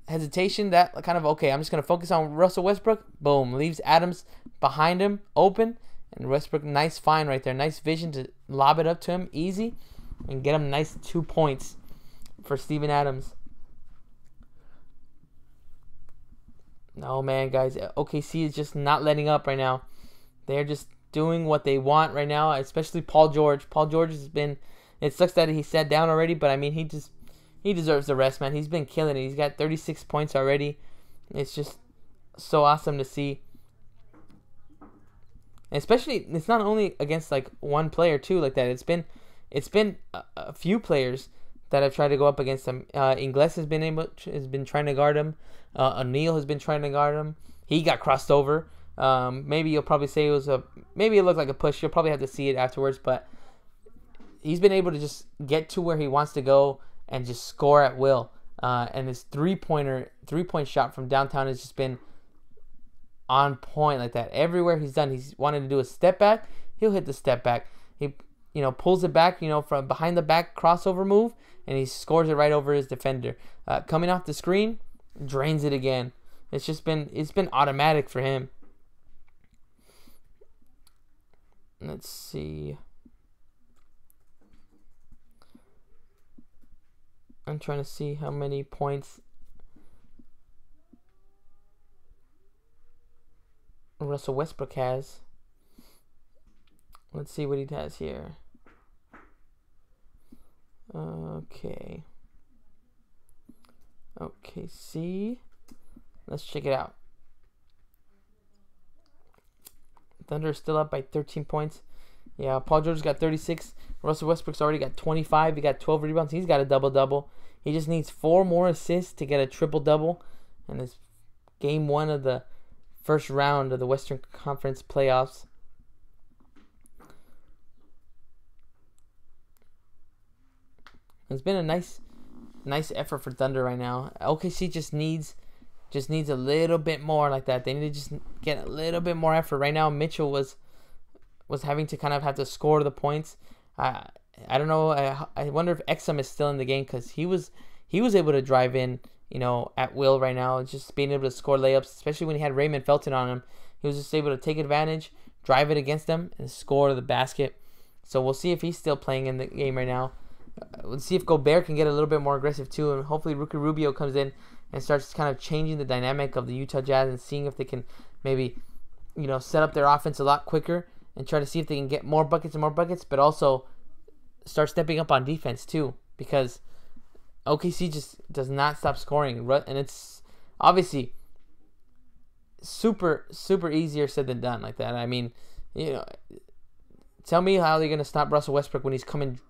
hesitation, that kind of, okay, I'm just going to focus on Russell Westbrook. Boom. Leaves Adams behind him open. And Westbrook, nice find right there. Nice vision to lob it up to him. Easy. And get him nice 2 points for Steven Adams. No, man, guys. OKC is just not letting up right now. They're just doing what they want right now, especially Paul George. Paul George has been, it sucks that he sat down already, but I mean, he deserves the rest, man. He's been killing it. He's got 36 points already. It's just so awesome to see. And especially, it's not only against like one player too, like that. It's been a few players that have tried to go up against him. Ingles has been trying to guard him. O'Neal has been trying to guard him. He got crossed over. Maybe you'll probably say maybe it looked like a push. You'll probably have to see it afterwards, but he's been able to just get to where he wants to go and just score at will. And his three-point shot from downtown has just been on point like that. Everywhere he's wanted to do a step back, he'll hit the step back. He, pulls it back, from behind the back crossover move, and he scores it right over his defender. Coming off the screen, drains it again. It's been automatic for him. Let's see. I'm trying to see how many points Russell Westbrook has. Let's see what he has here. Okay. See. Let's check it out. Thunder is still up by 13 points. Yeah, Paul George got 36. Russell Westbrook's already got 25. He got 12 rebounds. He's got a double-double. He just needs 4 more assists to get a triple-double. And it's game 1 of the first round of the Western Conference playoffs. It's been a nice effort for Thunder right now. OKC just needs a little bit more like that. They need to just get a little bit more effort. Right now, Mitchell was having to kind of have to score the points. I don't know. I wonder if Exum is still in the game, because he was able to drive in, at will right now. Just being able to score layups, especially when he had Raymond Felton on him. He was just able to take advantage, drive it against them, and score the basket. So we'll see if he's still playing in the game right now. We'll see if Gobert can get a little bit more aggressive too, and hopefully Ricky Rubio comes in and starts kind of changing the dynamic of the Utah Jazz and seeing if they can maybe, set up their offense a lot quicker and try to see if they can get more buckets and more buckets, but also start stepping up on defense too, because OKC just does not stop scoring, and it's obviously super, super easier said than done like that. I mean, tell me how they're going to stop Russell Westbrook when he's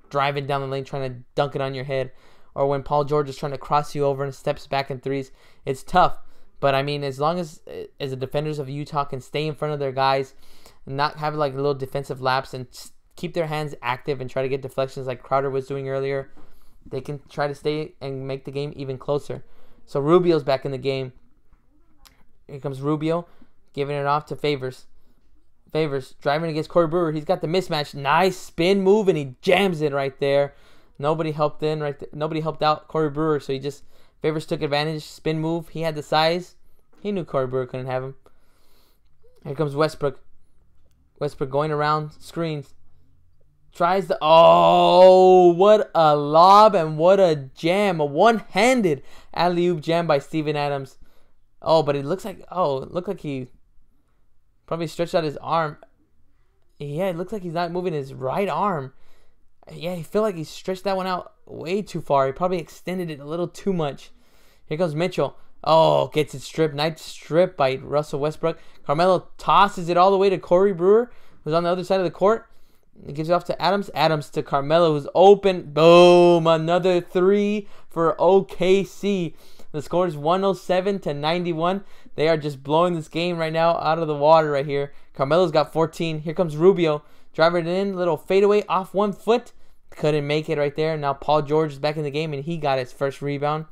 driving down the lane trying to dunk it on your head, or when Paul George is trying to cross you over and steps back in threes. It's tough, but I mean, as long as the defenders of Utah can stay in front of their guys and not have like little defensive lapse and keep their hands active and try to get deflections like Crowder was doing earlier, they can try to stay and make the game even closer. So Rubio's back in the game. Here comes Rubio, giving it off to Favors. Favors driving against Corey Brewer. He's got the mismatch. Nice spin move, and he jams it right there. Nobody helped in right there. Nobody helped out Corey Brewer, so Favors took advantage. Spin move. He had the size. He knew Corey Brewer couldn't have him. Here comes Westbrook. Westbrook going around screens. Tries to... Oh, what a lob and what a jam. A one-handed alley-oop jam by Steven Adams. Oh, but it looks like... Oh, it looked like he probably stretched out his arm. Yeah, it looks like he's not moving his right arm. Yeah, I feel like he stretched that one out way too far. He probably extended it a little too much. Here comes Mitchell. Oh, gets it stripped. Nice strip by Russell Westbrook. Carmelo tosses it all the way to Corey Brewer, who's on the other side of the court. He gives it off to Adams. Adams to Carmelo, who's open. Boom. Another three for OKC. The score is 107-91. They are just blowing this game right now out of the water right here. Carmelo's got 14. Here comes Rubio. Driving it in. Little fadeaway off 1 foot. Couldn't make it right there. Now Paul George is back in the game, and he got his first rebound.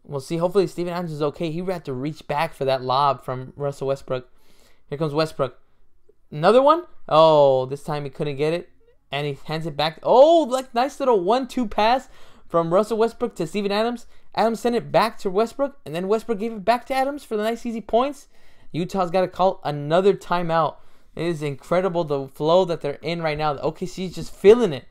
We'll see. Hopefully Steven Adams is okay. He had to reach back for that lob from Russell Westbrook. Here comes Westbrook. Another one. Oh, this time he couldn't get it. And he hands it back. Oh, like nice little 1-2 pass from Russell Westbrook to Steven Adams. Adams sent it back to Westbrook. And then Westbrook gave it back to Adams for the nice easy points. Utah's got to call another timeout. It is incredible the flow that they're in right now. The OKC is just feeling it.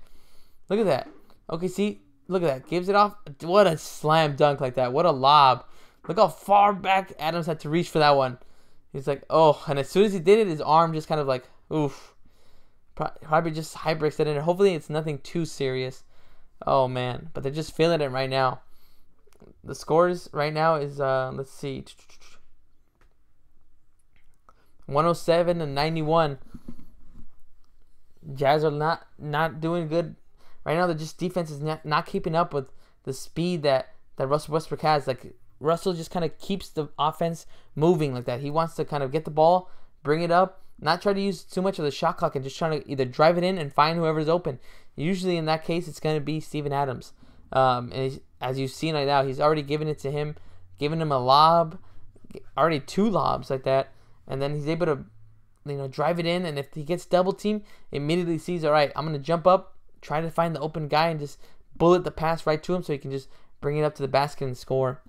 Look at that. OKC, look at that. Gives it off. What a slam dunk like that. What a lob. Look how far back Adams had to reach for that one. He's like, oh. And as soon as he did it, his arm just kind of like, oof. Probably just hyperextended. Hopefully it's nothing too serious. Oh, man. But they're just feeling it right now. The scores right now is, let's see. 107-91. Jazz are not doing good right now. They're just defense is not keeping up with the speed that Russell Westbrook has. Like Russell just kind of keeps the offense moving like that. He wants to kind of get the ball, bring it up, not try to use too much of the shot clock, and just trying to either drive it in and find whoever's open. Usually in that case, it's going to be Steven Adams. And as you've seen right now, he's already given it to him, giving him a lob, already 2 lobs like that. And then he's able to, drive it in. And if he gets double teamed, immediately sees, all right, I'm going to jump up, try to find the open guy, and just bullet the pass right to him so he can just bring it up to the basket and score.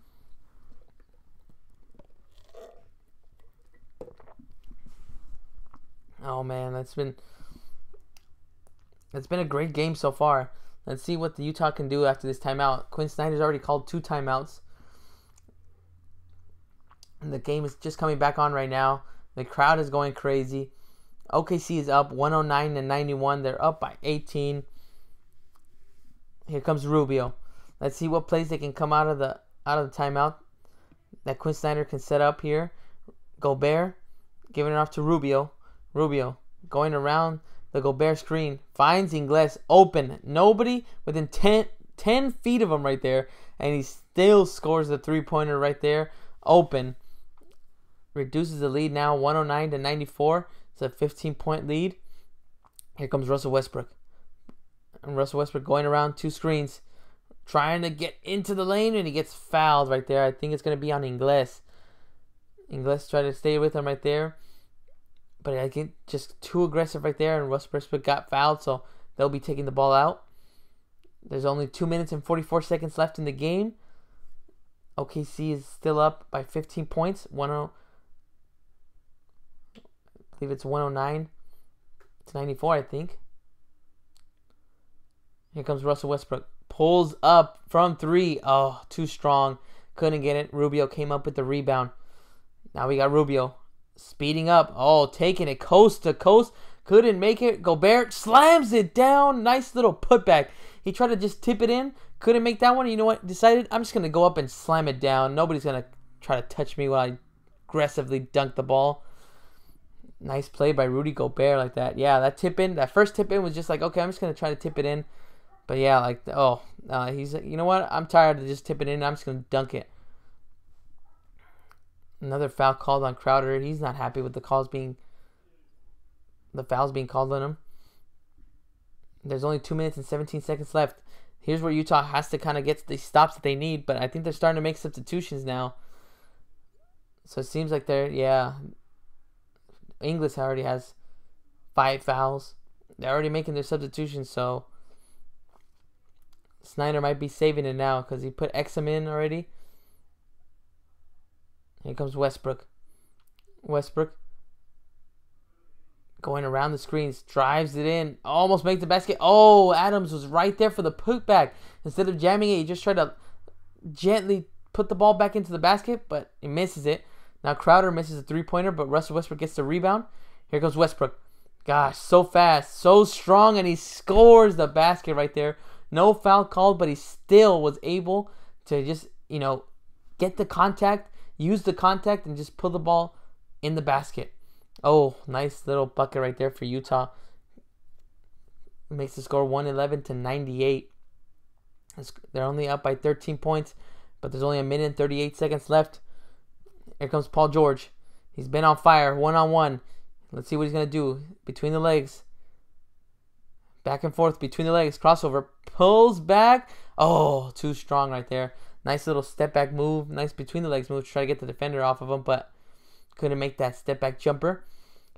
Oh, man, it's been a great game so far. Let's see what the Utah can do after this timeout. Quinn Snyder's already called 2 timeouts. And the game is just coming back on right now. The crowd is going crazy. OKC is up 109-91. They're up by 18. Here comes Rubio. Let's see what plays they can come out of the timeout that Quinn Snyder can set up here. Gobert giving it off to Rubio. Rubio going around the Gobert screen. Finds Ingles open. Nobody within 10 feet of him right there. And he still scores the 3-pointer right there. Open. Reduces the lead now 109-94. It's a 15-point lead. Here comes Russell Westbrook. And Russell Westbrook going around 2 screens. Trying to get into the lane, and he gets fouled right there. I think it's going to be on Ingles. Ingles tried to stay with him right there. But I get just too aggressive right there, and Russell Westbrook got fouled, so they'll be taking the ball out. There's only 2 minutes and 44 seconds left in the game. OKC is still up by 15 points. I believe it's 109-94, I think. Here comes Russell Westbrook. Pulls up from 3. Oh, too strong. Couldn't get it. Rubio came up with the rebound. Now we got Rubio speeding up. Oh, taking it coast to coast. Couldn't make it. Gobert slams it down. Nice little putback. He tried to just tip it in. Couldn't make that one. You know what? Decided I'm just going to go up and slam it down. Nobody's going to try to touch me while I aggressively dunk the ball. Nice play by Rudy Gobert like that. Yeah, that first tip in was just like, okay, I'm just going to try to tip it in. But yeah, like, he's like, you know what? I'm tired of just tipping it in. I'm just going to dunk it. Another foul called on Crowder. He's not happy with the fouls being called on him. There's only 2 minutes and 17 seconds left. Here's where Utah has to kind of get the stops that they need, but I think they're starting to make substitutions now. So it seems like they're Inglis already has 5 fouls. They're already making their substitutions, so Snyder might be saving it now because he put Exum in already. Here comes Westbrook. Westbrook going around the screens, drives it in, almost makes the basket. Oh, Adams was right there for the putback. Instead of jamming it, he just tried to gently put the ball back into the basket, but he misses it. Now Crowder misses a three-pointer, but Russell Westbrook gets the rebound. Here goes Westbrook. Gosh, so fast, so strong, and he scores the basket right there. No foul called, but he still was able to just, get the contact, use the contact, and just put the ball in the basket. Oh, nice little bucket right there for Utah. Makes the score 111-98. They're only up by 13 points, but there's only a minute and 38 seconds left. Here comes Paul George. He's been on fire, one-on-one. Let's see what he's going to do. Between the legs. Back and forth between the legs. Crossover. Pulls back. Oh, too strong right there. Nice little step back move. Nice between the legs move to try to get the defender off of him, but couldn't make that step back jumper.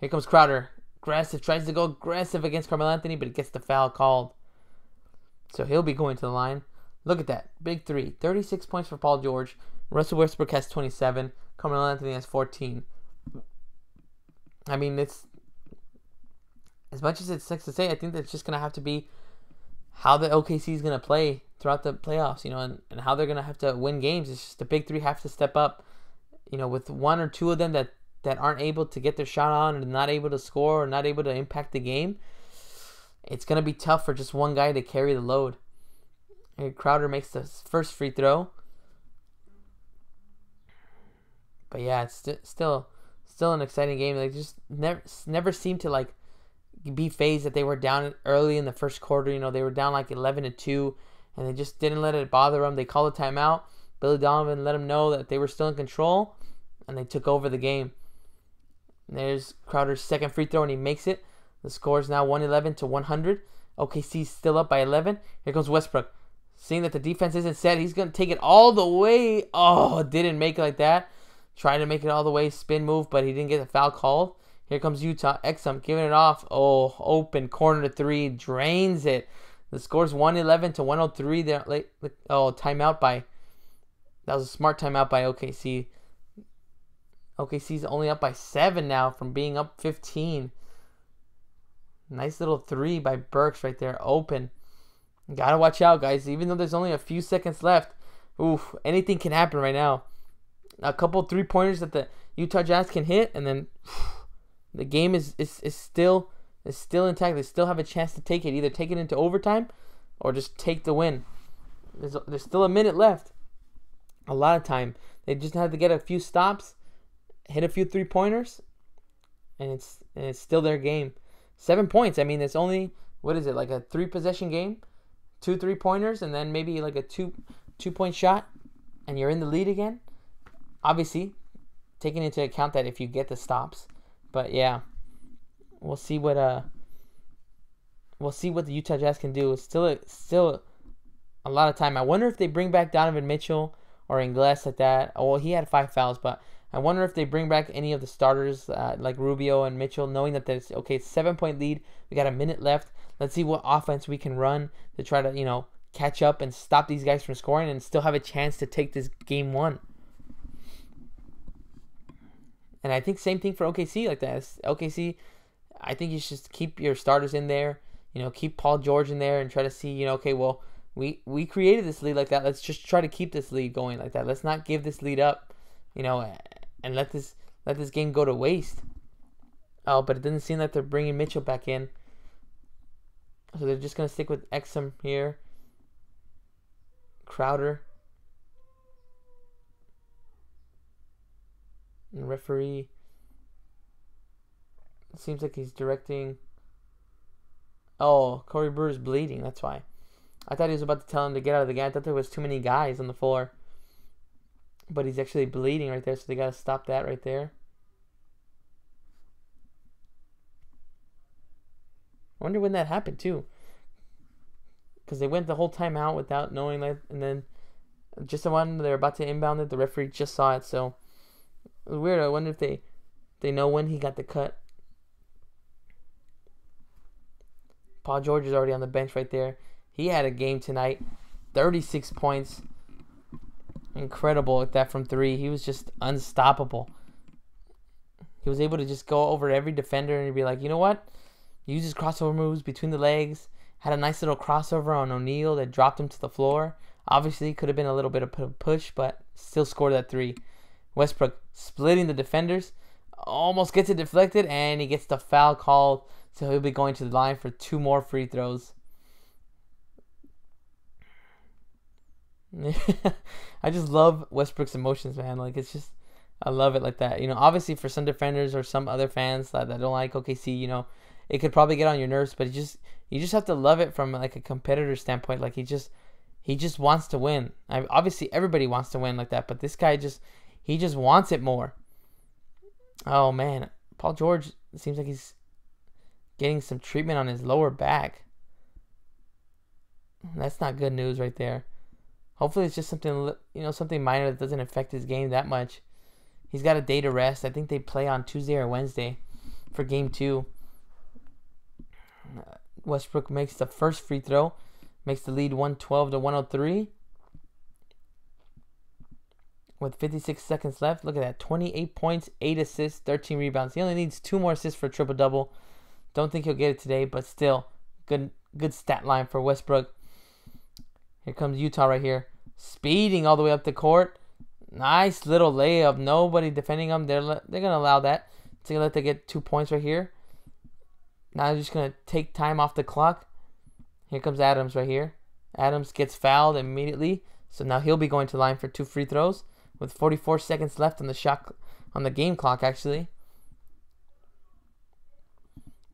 Here comes Crowder. Aggressive. Tries to go aggressive against Carmelo Anthony, but he gets the foul called. So he'll be going to the line. Look at that. Big three. 36 points for Paul George. Russell Westbrook has 27. Carmelo Anthony has 14. I mean, it's as much as it sucks to say, I think that's just going to have to be how the OKC is going to play throughout the playoffs, and how they're going to have to win games. It's just the big three have to step up, with one or two of them that aren't able to get their shot on and not able to score or not able to impact the game. It's going to be tough for just one guy to carry the load. And Crowder makes the first free throw. But yeah, it's still an exciting game. They just never seem to be phased that they were down early in the first quarter. They were down 11-2, and they just didn't let it bother them. They called a timeout. Billy Donovan let them know that they were still in control, and they took over the game. And there's Crowder's second free throw, and he makes it. The score is now 111-100. OKC's still up by 11. Here comes Westbrook. Seeing that the defense isn't set, he's going to take it all the way. Oh, didn't make it like that. Tried to make it all the way, spin move, but he didn't get the foul called. Here comes Utah. Exum giving it off. Oh, open corner three. Drains it. The score's 111-103. There, timeout by... That was a smart timeout by OKC. OKC's only up by 7 now from being up 15. Nice little three by Burks right there. Open. Gotta watch out, guys. Even though there's only a few seconds left, anything can happen right now. A couple 3-pointers that the Utah Jazz can hit, and then the game is still intact. They still have a chance to take it. Either take it into overtime or just take the win. There's still a minute left. A lot of time. They just have to get a few stops, hit a few 3-pointers, and it's still their game. 7 points. I mean, it's only, what is it, like a 3-possession game? 2 3-pointers, and then maybe like a 2-point shot, and you're in the lead again. Obviously, taking into account that if you get the stops. But yeah, we'll see what the Utah Jazz can do. It's still a lot of time. I wonder if they bring back Donovan Mitchell or Ingles like that. Oh, well, he had 5 fouls, but I wonder if they bring back any of the starters like Rubio and Mitchell, knowing that there's it's 7-point lead. We got a minute left. Let's see what offense we can run to try to catch up and stop these guys from scoring and still have a chance to take this game 1. And I think same thing for OKC like that. OKC, I think you should just keep your starters in there. Keep Paul George in there and try to see, we created this lead like that. Let's just try to keep this lead going like that. Let's not give this lead up, and let this game go to waste. Oh, but it doesn't seem like they're bringing Mitchell back in. So they're just going to stick with Exum here. Crowder. And referee, it seems like he's directing. Oh, Corey Brewer's bleeding. That's why. I thought he was about to tell him to get out of the game. I thought there was too many guys on the floor. But he's actually bleeding right there, so they got to stop that right there. I wonder when that happened, too. Because they went the whole time out without knowing that. And then just when they're about to inbound it, the referee just saw it, so... It was weird. I wonder if they know when he got the cut. Paul George is already on the bench right there. He had a game tonight. 36 points. Incredible at that from 3. He was just unstoppable. He was able to just go over every defender and be like, you know what? Use his crossover moves between the legs. Had a nice little crossover on O'Neal that dropped him to the floor. Obviously, could have been a little bit of a push, but still scored that 3. Westbrook splitting the defenders. Almost gets it deflected, and he gets the foul called. So he'll be going to the line for 2 more free throws. I just love Westbrook's emotions, man. Like, it's just, I love it like that. You know, obviously for some defenders or some other fans that don't like OKC, you know, it could probably get on your nerves, but you just have to love it from like a competitor standpoint. Like, he just wants to win. Obviously everybody wants to win like that, but this guy he just wants it more. Oh man, Paul George, it seems like he's getting some treatment on his lower back. That's not good news right there. Hopefully it's just something, you know, something minor that doesn't affect his game that much. He's got a day to rest. I think they play on Tuesday or Wednesday for game 2. Westbrook makes the first free throw. Makes the lead 112 to 103. With 56 seconds left. Look at that. 28 points, 8 assists, 13 rebounds. He only needs 2 more assists for a triple-double. Don't think he'll get it today, but still, good stat line for Westbrook. Here comes Utah right here. Speeding all the way up the court. Nice little layup. Nobody defending them. They're going to allow that. So going to let them get 2 points right here. Now they're just going to take time off the clock. Here comes Adams right here. Adams gets fouled immediately. So now he'll be going to the line for 2 free throws with 44 seconds left on the game clock, actually.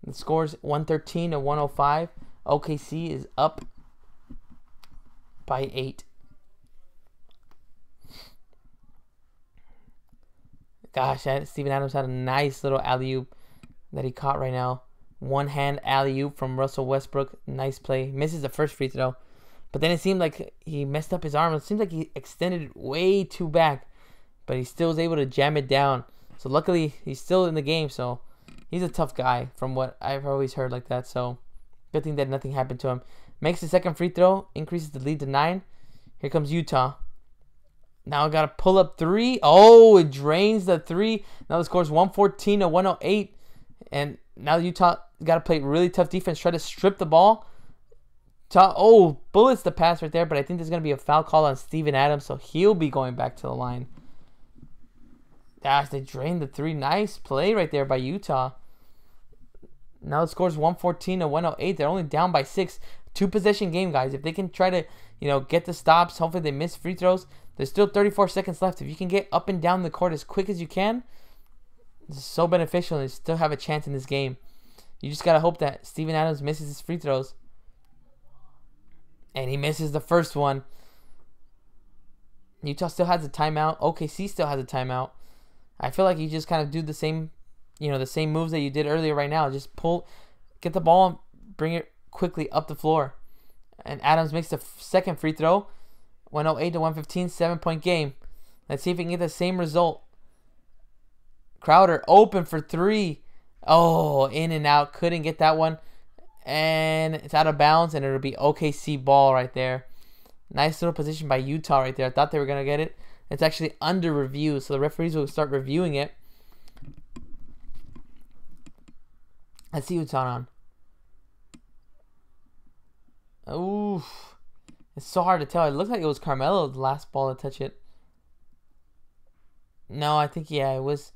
The score's 113 to 105. OKC is up by 8. Gosh, Steven Adams had a nice little alley-oop that he caught right now. One-hand alley-oop from Russell Westbrook. Nice play. Misses the first free throw. But then it seemed like he messed up his arm. It seemed like he extended it way too back. But he still was able to jam it down. So luckily, he's still in the game. So he's a tough guy from what I've always heard like that. So good thing that nothing happened to him. Makes the second free throw. Increases the lead to 9. Here comes Utah. Now I got to pull up 3. Oh, it drains the 3. Now the score's 114 to 108. And now Utah got to play really tough defense. Try to strip the ball. Oh, bullets the pass right there. But I think there's going to be a foul call on Steven Adams. So he'll be going back to the line. Gosh, they drained the 3. Nice play right there by Utah. Now the score's 114 to 108. They're only down by 6. 2-possession game, guys. If they can try to, you know, get the stops, hopefully they miss free throws. There's still 34 seconds left. If you can get up and down the court as quick as you can, this is so beneficial and you still have a chance in this game. You just got to hope that Steven Adams misses his free throws. And he misses the first one. Utah still has a timeout. OKC still has a timeout. I feel like you just kind of do the same, you know, the same moves that you did earlier right now. Just get the ball and bring it quickly up the floor. And Adams makes the second free throw. 108 to 115, 7-point game. Let's see if we can get the same result. Crowder open for 3. Oh, in and out. Couldn't get that one. And it's out of bounds, and it'll be OKC ball right there. Nice little position by Utah right there. I thought they were going to get it. It's actually under review, so the referees will start reviewing it. Let's see who's on. Ooh. It's so hard to tell. It looks like it was Carmelo, the last ball to touch it. No, I think, yeah, it was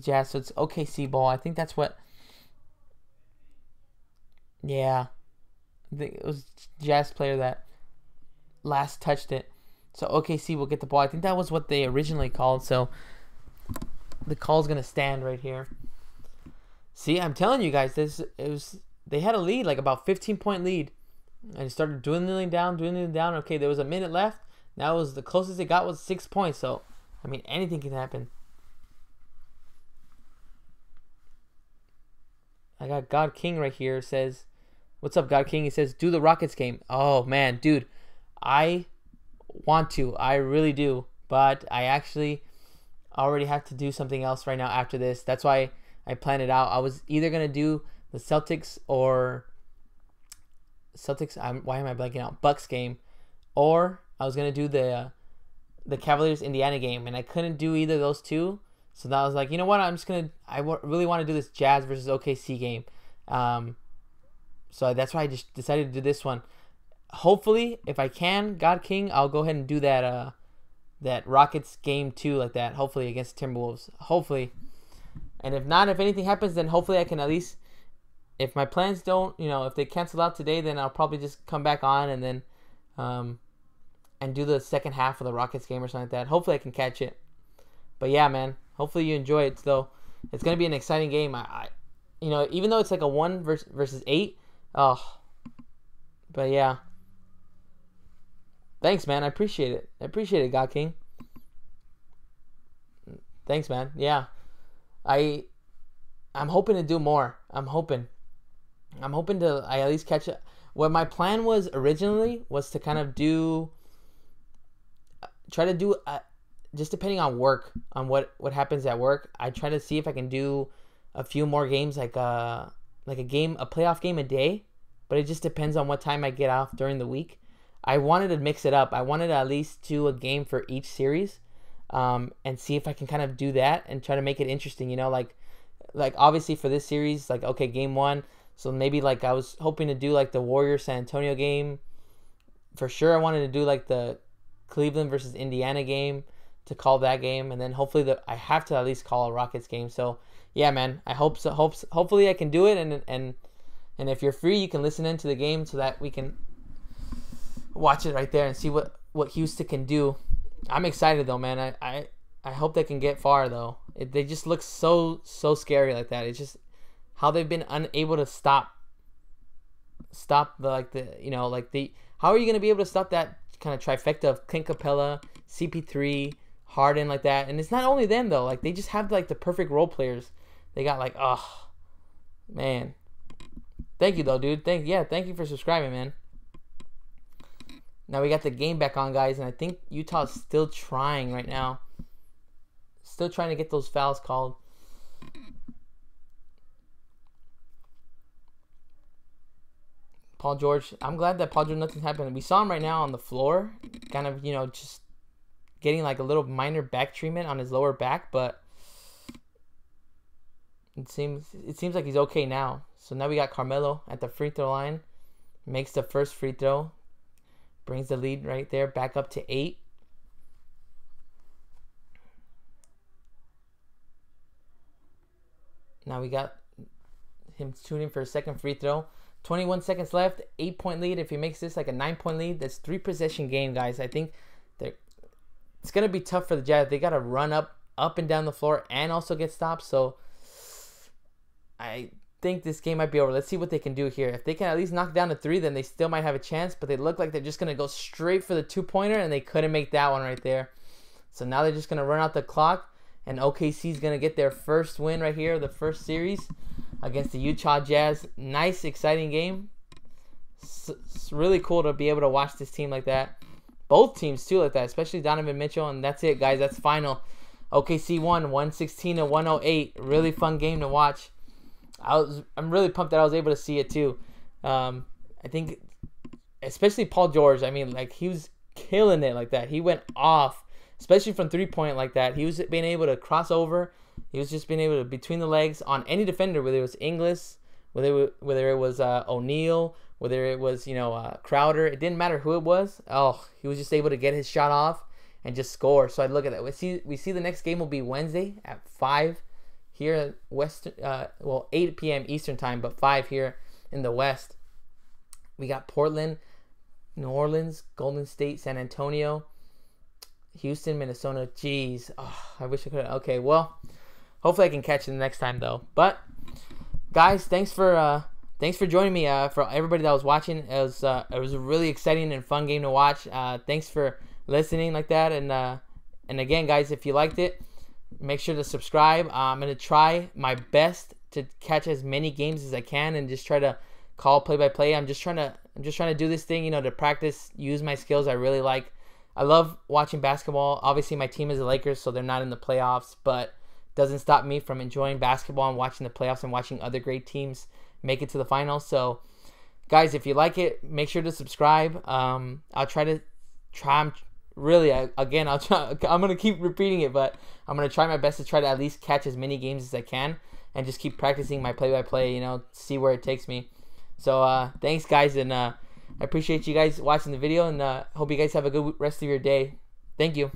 Jazz, so it's OKC ball. I think that's what... Yeah. I think it was Jazz player that last touched it. So OKC will get the ball. I think that was what they originally called, so the call's going to stand right here. See, I'm telling you guys, they had a lead, like about 15-point lead. And it started dwindling down. Okay, there was a minute left. Now it was the closest it got was 6 points. So, I mean, anything can happen. I got God King right here. Says, what's up, God King? He says, do the Rockets game. Oh, man, dude. I want to. I really do. But I actually already have to do something else right now after this. That's why I planned it out. I was either going to do the Celtics or Celtics. Why am I blanking out? Bucks game, or I was gonna do the Cavaliers Indiana game, and I couldn't do either of those two. So now I was like, you know what? I really want to do this Jazz versus OKC game. So that's why I just decided to do this one. Hopefully, if I can, God King, I'll go ahead and do that Rockets game 2 like that. Hopefully against Timberwolves. Hopefully. And if not, if anything happens, then hopefully I can at least, if my plans don't, if they cancel out today, then I'll probably just come back on and then and do the second half of the Rockets game or something like that. Hopefully I can catch it. But yeah, man. Hopefully you enjoy it. Though it's gonna be an exciting game. I even though it's like a 1 versus 8. Oh, but yeah. Thanks, man. I appreciate it. I appreciate it, God King. Thanks, man. Yeah, I'm hoping to do more. I'm hoping to at least catch it. What my plan was originally was to kind of try to do just depending on work, on what happens at work. I try to see if I can do a few more games, like a playoff game a day. But it just depends on what time I get off during the week. I wanted to mix it up. I wanted to at least do a game for each series, and see if I can kind of do that and try to make it interesting. Like obviously for this series, like okay, game 1. So maybe like I was hoping to do like the Warriors San Antonio game. For sure, I wanted to do like the Cleveland versus Indiana game to call that game, and then hopefully I have to at least call a Rockets game. So yeah, man, I hope so. Hopefully I can do it, and if you're free, you can listen into the game so that we can watch it right there and see what Houston can do. I'm excited though, man. I hope they can get far though. They just look so scary like that. It's just how they've been unable to stop how are you gonna be able to stop that kind of trifecta of Clint Capella, CP3, Harden like that? And it's not only them though. Like they just have like the perfect role players. They got like man. Thank you though, dude. Thank you for subscribing, man. Now we got the game back on, guys, and I think Utah's still trying right now. Still trying to get those fouls called. Paul George. I'm glad that Paul George, nothing happened. We saw him right now on the floor, kind of, just getting like a little minor back treatment on his lower back, but it seems like he's okay now. So now we got Carmelo at the free throw line. Makes the first free throw. Brings the lead right there back up to 8. Now we got him shooting for a second free throw. 21 seconds left. 8-point lead. If he makes this like a 9-point lead, that's 3-possession game, guys. I think it's going to be tough for the Jazz. They got to run up and down the floor and also get stops. So I think this game might be over. Let's see what they can do here. If they can at least knock down a 3, then they still might have a chance, but they look like they're just going to go straight for the 2-pointer, and they couldn't make that one right there. So now they're just going to run out the clock, and OKC is going to get their first win right here, the first series against the Utah Jazz. Nice, exciting game. It's really cool to be able to watch this team like that. Both teams, too, like that, especially Donovan Mitchell, and that's it, guys. That's final. OKC won 116-108. Really fun game to watch. I'm really pumped that I was able to see it too. I think, especially Paul George. I mean, like he was killing it like that. He went off, especially from 3-point like that. He was being able to cross over. He was just being able to between the legs on any defender, whether it was Ingles, whether it was O'Neal, whether it was Crowder. It didn't matter who it was. Oh, he was just able to get his shot off and just score. So I look at that. We see the next game will be Wednesday at 5. Here at 8 p.m. Eastern time, but 5 here in the West. We got Portland, New Orleans, Golden State, San Antonio, Houston, Minnesota. Jeez, I wish I could. Okay, well, hopefully I can catch it the next time though. But guys, thanks for joining me. For everybody that was watching, it was a really exciting and fun game to watch. Thanks for listening like that, and again, guys, if you liked it, make sure to subscribe. I'm going to try my best to catch as many games as I can and just try to call play-by-play. I'm just trying to do this thing, to practice, use my skills. I love watching basketball. Obviously, my team is the Lakers, so they're not in the playoffs, but doesn't stop me from enjoying basketball and watching the playoffs and watching other great teams make it to the finals. So guys, if you like it, make sure to subscribe. I'll try. Really, again, I'll try. I'm gonna keep repeating it, but I'm gonna try my best to try to at least catch as many games as I can, and just keep practicing my play-by-play. You know, see where it takes me. So thanks, guys, and I appreciate you guys watching the video, and hope you guys have a good rest of your day. Thank you.